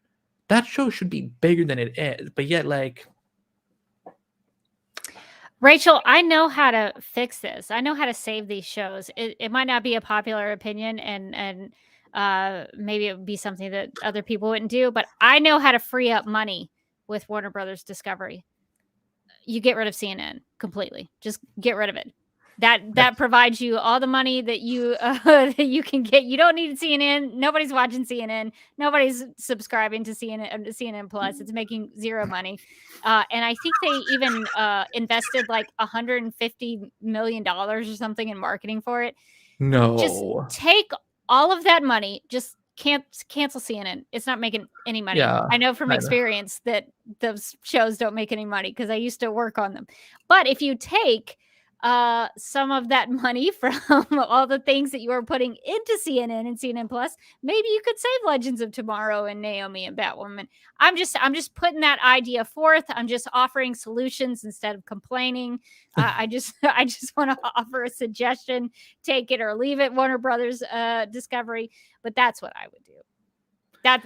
That show should be bigger than it is. But yet, like, Rachel, I know how to fix this. I know how to save these shows. It might not be a popular opinion, and maybe it would be something that other people wouldn't do, but I know how to free up money with Warner Brothers Discovery. You get rid of CNN completely. Just get rid of it. That provides you all the money that you that you can get. You don't need CNN. Nobody's watching CNN. Nobody's subscribing to CNN Plus. It's making zero money. And I think they even invested like $150 million or something in marketing for it. Just No. take all of that money. Just cancel CNN. It's not making any money. Yeah, I know from I know. experience that those shows don't make any money because I used to work on them. But if you take some of that money from all the things that you are putting into CNN and CNN Plus, maybe you could save Legends of Tomorrow and Naomi and Batwoman. I'm just putting that idea forth. I'm just offering solutions instead of complaining. I just want to offer a suggestion. Take it or leave it, Warner Brothers Discovery. But that's what I would do.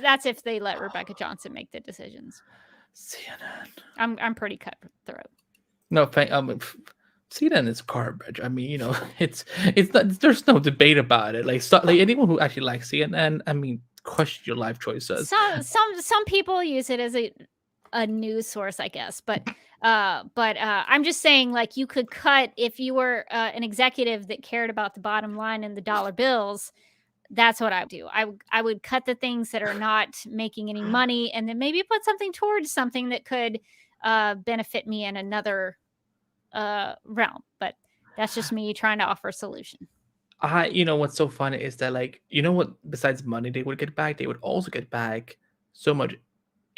That's if they let Rebecca Johnson make the decisions. CNN. I'm pretty cutthroat. No, CNN is garbage. I mean, it's not, there's no debate about it. Like anyone who actually likes CNN, I mean, question your life choices. Some people use it as a news source, I guess, but I'm just saying, like, you could cut if you were an executive that cared about the bottom line and the dollar bills. That's what I would do. I would cut the things that are not making any money, and then maybe put something towards something that could benefit me in another realm. But that's just me trying to offer a solution. What's so funny is that, like, what, besides money they would get back, they would also get back so much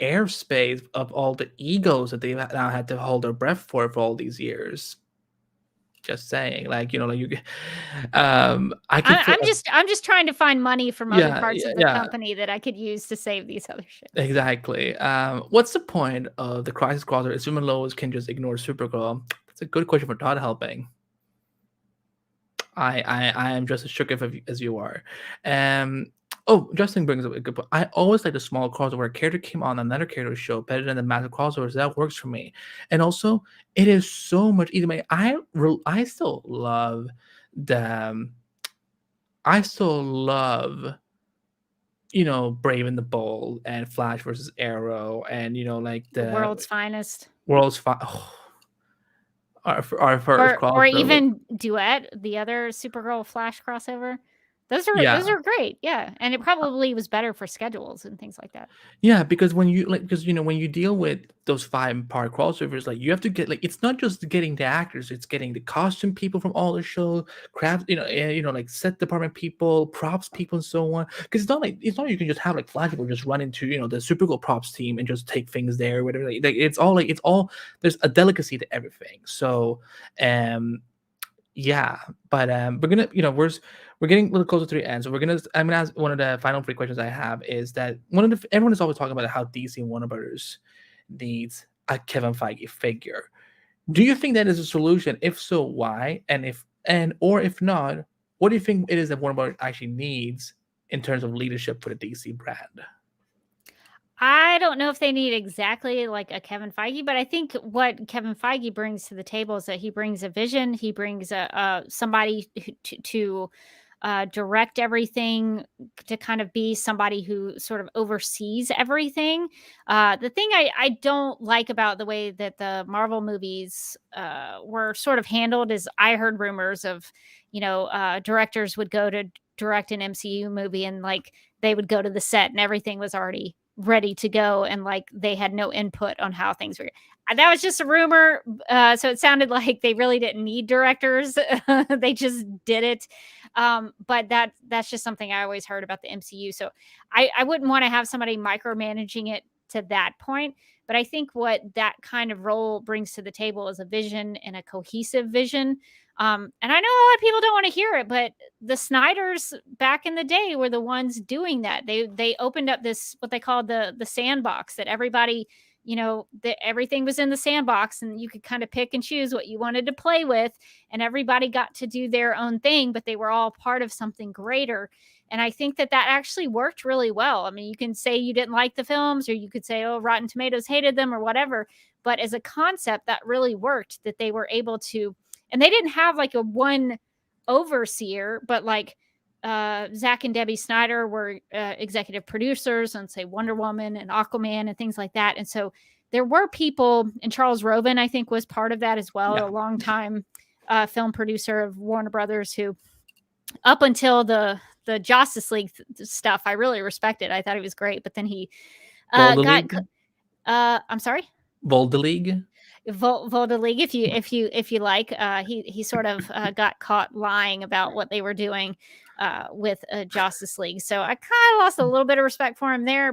airspace of all the egos that they've now had to hold their breath for all these years. Just saying, like, I'm just trying to find money from other Yeah, parts of the yeah. company that I could use to save these other shit. Exactly. What's the point of the Crisis Crosser assuming Lois can just ignore Supergirl? That's a good question for Todd Helping. I am just as shook as you are. Justin brings up a good point. I always like the small crossover where a character came on another character show better than the massive crossovers. That works for me. And also, it is so much easier. I still love the. I still love, Brave and the Bold and Flash versus Arrow and like the World's Finest. Our first crossover. Or even Duet, the other Supergirl Flash crossover. Those are great, yeah, and it probably was better for schedules and things like that. Yeah, because when you when you deal with those 5-part crossovers, like, you have to get, like, it's not just getting the actors, it's getting the costume people from all the shows, craft, like set department people, props people, and so on. Because it's not like you can just have like Flash people just run into the Supergirl props team and just take things there, whatever. Like, it's all there's a delicacy to everything. So, yeah, but we're gonna, we're getting a little closer to the end, so I'm gonna ask one of the final 3 questions I have is that everyone is always talking about how DC and Warner Brothers needs a Kevin Feige figure. Do you think that is a solution? If so, why? And if not, what do you think it is that Warner Brothers actually needs in terms of leadership for the DC brand? I don't know if they need exactly like a Kevin Feige, but I think what Kevin Feige brings to the table is that he brings a vision. He brings somebody to direct everything, to kind of be somebody who sort of oversees everything. The thing I don't like about the way that the Marvel movies were sort of handled is I heard rumors of, directors would go to direct an MCU movie and like they would go to the set and everything was already ready to go and like they had no input on how things were. That was just a rumor. So it sounded like they really didn't need directors. They just did it. But that's just something I always heard about the MCU. So I wouldn't want to have somebody micromanaging it to that point. But I think what that kind of role brings to the table is a vision and a cohesive vision. And I know a lot of people don't want to hear it, but the Snyders back in the day were the ones doing that. They opened up this, what they called the sandbox, that everybody, that everything was in the sandbox and you could kind of pick and choose what you wanted to play with, and everybody got to do their own thing, but they were all part of something greater. And I think that actually worked really well. I mean, you can say you didn't like the films, or you could say, oh, Rotten Tomatoes hated them or whatever. But as a concept, that really worked, that they were able to, and they didn't have like a one overseer, but like Zack and Debbie Snyder were executive producers on, say, Wonder Woman and Aquaman and things like that. And so there were people, and Charles Roven, I think, was part of that as well, Yeah. a longtime film producer of Warner Brothers, who, up until the Justice League stuff, I really respected. I thought he was great, but then he got. League? I'm sorry. Volta League? Volta League, if you like. He sort of got caught lying about what they were doing with Justice League, so I kind of lost a little bit of respect for him there.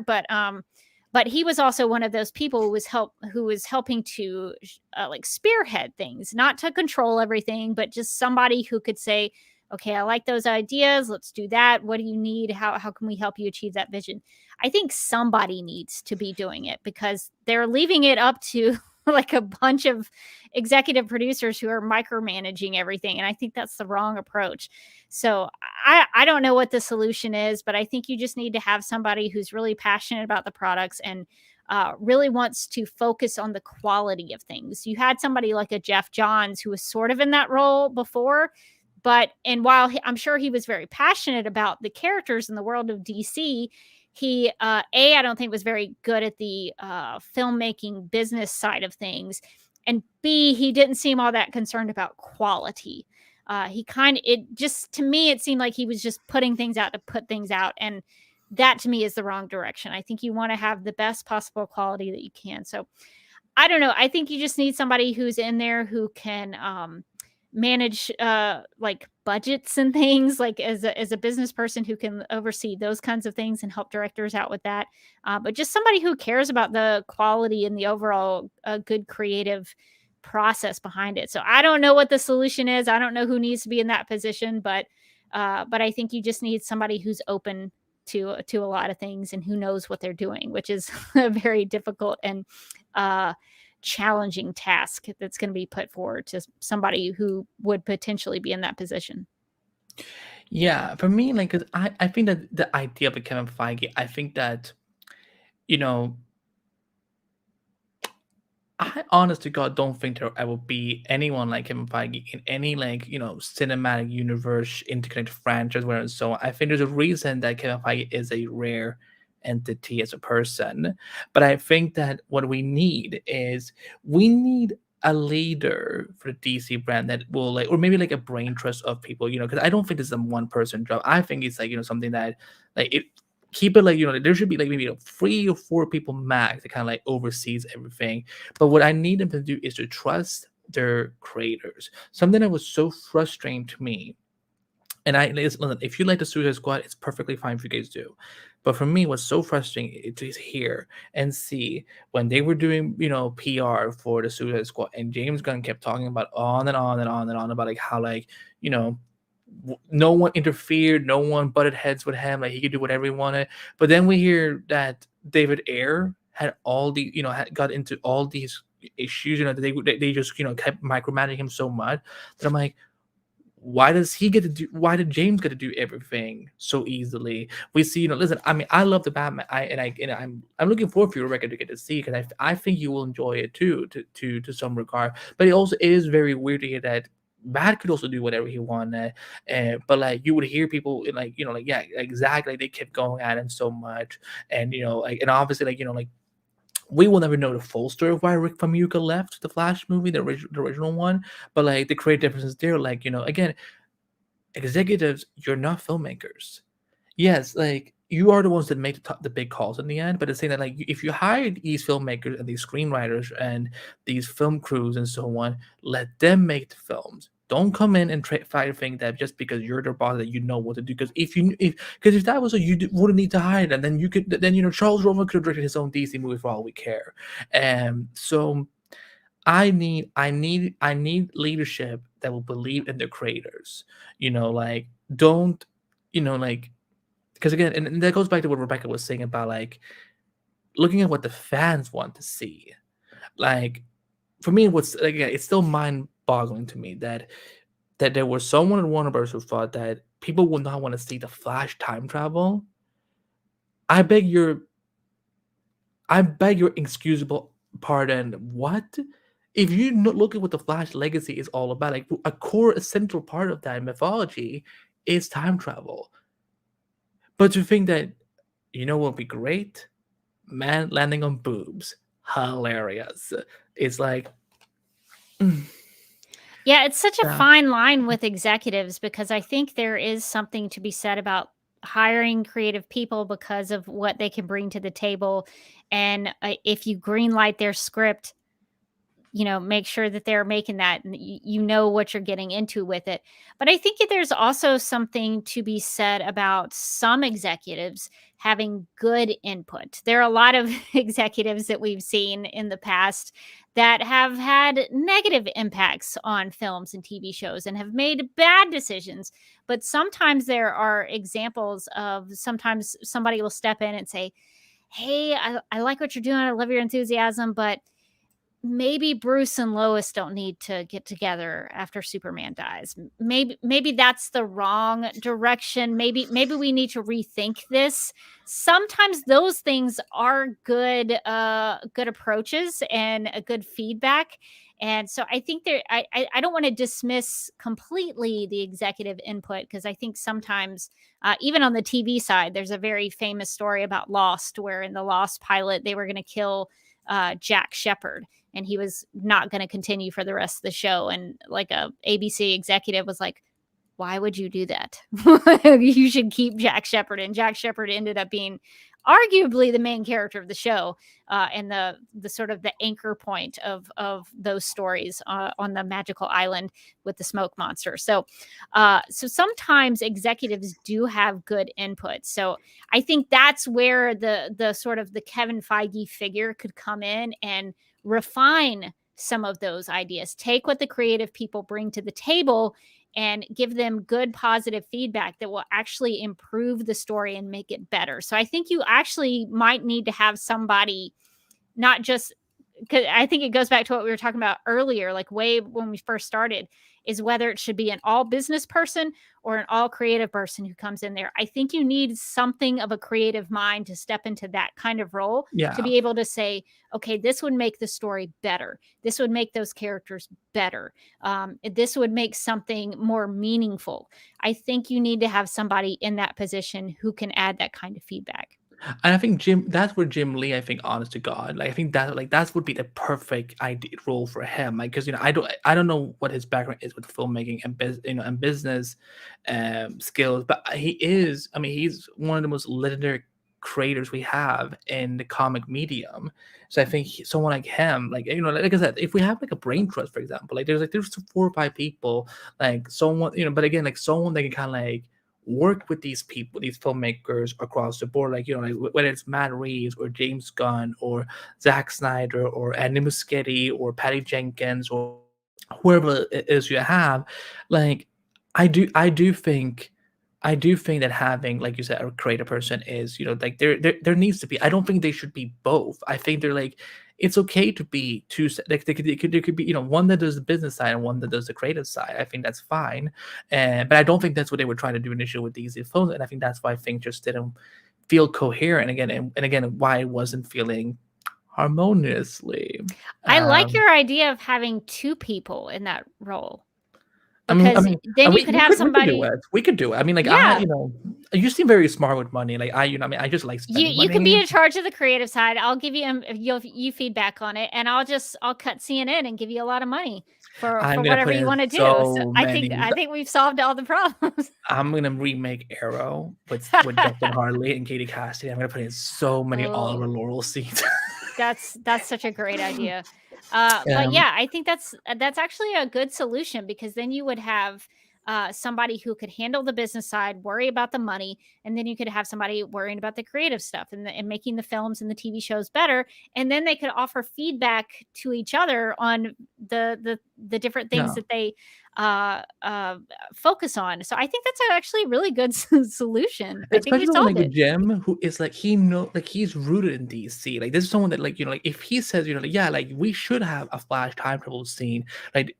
But he was also one of those people who was helping to like spearhead things, not to control everything, but just somebody who could say, okay, I like those ideas. Let's do that. What do you need? How can we help you achieve that vision? I think somebody needs to be doing it, because they're leaving it up to like a bunch of executive producers who are micromanaging everything. And I think that's the wrong approach. So I don't know what the solution is, but I think you just need to have somebody who's really passionate about the products and really wants to focus on the quality of things. You had somebody like a Jeff Johns who was sort of in that role before, and while I'm sure he was very passionate about the characters in the world of DC, he I don't think was very good at the filmmaking business side of things, and B, he didn't seem all that concerned about quality. To me, it seemed like he was just putting things out to put things out, and that to me is the wrong direction. I think you want to have the best possible quality that you can. So I don't know. I think you just need somebody who's in there who can manage like budgets and things, like as a business person who can oversee those kinds of things and help directors out with that, but just somebody who cares about the quality and the overall good creative process behind it. So I don't know what the solution is. I don't know who needs to be in that position, but I think you just need somebody who's open to a lot of things and who knows what they're doing, which is a very difficult and challenging task that's going to be put forward to somebody who would potentially be in that position. Yeah, for me, like, 'cause I think that the idea of a Kevin Feige, I think that, you know, I honest to God don't think there ever be anyone like Kevin Feige in any, like, cinematic universe, interconnected franchise, where and so on. I think there's a reason that Kevin Feige is a rare entity as a person. But I think that what we need is we need a leader for the DC brand that will, like, or maybe like a brain trust of people, because I don't think this is a one person job. I think it's like, something that, like, it keep it like, there should be like maybe 3 or 4 people max that kind of like oversees everything. But what I need them to do is to trust their creators. Something that was so frustrating to me. And listen, if you like the Suicide Squad, it's perfectly fine for you guys do. But for me, what's so frustrating to hear and see when they were doing, PR for the Suicide Squad, and James Gunn kept talking about on and on and on and on about like how, like, no one interfered, no one butted heads with him, like he could do whatever he wanted. But then we hear that David Ayer had all the, got into all these issues, they just, kept micromanaging him so much that I'm like, why did James get to do everything so easily? We see, listen, I mean, I love the Batman. I'm looking forward for your record to get to see, because I think you will enjoy it too, to some regard. But it is very weird to hear that Bat could also do whatever he wanted, but like you would hear people like, yeah, exactly, they kept going at him so much, and and obviously, like, we will never know the full story of why Rick Famuyiwa left the Flash movie, the original one. But like the creative differences there, like, again, executives, you're not filmmakers. Yes, like you are the ones that make the big calls in the end. But it's saying that, like, if you hire these filmmakers and these screenwriters and these film crews and so on, let them make the films. Don't come in and try to think that just because you're their boss that you know what to do. Because if that was so, you wouldn't need to hire them. Then Charles Roven could have directed his own DC movie for all we care. And so I need leadership that will believe in their creators. Like, don't, like, because again, and that goes back to what Rebecca was saying about, like, looking at what the fans want to see. Like, for me, it's still mind-boggling to me that there was someone at Warner Bros. Who thought that people will not want to see the Flash time travel. I beg your excusable pardon. What? If you look at what the Flash legacy is all about, like a core essential part of that mythology is time travel. But to think that, what would be great? Man landing on boobs. Hilarious. It's like, Yeah, it's such a yeah, fine line with executives because I think there is something to be said about hiring creative people because of what they can bring to the table. And if you greenlight their script, make sure that they're making that and you know what you're getting into with it. But I think that there's also something to be said about some executives having good input. There are a lot of executives that we've seen in the past that have had negative impacts on films and TV shows and have made bad decisions. But sometimes there are examples of sometimes somebody will step in and say, "Hey, I like what you're doing. I love your enthusiasm, but maybe Bruce and Lois don't need to get together after Superman dies. Maybe that's the wrong direction. Maybe we need to rethink this." Sometimes those things are good approaches and a good feedback. And so I think I don't want to dismiss completely the executive input because I think sometimes even on the TV side, there's a very famous story about Lost, where in the Lost pilot they were going to kill Jack Shepherd, and he was not going to continue for the rest of the show. And like a ABC executive was like, "Why would you do that? You should keep Jack Shepherd." And Jack Shepherd ended up being arguably the main character of the show, and the sort of the anchor point of those stories on the magical island with the smoke monster. So sometimes executives do have good input. So I think that's where the sort of the Kevin Feige figure could come in and refine some of those ideas. Take what the creative people bring to the table and give them good positive feedback that will actually improve the story and make it better. So I think you actually might need to have somebody, not just because I think it goes back to what we were talking about earlier, like way when we first started, is whether it should be an all business person or an all creative person who comes in there. I think you need something of a creative mind to step into that kind of role to yeah. be able to say, okay, this would make the story better. This would make those characters better. This would make something more meaningful. I think you need to have somebody in that position who can add that kind of feedback. And I think that's where Jim Lee, I think, honest to God, like I think that would be the perfect idea role for him. Like, because I don't know what his background is with filmmaking and and business skills, but he's one of the most legendary creators we have in the comic medium. So I think someone like him, like I said, if we have like a brain trust, for example, like there's 4 or 5 people, like someone, but again, like someone that can kind of like work with these people, these filmmakers across the board, like whether it's Matt Reeves or James Gunn or Zack Snyder or Andy Muschietti or Patty Jenkins or whoever it is you have, like I do think that having, like you said, a creative person is, like there needs to be. I don't think they should be both. I think they're like, it's okay to be two. Like there could be, one that does the business side and one that does the creative side. I think that's fine. But I don't think that's what they were trying to do initially with these phones. And I think that's why things just didn't feel coherent. And again, why it wasn't feeling harmoniously. I like Um, your idea of having two people in that role I mean, I because mean, then you we could we have could we could do somebody. it. We could do it. I mean, like Yeah, you seem very smart with money. Like I just like you spending you can be money. in charge of the creative side. I'll give you you feedback on it, and I'll cut CNN and give you a lot of money for I'm gonna whatever put you in want to do. So so I think many. I think we've solved all the problems. I'm gonna remake Arrow with Justin Hartley and Katie Cassidy. I'm gonna put in so many Oliver Oh, Laurel scenes. that's such a great idea. But um, yeah, I think that's actually a good solution because then you would have somebody who could handle the business side, worry about the money, and then you could have somebody worrying about the creative stuff and making the films and the TV shows better. And then they could offer feedback to each other on the different things yeah. that they uh, uh, focus on. So I think that's actually a really good solution. I think we Especially someone like solved with it. Jim, who is like like he's rooted in DC. Like this is someone that like if he says like yeah like we should have a Flash time travel scene, like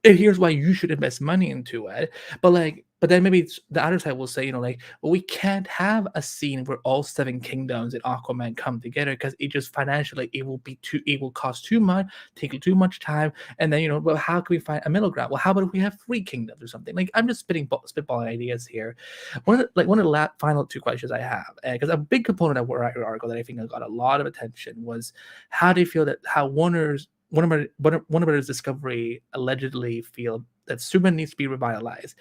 and here's why you should invest money into it. But like But then maybe the other side will say, like, well, we can't have a scene where all seven kingdoms in Aquaman come together because it just financially it will cost too much, take too much time, and then well, how can we find a middle ground? Well, how about if we have three kingdoms or something? Like I'm just spitballing ideas here. One of the final two questions I have, because a big component of your article that I think got a lot of attention was how do you feel that how Warner Brothers Discovery allegedly feel that Superman needs to be revitalized.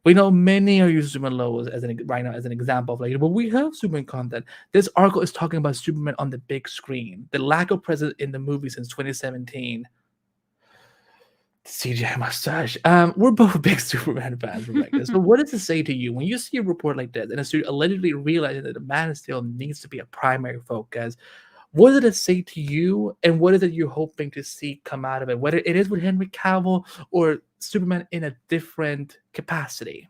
We know many are using Superman logos right now as an example of like, well, we have Superman content. This article is talking about Superman on the big screen, the lack of presence in the movie since 2017. CGI mustache. We're both big Superman fans, Rebecca. So, what does it say to you when you see a report like this and a studio allegedly realizing that the Man of Steel needs to be a primary focus? What did it say to you, and what is it you're hoping to see come out of it? Whether it is with Henry Cavill or Superman in a different capacity.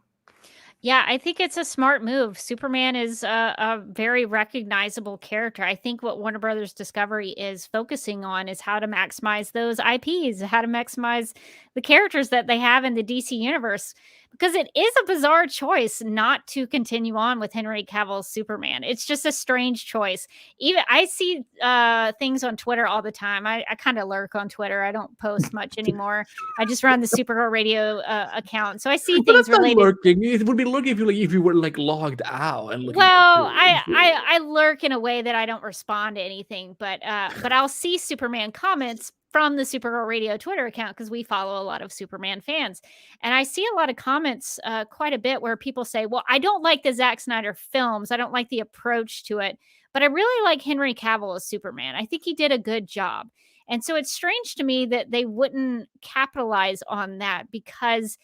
Yeah, I think it's a smart move. Superman is a very recognizable character. I think what Warner Brothers Discovery is focusing on is how to maximize those IPs, how to maximize the characters that they have in the DC universe. Because it is a bizarre choice not to continue on with Henry Cavill's Superman. It's just a strange choice. Even I see things on Twitter all the time. I kind of lurk on Twitter. I don't post much anymore. I just run the Supergirl Radio account, so I see But things that's not related. lurking. It would be lurking if you were like logged out and looking. Well, at I lurk in a way that I don't respond to anything, but I'll see Superman comments from the Supergirl Radio Twitter account because we follow a lot of Superman fans, and I see a lot of comments quite a bit where people say, "Well, I don't like the Zack Snyder films. I don't like the approach to it, but I really like Henry Cavill as Superman. I think he did a good job." And so it's strange to me that they wouldn't capitalize on that because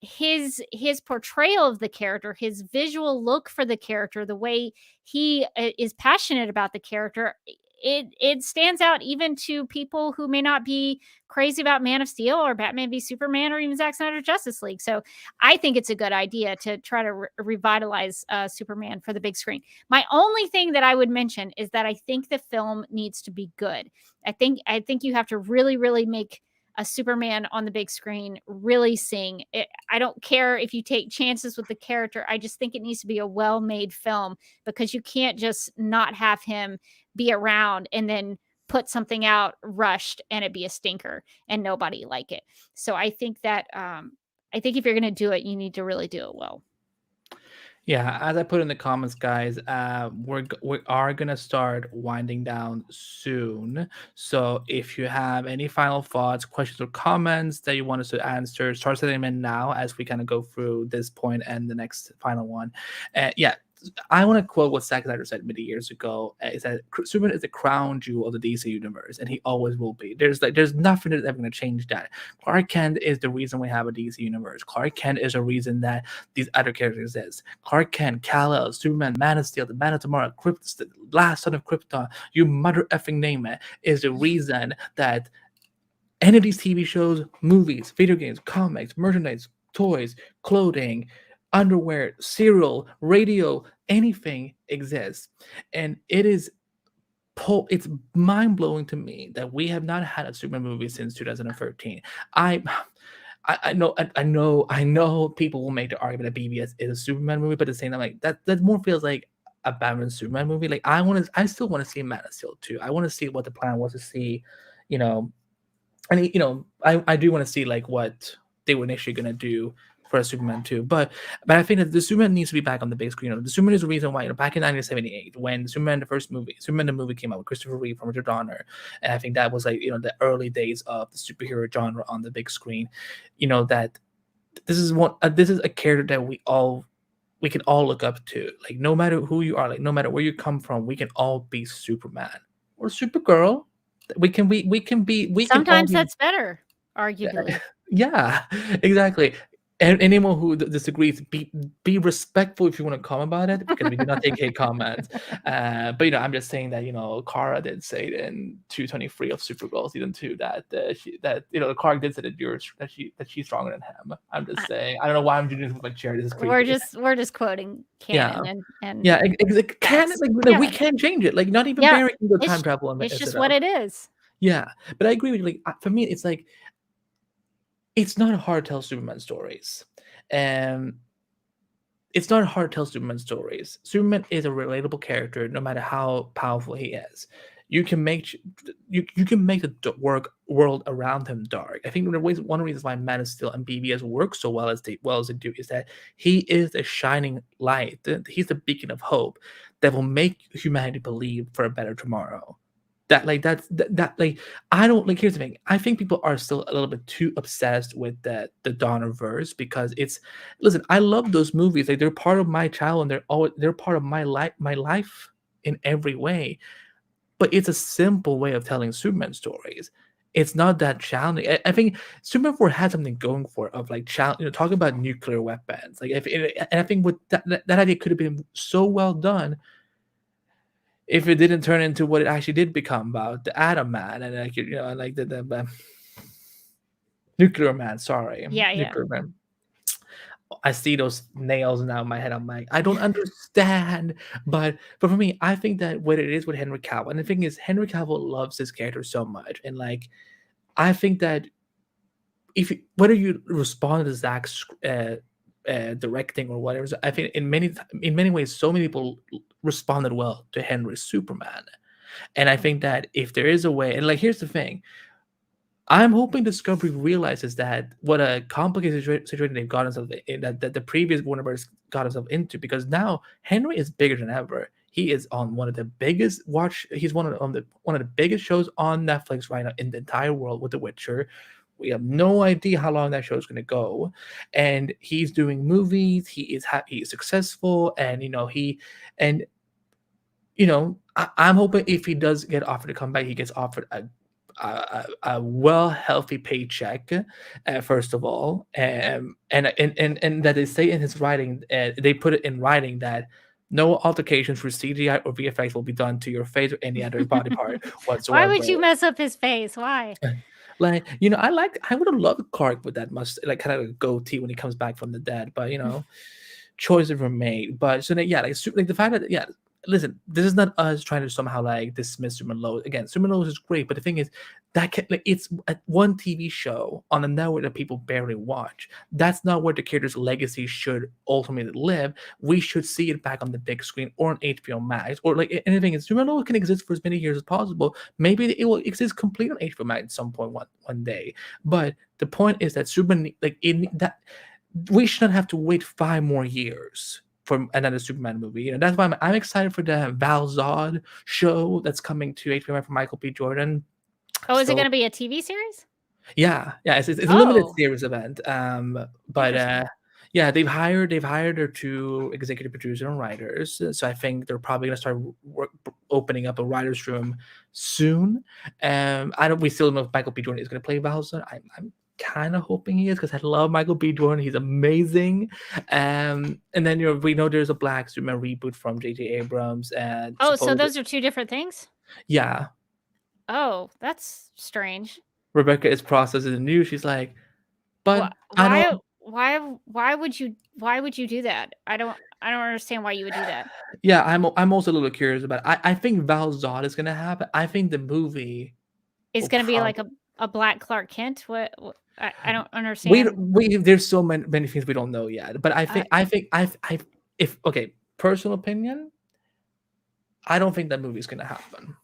his portrayal of the character, his visual look for the character, the way he is passionate about the character, it stands out even to people who may not be crazy about Man of Steel or Batman v Superman or even Zack Snyder's Justice League. So I think it's a good idea to try to revitalize Superman for the big screen. My only thing that I would mention is that I think the film needs to be good. I think you have to really make a Superman on the big screen really sing. I don't care if you take chances with the character. I just think it needs to be a well-made film because you can't just not have him be around and then put something out rushed and it be a stinker and nobody like it. So I think that I think if you're going to do it, you need to really do it well. Yeah, as I put in the comments, guys, we are gonna start winding down soon. So if you have any final thoughts, questions, or comments that you want us to answer, start sending them in now as we kind of go through this point and the next final one. Yeah, I want to quote what Zack Snyder said many years ago: "Is that Superman is the crown jewel of the DC universe, and he always will be. There's nothing that's ever going to change that. Clark Kent is the reason we have a DC universe. Clark Kent is a reason that these other characters exist. Clark Kent, Kal-El, Superman, Man of Steel, the Man of Tomorrow, the last son of Krypton, you mother effing name it, is the reason that any of these TV shows, movies, video games, comics, merchandise, toys, clothing, underwear, cereal, radio, anything exists." And it's mind-blowing to me that we have not had a Superman movie since 2013. I know people will make the argument that BVS is a Superman movie, but at the same time, like that more feels like a Batman Superman movie. Like I still want to see Man of Steel 2. I want to see what the plan was to see, I do want to see like what they were initially gonna do for a Superman 2. But I think that the Superman needs to be back on the big screen. The Superman is the reason why, back in 1978, when Superman the movie came out with Christopher Reeve from Richard Donner, and I think that was like, the early days of the superhero genre on the big screen, that this is a character that we can all look up to. Like, no matter who you are, like no matter where you come from, we can all be Superman or Supergirl. We can Sometimes all that's better, arguably. yeah, exactly. And anyone who disagrees, be respectful if you want to comment about it, because we do not take hate comments. But I'm just saying that Kara did say in 223 of Supergirl season 2 that Kara did say that she's stronger than him. I'm just saying. I don't know why I'm doing this with my chair. This is creepy. We're just quoting canon and yeah, canon. Like, we can't change it. Like, not even Barry can go time travel. And it's just what it is. Yeah, but I agree with you. Like, for me, it's like, it's not hard to tell Superman stories. it's not hard to tell Superman stories. Superman is a relatable character, no matter how powerful he is. You can make you can make the world around him dark. I think one of the reasons why Man of Steel and BVS work so well as they do is that he is a shining light. He's the beacon of hope that will make humanity believe for a better tomorrow. That I don't like. Here's the thing. I think people are still a little bit too obsessed with the Donnerverse because it's. Listen, I love those movies. Like they're part of my childhood. They're part of my life in every way. But it's a simple way of telling Superman stories. It's not that challenging. I think Superman 4 had something going for it of like talking about nuclear weapons. Like and I think with that idea could have been so well done if it didn't turn into what it actually did become about the Atom Man and like like the Nuclear Man. Sorry, Yeah, yeah. Nuclear Man. I see those nails now in my head. I'm like, I don't understand. But for me, I think that what it is with Henry Cavill, and the thing is, Henry Cavill loves his character so much, and like, I think that whether you respond to Zack's directing or whatever, I think in many ways, so many people responded well to Henry's Superman, and I think that if there is a way, and like, here's the thing. I'm hoping Discovery realizes that what a complicated situation they've got themselves in, that the previous Warner Bros. Got himself into, because now Henry is bigger than ever. He is on one of the biggest He's one of the biggest shows on Netflix right now in the entire world with The Witcher. We have no idea how long that show is going to go, and he's doing movies. He is successful, and I'm hoping if he does get offered to come back, he gets offered a well healthy paycheck, first of all, and that they say in his writing, they put it in writing that no altercations for CGI or VFX will be done to your face or any other body part whatsoever. Why would you mess up his face? Why? Like, I would have loved Clark with that like kind of a goatee when he comes back from the dead, but choices were made. But so that, yeah, like the fact that listen, this is not us trying to somehow like dismiss Superman Lois. Again, Superman Lois is great, but the thing is that it's one TV show on a network that people barely watch. That's not where the character's legacy should ultimately live. We should see it back on the big screen or on HBO Max or like anything. And Superman Lois can exist for as many years as possible. Maybe it will exist completely on HBO Max at some point one day. But the point is that Superman, we shouldn't have to wait 5 more years for another Superman movie. That's why I'm excited for the Val Zod show that's coming to HBO from Michael B. Jordan. Oh, is it going to be a TV series? Yeah, it's a limited series event. But they've hired their 2 executive producers and writers. So I think they're probably going to start opening up a writers' room soon. We still don't know if Michael B. Jordan is going to play Val Zod. I'm kind of hoping he is, because I love Michael B. Jordan. He's amazing. And then we know there's a Black Superman reboot from J.J. Abrams. And so those are 2 different things? Yeah. Oh, that's strange. Rebecca is processing the news. She's like, but why would you do that? I don't understand why you would do that. Yeah, I'm also a little curious about it. I think Val Zod is gonna happen. I think the movie is gonna be like a Black Clark Kent. What I don't understand. There's so many things we don't know yet. But I think personal opinion, I don't think that movie's gonna happen.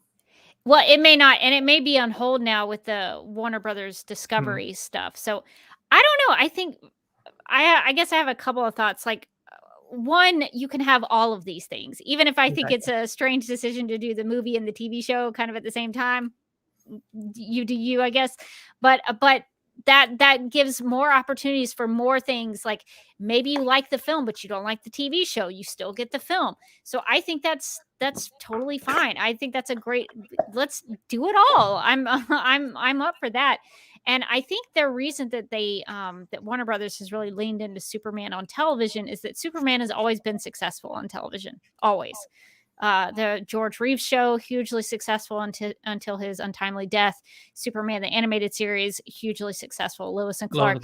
Well, it may not, and it may be on hold now with the Warner Brothers Discovery stuff. So I don't know. I think I guess I have a couple of thoughts. Like, one, you can have all of these things, even if I think it's a strange decision to do the movie and the TV show kind of at the same time. You do you, I guess, but that gives more opportunities for more things. Like, maybe you like the film, but you don't like the TV show. You still get the film. So I think that's totally fine. I think that's a great. Let's do it all. I'm up for that. And I think the reason that that Warner Brothers has really leaned into Superman on television is that Superman has always been successful on television. Always. The George Reeves show, hugely successful until his untimely death. Superman, the animated series, hugely successful. Lois and Clark,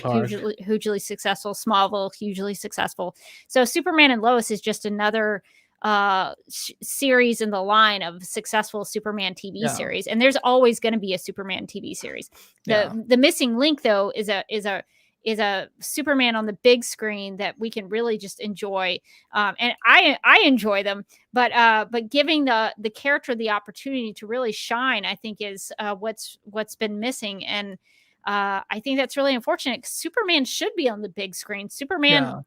hugely successful. Smallville, hugely successful. So Superman and Lois is just another series in the line of successful Superman TV series. And there's always going to be a Superman TV series. The missing link, though, is a Superman on the big screen that we can really just enjoy. And I enjoy them, but giving the character the opportunity to really shine, I think is what's been missing. And I think that's really unfortunate. Superman should be on the big screen. Superman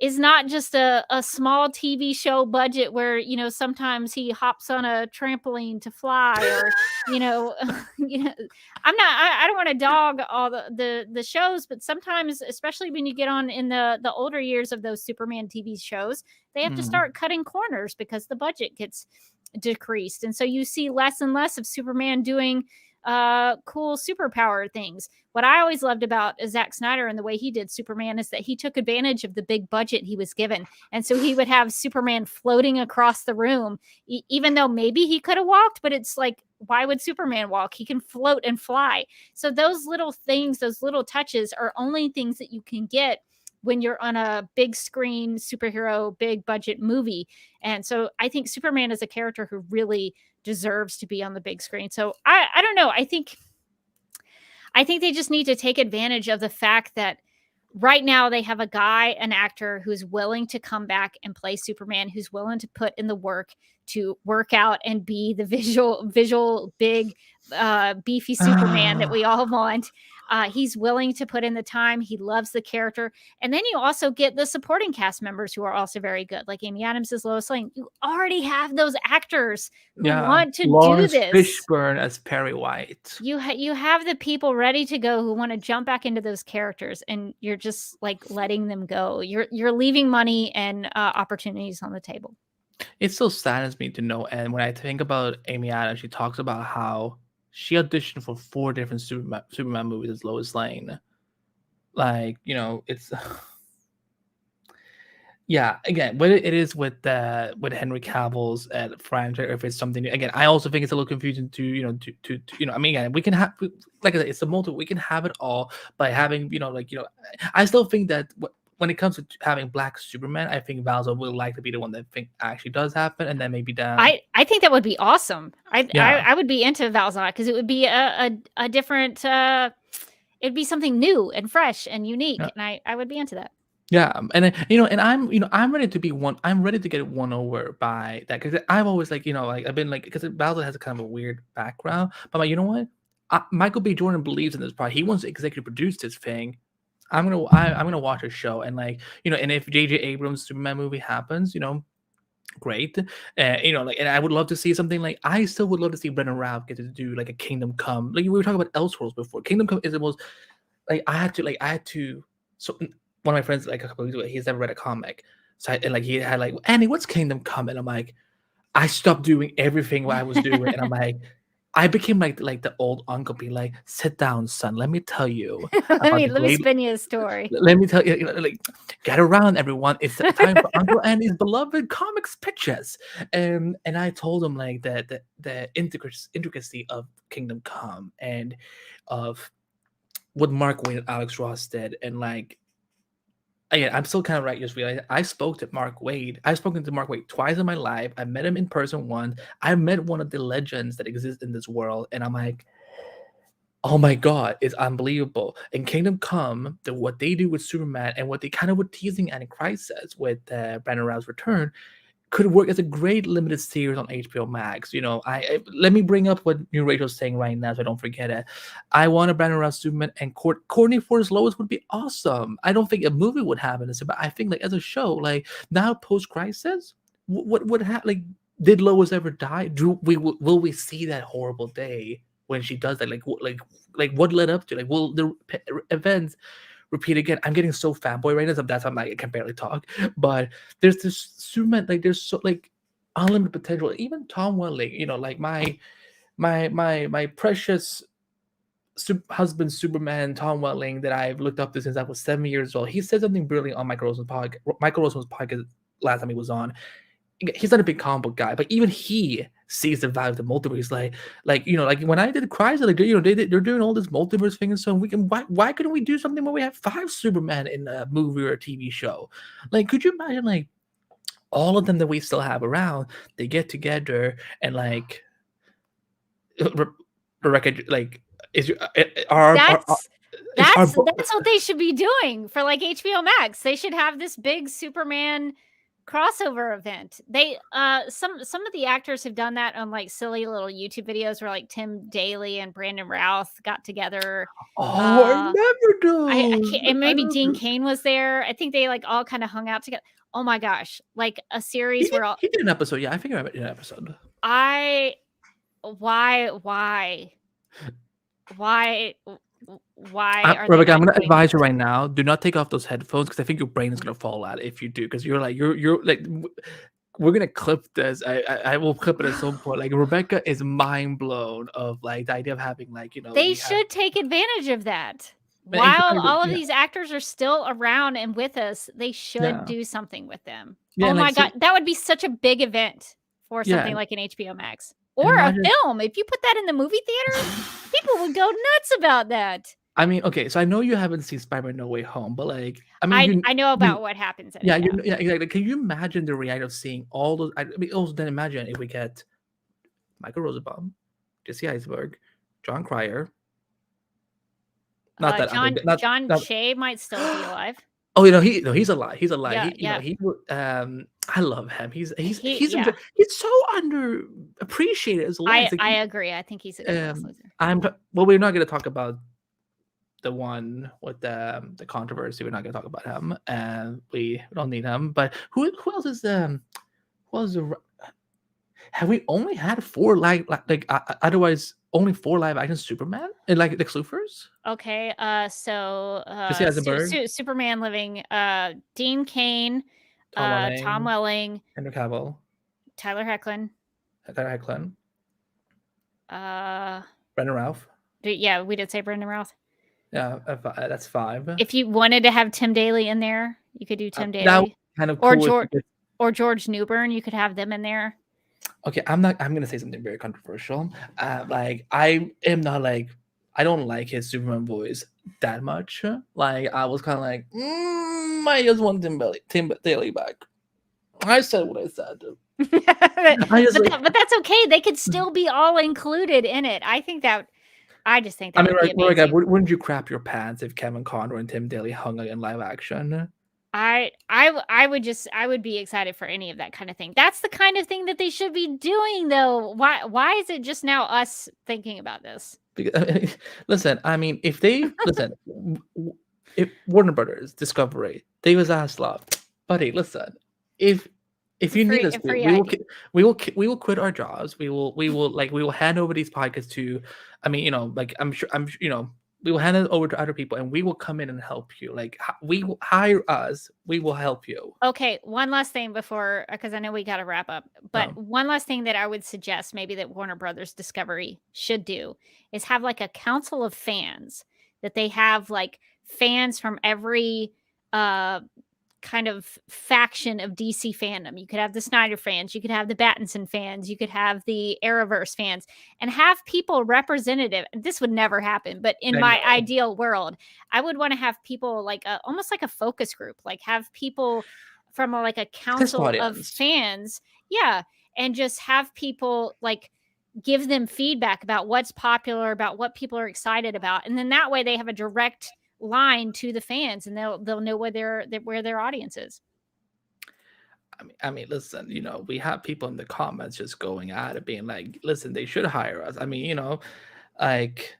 is not just a small TV show budget where, sometimes he hops on a trampoline to fly, or, I don't want to dog all the shows, but sometimes, especially when you get on in the older years of those Superman TV shows, they have to start cutting corners because the budget gets decreased. And so you see less and less of Superman doing cool superpower things. What I always loved about Zack Snyder and the way he did Superman is that he took advantage of the big budget he was given. And so he would have Superman floating across the room, even though maybe he could have walked, but it's like, why would Superman walk? He can float and fly. So those little things, those little touches are only things that you can get when you're on a big screen superhero, big budget movie. And so I think Superman is a character who really deserves to be on the big screen. So I don't know. I think they just need to take advantage of the fact that right now they have an actor who's willing to come back and play Superman, who's willing to put in the work to work out and be the visual big beefy Superman that we all want. He's willing to put in the time. He loves the character. And then you also get the supporting cast members who are also very good, like Amy Adams as Lois Lane. You already have those actors who want to Lawrence do this. Fishburne as Perry White. You have the people ready to go who want to jump back into those characters, and you're just like letting them go. You're leaving money and opportunities on the table. It still saddens me to know. And when I think about Amy Adams, she talks about how she auditioned for 4 different Superman movies as Lois Lane. Like, it's yeah. Again, whether it is with Henry Cavill's franchise, or if it's something new. Again, I also think it's a little confusing to I mean, again, we can have, like I said, it's a multiple. We can have it all by having I still think that when it comes to having Black Superman, I think Val Kilmer would like to be the one that think actually does happen, and then maybe down. I think that would be awesome. I would be into Val Kilmer because it would be a different. It'd be something new and fresh and unique, and I would be into that. Yeah, and I'm ready to be one. I'm ready to get won over by that, because I've always I've been because Val has a kind of a weird background, but you know what? Michael B. Jordan believes in this part. He wants to executive produce this thing. I'm gonna watch a show, and and if J.J. Abrams' Superman movie happens, great. And I would love to see something I still would love to see Brendan Routh get to do a Kingdom Come. We were talking about Elseworlds before. Kingdom Come is the most I had to. So one of my friends a couple of weeks ago, he's never read a comic, so he had Andy, what's Kingdom Come? And I'm like, I stopped doing everything what I was doing, and I'm like. I became like the old uncle, being like, "Sit down, son. Let me tell you. let me spin you a story. Let me tell you, get around, everyone. It's time for Uncle Andy's beloved comics pitches." And I told him the intricacy of Kingdom Come and of what Mark Waid and Alex Ross did, and again, I'm still kind of just realizing I spoke to Mark Waid. I've spoken to Mark Waid twice in my life. I met him in person once. I met one of the legends that exist in this world, and I'm like, oh my god, it's unbelievable. And Kingdom Come, what they do with Superman and what they kind of were teasing at in Crisis with Brandon Routh's return, could work as a great limited series on HBO Max. Let me bring up what New Rachel's saying right now so I don't forget it. I want a Brandon Routh Superman, and Courtney Forrest Lois would be awesome. I don't think a movie would happen, but I think as a show, now post Crisis, what would happen? Did Lois ever die? Will we see that horrible day when she does that? What led up to? Will the events repeat again? I'm getting so fanboy right now, so that's why I can barely talk. But there's this Superman, there's so unlimited potential. Even Tom Welling, my precious husband Superman, Tom Welling, that I've looked up to since I was 7 years old. He said something brilliant on Michael Rosen's podcast last time he was on. He's not a big comic book guy, but even he sees the value of the multiverse. When I did Crisis, they're doing all this multiverse thing, and so why couldn't we do something where we have 5 Superman in a movie or a TV show? Could you imagine all of them that we still have around, they get together and Rebecca, That's what they should be doing for like HBO Max. They should have this big Superman crossover event. They some of the actors have done that on like silly little YouTube videos where like Tim Daly and Brandon Routh got together. Oh, I never I do. can't, and maybe Dean Cain was there. I think they like all kind of hung out together. Oh my gosh, like a series where He did an episode. Yeah, I think I did an episode. why Rebecca, I'm gonna advise you right now: do not take off those headphones because I think your brain is gonna fall out if you do. Because you're like we're gonna clip this. I will clip it at some point. Like Rebecca is mind blown of like the idea of having like they should take advantage of that. While all of these actors are still around and with us, they should do something with them. Yeah, oh my god, that would be such a big event for something like an HBO Max or a film. If you put that in the movie theater, people would go nuts about that. I mean, okay, so I know you haven't seen Spider-Man No Way Home, but like, I mean, I know about what happens. Yeah, exactly. Can you imagine the reality of seeing all those? I mean, also then imagine if we get Michael Rosenbaum, Jesse Eisenberg, John Cryer. Not that John Shea might still be alive. Oh, he's alive. He's alive. Yeah, I love him. He's so underappreciated as well. I agree. I think he's a good well, we're not going to talk about the one with the controversy. We're not going to talk about him, and we don't need him. But who else is have we only had 4 otherwise only 4 live action Superman and like the Luthers? Okay, so Superman living, Dean Cain, Tom Welling, Henry Cavill, Tyler Hoechlin, Brendan Routh. Yeah, we did say Brendan Routh. Yeah, that's 5. If you wanted to have Tim Daly in there, you could do Tim Daly. Kind of cool or George Newbern. You could have them in there. Okay, I'm gonna say something very controversial. Like I am not like I don't like his Superman voice that much. Like I was kind of like, I just want Tim Daly back. I said what I said. but that's okay. They could still be all included in it. I think that. I just think that. I mean, wouldn't you crap your pants if Kevin Conroy and Tim Daly hung in live action? I would be excited for any of that kind of thing. That's the kind of thing that they should be doing, though. Why is it just now us thinking about this? Because, listen, I mean, if Warner Brothers, Discovery, David Zaslav, buddy, listen, if you need us, we will quit our jobs. We will hand over these podcasts to, I mean, I'm sure, we will hand it over to other people and we will come in and help you. Like we will hire us. We will help you. Okay. One last thing before, because I know we got to wrap up, but one last thing that I would suggest maybe that Warner Brothers Discovery should do is have like a council of fans that they have like fans from every, kind of faction of DC fandom. You could have the Snyder fans, you could have the Battinson fans, you could have the Arrowverse fans, and have people representative. This would never happen, but in my ideal world, I would want to have people like almost like a focus group, like have people from like a council of fans, and just have people like give them feedback about what's popular, about what people are excited about, and then that way they have a direct line to the fans and they'll know where their audience is. I mean, listen, we have people in the comments just going at it, being like, listen, they should hire us. I mean, like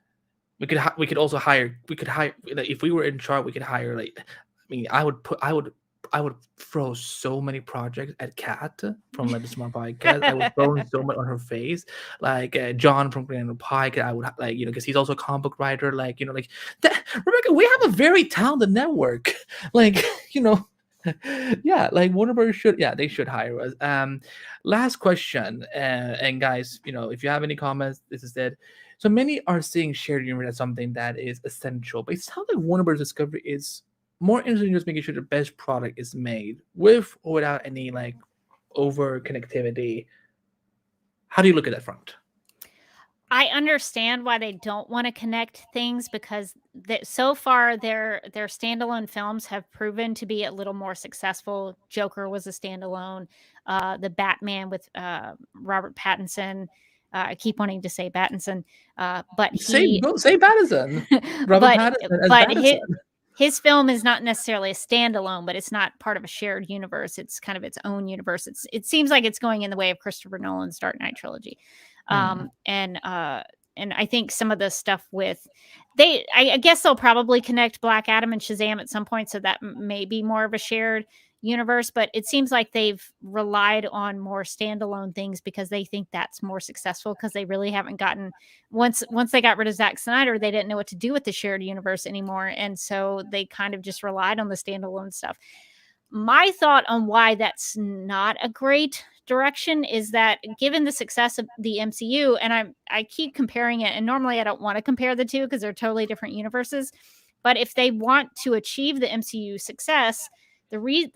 we could also hire, like, if we were in charge, we could hire, like, I mean, I would throw so many projects at Kat from like the Smart Podcast. I would throw so much on her face. Like John from Grand Pike, I would like, because he's also a comic book writer. Like, like that, Rebecca, we have a very talented network. Like, yeah, like Warner Brothers they should hire us. Last question, and guys, if you have any comments, this is it. So many are seeing shared universe as something that is essential, but it sounds like Warner Brothers Discovery is more interested in just making sure the best product is made with or without any like over connectivity. How do you look at that front? I understand why they don't want to connect things because so far their standalone films have proven to be a little more successful. Joker was a standalone. The Batman with Robert Pattinson I keep wanting to say Pattinson, but Say he, say Pattinson, Robert but Pattinson as but Pattinson. his film is not necessarily a standalone, but it's not part of a shared universe. It's kind of its own universe. It seems like it's going in the way of Christopher Nolan's Dark Knight trilogy, Mm. and I think some of the stuff with I guess they'll probably connect Black Adam and Shazam at some point, so that may be more of a shared universe. But it seems like they've relied on more standalone things because they think that's more successful, because they really haven't gotten once they got rid of Zack Snyder, they didn't know what to do with the shared universe anymore, and so they kind of just relied on the standalone stuff. My thought on why that's not a great direction is that, given the success of the MCU, and I keep comparing it, and normally I don't want to compare the two because they're totally different universes, but if they want to achieve the MCU success,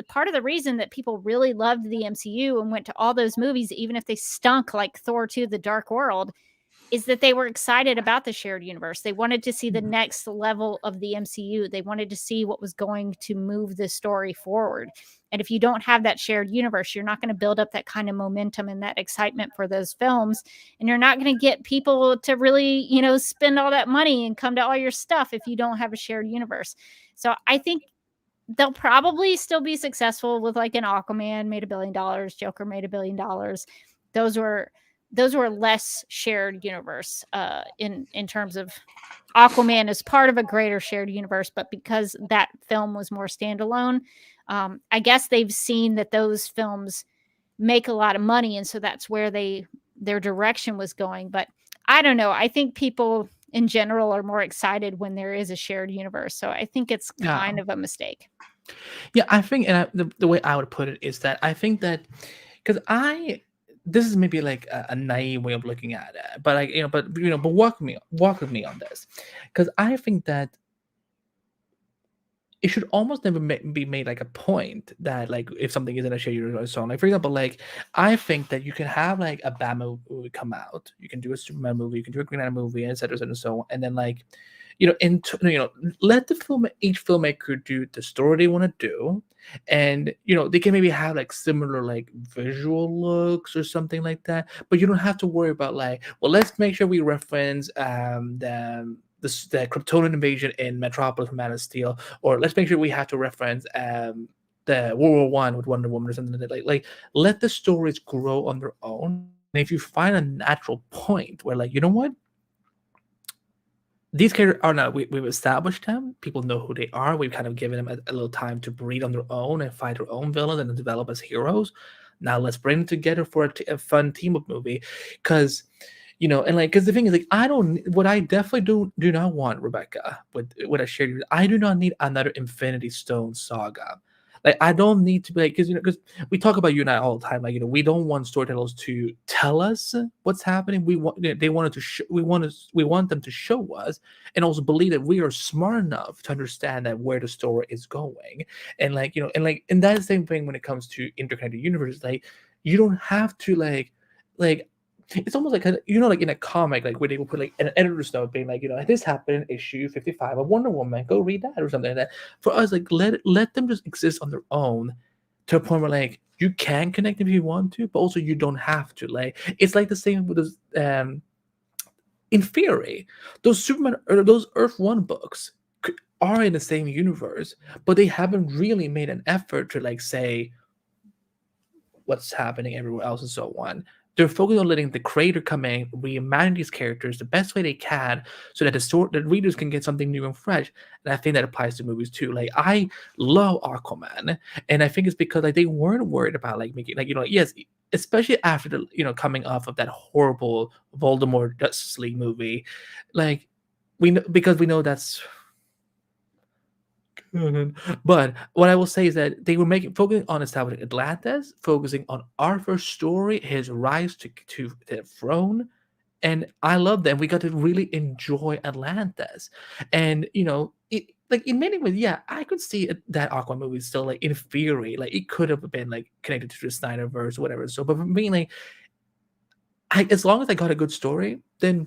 part of the reason that people really loved the MCU and went to all those movies, even if they stunk like Thor 2: The Dark World, is that they were excited about the shared universe. They wanted to see the next level of the MCU. They wanted to see what was going to move the story forward. And if you don't have that shared universe, you're not going to build up that kind of momentum and that excitement for those films. And you're not going to get people to really, spend all that money and come to all your stuff if you don't have a shared universe. So I think they'll probably still be successful with, like, an Aquaman made $1 billion, Joker made $1 billion. Those were less shared universe in terms of Aquaman is part of a greater shared universe, but because that film was more standalone, I guess they've seen that those films make a lot of money, and so that's where their direction was going. But I don't know. I think people in general are more excited when there is a shared universe. So I think it's Yeah. kind of a mistake. Yeah, I think, and the way I would put it is that I think that because this is maybe like a naive way of looking at it, but but walk with me on this, because I think that it should almost never be made like a point that, like, if something isn't a shared universe or so on. Like, for example, like, I think that you can have like a Batman movie come out, you can do a Superman movie, you can do a Green Lantern movie, etc., and so on, and then, like, let each filmmaker do the story they want to do, and they can maybe have like similar like visual looks or something like that, but you don't have to worry about, like, well, let's make sure we reference the Kryptonian invasion in Metropolis from Man of Steel, or let's make sure we have to reference the World War I with Wonder Woman or something like that. Like, let the stories grow on their own. And if you find a natural point where, like, you know what, these characters are not, we've established them, people know who they are, we've kind of given them a little time to breathe on their own and fight their own villains and develop as heroes. Now let's bring them together for a fun team up movie, because and like, because the thing is, like, what I definitely do not want, Rebecca, with a shared, I do not need another Infinity Stone saga. Like, I don't need to be like, because we talk about you and I all the time, like, we don't want storytellers to tell us what's happening. We want we want them to show us, and also believe that we are smart enough to understand that where the story is going. And like, and that's the same thing when it comes to interconnected universes. Like, you don't have to like it's almost like like in a comic, like where they will put like an editor's note being like, this happened in issue 55 of Wonder Woman, go read that or something like that. For us, like, let them just exist on their own, to a point where, like, you can connect if you want to, but also you don't have to. Like, it's like the same with those in theory, those Superman or those Earth One books are in the same universe, but they haven't really made an effort to, like, say what's happening everywhere else and so on. They're focused on letting the creator come in, reimagine these characters the best way they can, so that the readers can get something new and fresh. And I think that applies to movies too. Like, I love Aquaman, and I think it's because, like, they weren't worried about, like, making, like, yes, especially after the coming off of that horrible Voldemort Justice League movie, like, we know that's. But what I will say is that they were focusing on establishing Atlantis, focusing on Arthur's story, his rise to the throne, and I love that we got to really enjoy Atlantis. And it, like, in many ways, yeah, I could see that Aquaman movie still, like, in theory, like, it could have been like connected to the Snyderverse or whatever. So, but for me, like, as long as I got a good story, then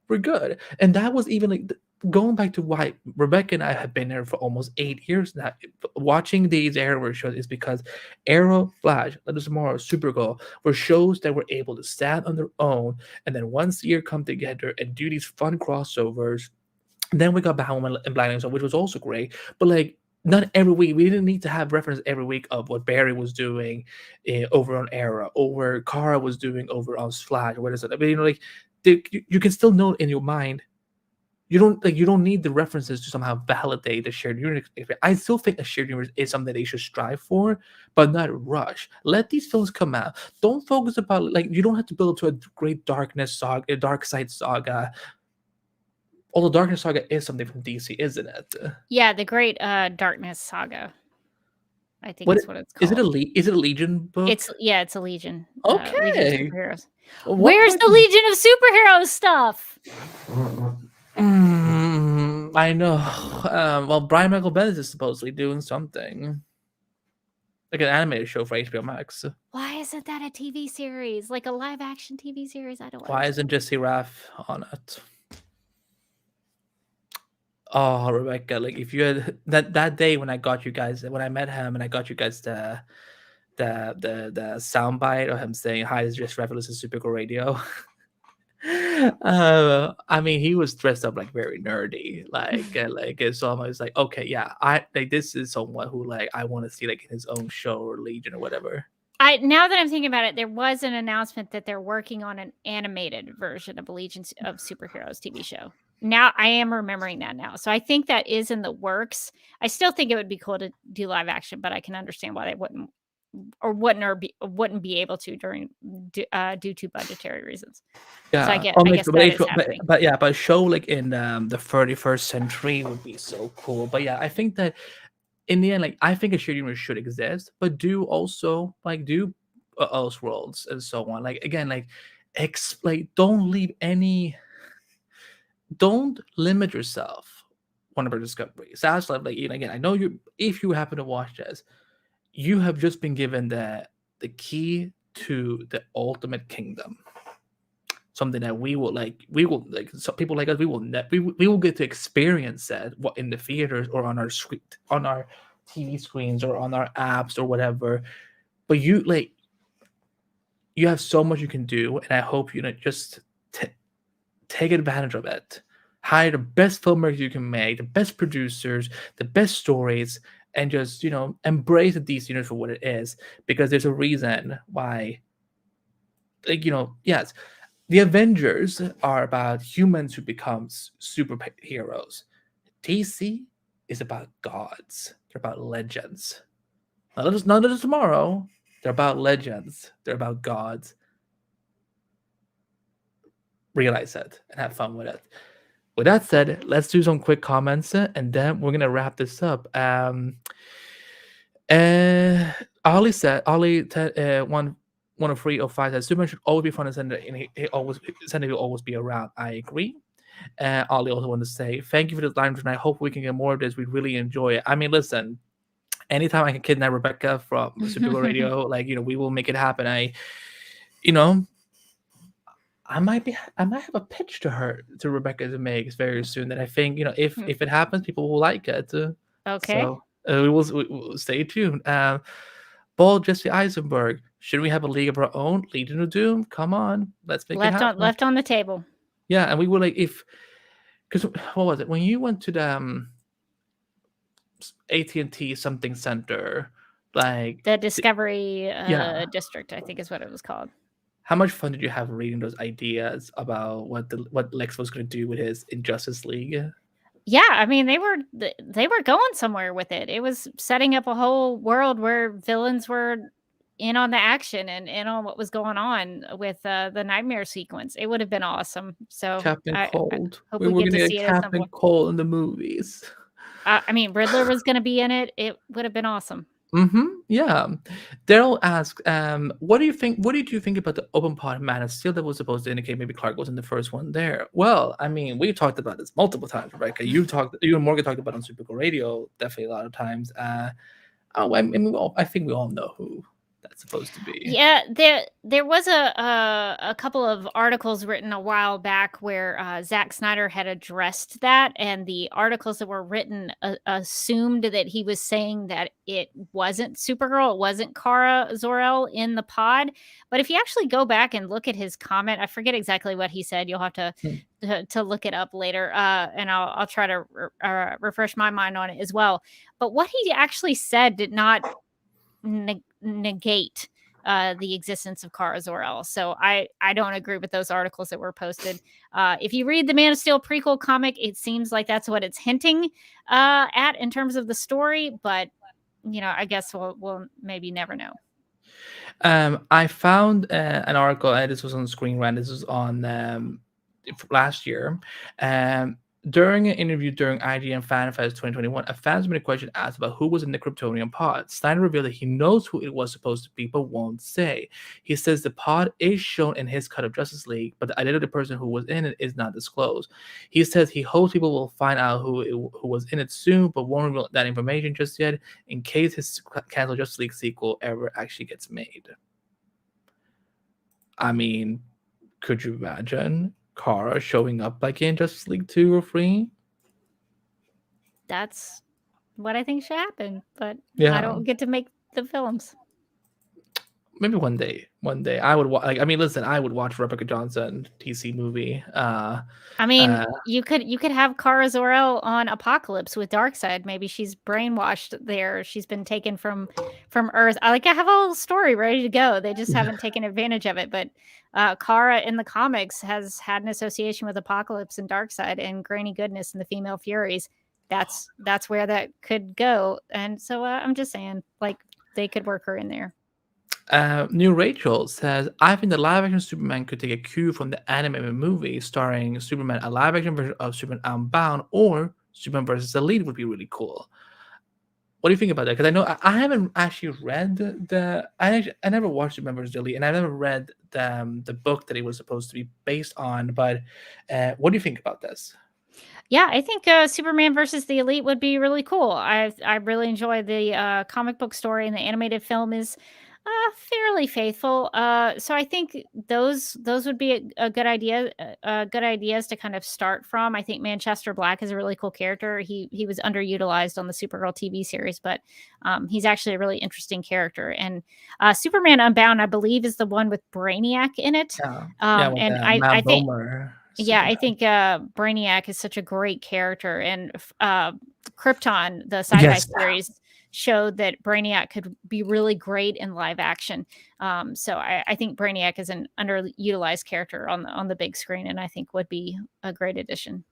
we're good. And that was even like going back to why Rebecca and I have been here for almost 8 years now, watching these Arrowverse shows is because Arrow, Flash, Legends of Tomorrow, Supergirl were shows that were able to stand on their own, and then once a year come together and do these fun crossovers. Then we got Batwoman and Blind Zone, which was also great, but like not every week. We didn't need to have reference every week of what Barry was doing over on Arrow, or where Kara was doing over on Flash, or what is it? I mean, like you can still know in your mind. You don't need the references to somehow validate the shared universe. I still think a shared universe is something they should strive for, but not rush. Let these films come out. Don't focus about like you don't have to build to a great darkness saga, a dark side saga. Although Darkness Saga is something from DC, isn't it? Yeah, the Great Darkness Saga. I think What is what it's called. is it a Legion book? It's a Legion. Legion of Okay. Superheroes. Well, Where's the Legion of Superheroes stuff? I know. Well, Brian Michael Bendis is supposedly doing something. Like an animated show for HBO Max. Why isn't that a TV series? Like a live action TV series? I don't Why isn't Jesse Raff on it? Oh, Rebecca, like if you had that day when I got you guys when I met him and I got you guys the soundbite of him saying hi, this is just Raff, listen to Supergirl Radio. I mean, he was dressed up like very nerdy, like it's almost like okay, yeah, I like this is someone who like I want to see like in his own show or Legion or whatever. Now that I'm thinking about it, there was an announcement that they're working on an animated version of a Legion of Superheroes TV show. Now I am remembering that now, so I think that is in the works. I still think it would be cool to do live action, but I can understand why they wouldn't be able to due to budgetary reasons. Yeah, so I guess that is happening. But yeah, but a show like in the 31st century would be so cool. But yeah, I think that in the end, like I think a shared universe should exist, but do also like do Elseworlds and so on. Like again, like explain. Don't limit yourself on a discovery. So that's like again, I know you if you happen to watch this, you have just been given the key to the ultimate kingdom. Something that we will like some people like us we will get to experience that what in the theaters or on our TV screens or on our apps or whatever. But you have so much you can do, and I hope you just take advantage of it. Hire the best filmmakers you can make, the best producers, the best stories, and just embrace the DC universe for what it is, because there's a reason why. Yes, the Avengers are about humans who become superheroes. DC is about gods. They're about legends. Not just tomorrow. They're about legends. They're about gods. Realize it and have fun with it. With that said, let's do some quick comments and then we're gonna wrap this up. Ollie said, one of 305 said Superman should always be fun and Sender, and Sender will always be around. I agree. Ollie also wanted to say thank you for this line, and I hope we can get more of this. We really enjoy it. I mean, listen, anytime I can kidnap Rebecca from Supergirl Radio, we will make it happen. I might have a pitch to Rebecca to make very soon that I think if it happens, people will like it. Okay. So we will stay tuned. Bald Jesse Eisenberg, should we have a league of our own? Legion of Doom? Come on, let's make it happen. Left on the table. Yeah, and we will because what was it when you went to the AT&T something center, like the Discovery District, I think is what it was called. How much fun did you have reading those ideas about what Lex was going to do with his Injustice League? Yeah, I mean they were going somewhere with it. It was setting up a whole world where villains were in on the action and in on what was going on with the Nightmare sequence. It would have been awesome. So Captain Cold. I hope we were get going to to see get it Captain Cold in the movies. I mean, Riddler was going to be in it. It would have been awesome. Yeah. Daryl asks, what do you think? What did you think about the open pod Man of Steel that was supposed to indicate maybe Clark was in the first one there? Well, I mean, we talked about this multiple times, Rebecca. You and Morgan talked about it on Supergirl Radio definitely a lot of times. I think we all know who that's supposed to be. Yeah, there was a couple of articles written a while back where Zack Snyder had addressed that, and the articles that were written assumed that he was saying that it wasn't Supergirl, it wasn't Kara Zor-El in the pod. But if you actually go back and look at his comment, I forget exactly what he said. You'll have to Hmm. to look it up later, and I'll try to refresh my mind on it as well. But what he actually said did not negate the existence of Kara Zor-El. So I don't agree with those articles that were posted. If you read the Man of Steel prequel comic, it seems like that's what it's hinting at in terms of the story. But I guess we'll maybe never know. I found an article, and this was on Screen Rant. This was on last year. During an interview during IGN FanFest 2021, a fan submitted a question asked about who was in the Kryptonian pod. Snyder revealed that he knows who it was supposed to be, but won't say. He says the pod is shown in his cut of Justice League, but the identity of the person who was in it is not disclosed. He says he hopes people will find out who was in it soon, but won't reveal that information just yet, in case his canceled Justice League sequel ever actually gets made. I mean, could you imagine Kara showing up like in Justice League 2 or 3? That's what I think should happen, but Yeah. I don't get to make the films. Maybe one day. I would listen, I would watch Rebecca Johnson DC movie. I mean, you could have Kara Zor-El on Apocalypse with Darkseid. Maybe she's brainwashed there. She's been taken from Earth. I have a whole story ready to go. They just haven't taken advantage of it. But Kara in the comics has had an association with Apocalypse and Darkseid and Granny Goodness and the Female Furies. That's where that could go. And so I'm just saying, they could work her in there. New Rachel says, I think the live action Superman could take a cue from the animated movie starring Superman, a live action version of Superman Unbound, or Superman versus Elite would be really cool. What do you think about that? Because I know I haven't actually read I never watched Superman versus Elite, and I never read the book that it was supposed to be based on. But what do you think about this? Yeah, I think Superman versus the Elite would be really cool. I really enjoy the comic book story, and the animated film is fairly faithful. So I think those would be a good idea. Good ideas to kind of start from. I think Manchester Black is a really cool character. He was underutilized on the Supergirl TV series, but he's actually a really interesting character. And Superman Unbound, I believe, is the one with Brainiac in it. And I think. Yeah, I think Brainiac is such a great character, and Krypton, the sci-fi series, showed that Brainiac could be really great in live action. So I think Brainiac is an underutilized character on the big screen, and I think would be a great addition.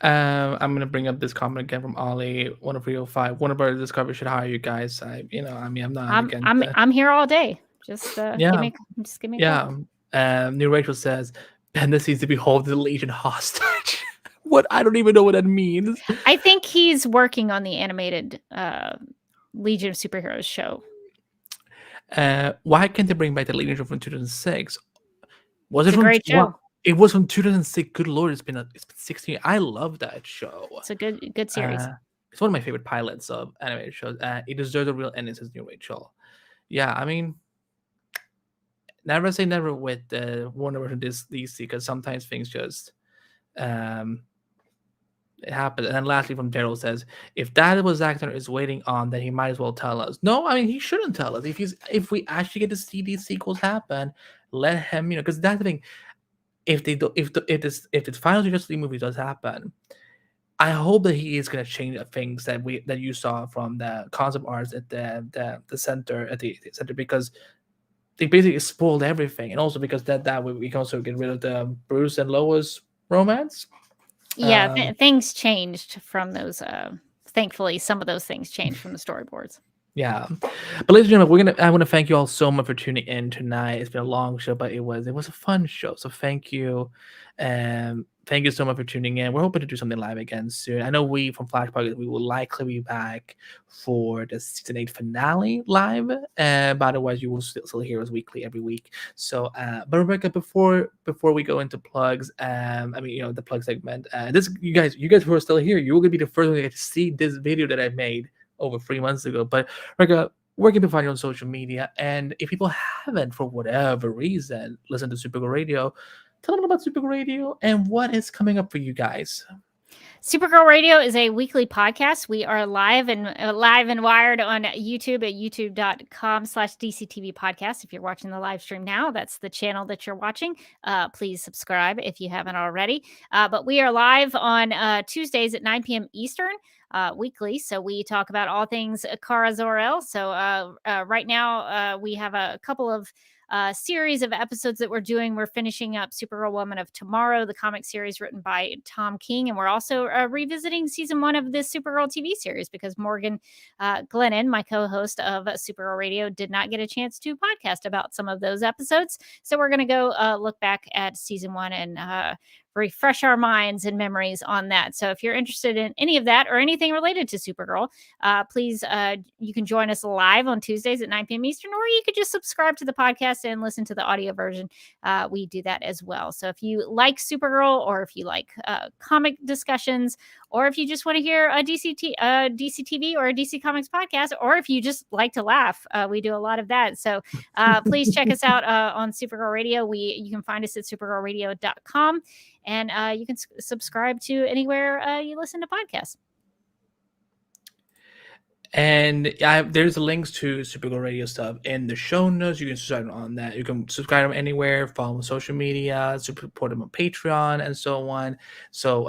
I'm gonna bring up this comment again from Ollie, 10305. Warner Brothers Discovery should hire you guys. I'm not against that. I'm here all day. Just give me a call. New Rachel says, Bendis needs to be hold the Legion hostage. What? I don't even know what that means. I think he's working on the animated Legion of Superheroes show. Why can't they bring back the Legion from 2006? Was it's it from a great show? It was from 2006. Good lord, it's been 16 years. I love that show. It's a good series. It's one of my favorite pilots of animated shows. It deserves a real ending, says New Rachel. Yeah, I mean, never say never with Warner versus DC, because sometimes things just it happens. And then lastly, from Daryl says, if that was Zack Snyder is waiting on, then he might as well tell us. No, I mean, he shouldn't tell us. If we actually get to see these sequels happen, let him, because that's the thing. If this final Justice League movie does happen, I hope that he is going to change the things that you saw from the concept arts at the center because they basically spoiled everything, and also because that way we can also get rid of the Bruce and Lois romance. Yeah, things changed from those. Thankfully, some of those things changed from the storyboards. Yeah, but ladies and gentlemen, I want to thank you all so much for tuning in tonight. It's been a long show, but it was a fun show. So thank you, thank you so much for tuning in. We're hoping to do something live again soon. I know we from Flash Pocket, we will likely be back for the season 8 finale live, but otherwise you will still hear us weekly every week. So, but Rebecca, before we go into plugs, the plug segment, you guys who are still here, you're gonna be the first one to get to see this video that I made over 3 months ago. But Rebecca, where can people find you on social media? And if people haven't, for whatever reason, listened to Supergirl Radio, tell them about Supergirl Radio and what is coming up for you guys. Supergirl Radio is a weekly podcast. We are live and wired on YouTube at youtube.com/DCTV podcast. If you're watching the live stream now, that's the channel that you're watching. Please subscribe if you haven't already. But we are live on Tuesdays at 9 p.m. Eastern. Weekly, so we talk about all things Kara Zor-El. So right now we have a couple of series of episodes that we're doing. We're finishing up Supergirl Woman of Tomorrow, the comic series written by Tom King, and we're also revisiting season 1 of this Supergirl TV series because Morgan Glennon, my co-host of Supergirl Radio, did not get a chance to podcast about some of those episodes. So we're going to go look back at season 1 and refresh our minds and memories on that. So if you're interested in any of that or anything related to Supergirl, please, you can join us live on Tuesdays at 9 p.m. Eastern, or you could just subscribe to the podcast and listen to the audio version. We do that as well. So if you like Supergirl, or if you like comic discussions, or if you just want to hear a DCTV or a DC Comics podcast, or if you just like to laugh, we do a lot of that. So please check us out on Supergirl Radio. You can find us at supergirlradio.com, and you can subscribe to anywhere you listen to podcasts. And there's links to Supergirl Radio stuff in the show notes. You can subscribe on that. You can subscribe them anywhere, follow them on social media, support them on Patreon, and so on. So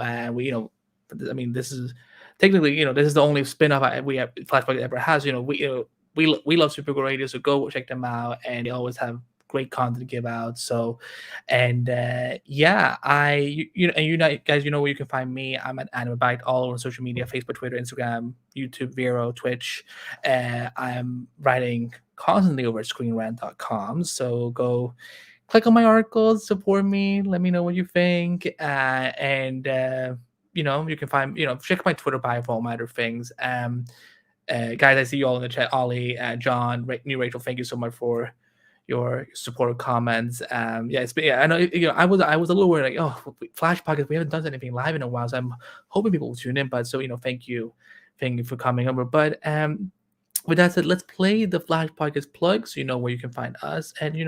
this is technically, this is the only spin-off Flashpoint ever has. We love Supergirl Radio, so go check them out, and they always have great content to give out. So, and guys, where you can find me. I'm at Animabite all over social media: Facebook, Twitter, Instagram, YouTube, Vero, Twitch. I'm writing constantly over at ScreenRant.com. So go click on my articles, support me, let me know what you think, and you can find, check my Twitter bio for all my other things. Guys, I see you all in the chat. Ollie, John, New Rachel, thank you so much for your supportive comments. I know, I was a little worried, like, Flash podcast, we haven't done anything live in a while, so I'm hoping people will tune in. But so, thank you for coming over. But with that said, let's play the Flash podcast plug, so you know where you can find us, and you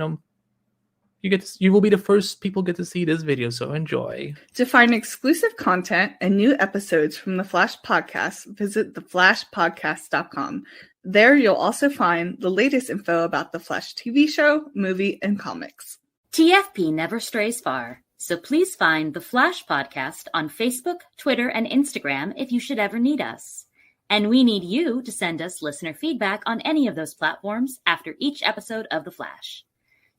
will be the first people get to see this video, so enjoy. To find exclusive content and new episodes from the Flash podcast, visit theflashpodcast.com. There you'll also find the latest info about the Flash TV show, movie, and comics. TFP never strays far, so please find the Flash Podcast on Facebook, Twitter, and Instagram if you should ever need us. And we need you to send us listener feedback on any of those platforms after each episode of The Flash.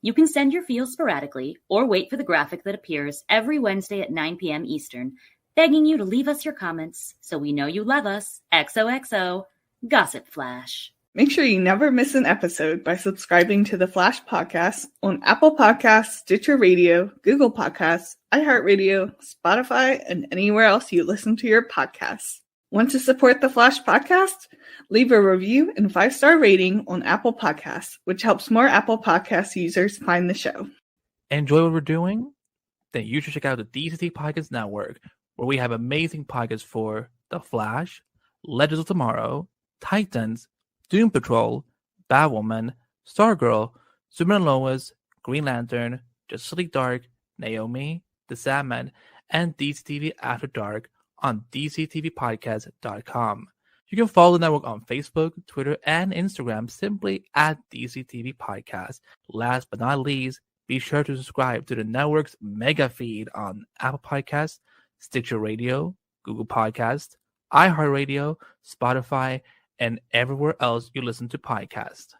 You can send your feels sporadically or wait for the graphic that appears every Wednesday at 9 p.m. Eastern, begging you to leave us your comments so we know you love us. XOXO, Gossip Flash. Make sure you never miss an episode by subscribing to the Flash Podcast on Apple Podcasts, Stitcher Radio, Google Podcasts, iHeartRadio, Spotify, and anywhere else you listen to your podcasts. Want to support the Flash Podcast? Leave a review and 5-star rating on Apple Podcasts, which helps more Apple Podcast users find the show. Enjoy what we're doing? Then you should check out the DCT Podcast Network, where we have amazing podcasts for The Flash, Legends of Tomorrow, Titans, Doom Patrol, Batwoman, Stargirl, Superman and Lois, Green Lantern, Justice League Dark, Naomi, The Sandman, and DCTV After Dark on DCTVpodcast.com. You can follow the network on Facebook, Twitter, and Instagram simply at DCTV Podcast. Last but not least, be sure to subscribe to the network's mega feed on Apple Podcasts, Stitcher Radio, Google Podcasts, iHeartRadio, Spotify, and everywhere else you listen to podcasts.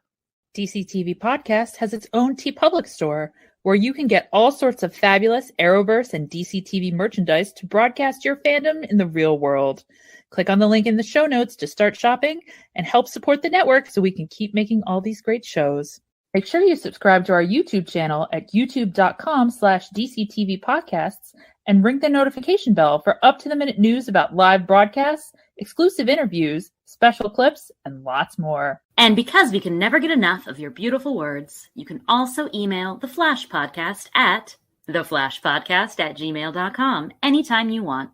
DCTV Podcast has its own TeePublic store, where you can get all sorts of fabulous Arrowverse and DCTV merchandise to broadcast your fandom in the real world. Click on the link in the show notes to start shopping and help support the network so we can keep making all these great shows. Make sure you subscribe to our YouTube channel at youtube.com/DCTV Podcasts and ring the notification bell for up-to-the-minute news about live broadcasts, exclusive interviews, special clips, and lots more. And because we can never get enough of your beautiful words, you can also email The Flash Podcast at theflashpodcast@gmail.com anytime you want.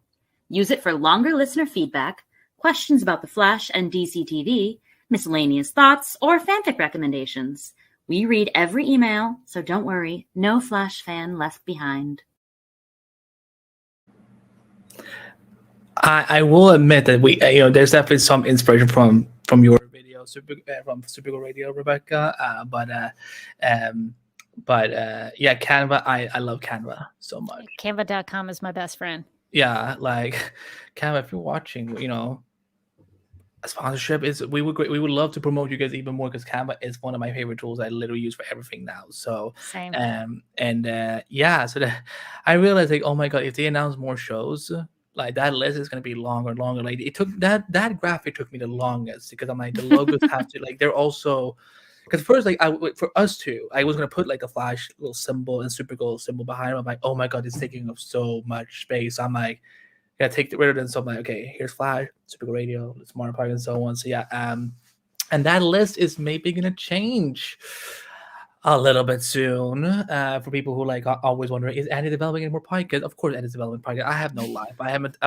Use it for longer listener feedback, questions about The Flash and DCTV, miscellaneous thoughts, or fanfic recommendations. We read every email, so don't worry, no Flash fan left behind. I will admit that there's definitely some inspiration from your video, from Supergirl Radio, Rebecca. Yeah, Canva. I love Canva so much. Canva.com is my best friend. Yeah, like Canva. If you're watching, a sponsorship is we would love to promote you guys even more, because Canva is one of my favorite tools. I literally use for everything now. So Same. so that I realized, like, oh my god, if they announce more shows, like that list is gonna be longer and longer. Like it took that graphic took me the longest, because I'm like, the logos have to, like, they're also, because first, like, for us too, I was gonna put like a Flash little symbol and Supergirl symbol behind him. I'm like, oh my god, it's taking up so much space. I'm like, gotta take rid of it. So I'm like, okay, here's Flash, Supergirl Radio, Smart Park, and so on. So yeah, and that list is maybe gonna change a little bit soon, for people who like are always wondering, is Andy developing any more podcasts? Of course, Andy's developing podcast. I have no life. I'm Andy,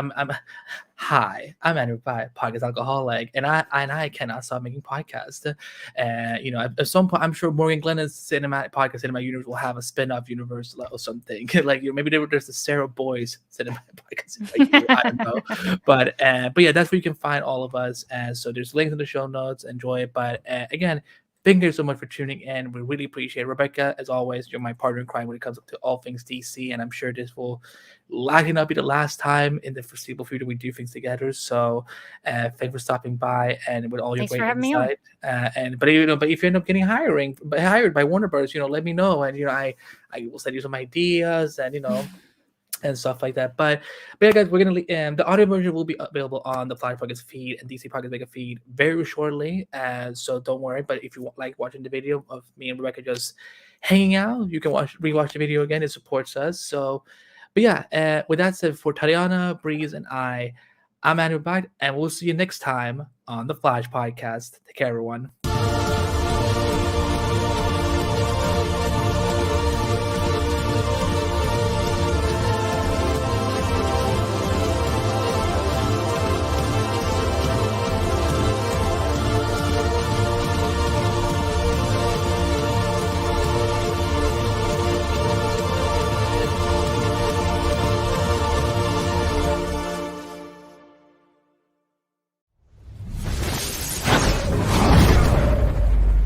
podcast alcoholic, and I cannot stop making podcasts. At some point, I'm sure Morgan Glennon's cinematic universe will have a spin-off universe or something. Like, maybe there's the Sarah Boys cinematic podcast universe. I don't know, but yeah, that's where you can find all of us. So there's links in the show notes. Enjoy it. But again, thank you so much for tuning in. We really appreciate it. Rebecca, as always, you're my partner in crime when it comes to all things DC, and I'm sure this will likely not be the last time in the foreseeable future we do things together. So, thanks for stopping by and with all your Thanks for great having me on. insight. But if you end up getting hired by Warner Bros., let me know, and I will send you some ideas and stuff like that. But yeah, guys, we're gonna the audio version will be available on the Flash Pockets feed and DC Pockets Mega feed very shortly. So don't worry. But if you like watching the video of me and Rebecca just hanging out, you can rewatch the video again. It supports us. So, but yeah, with that said, for Tatiana, Breeze, and I'm Andrew Bide, and we'll see you next time on the Flash Podcast. Take care, everyone.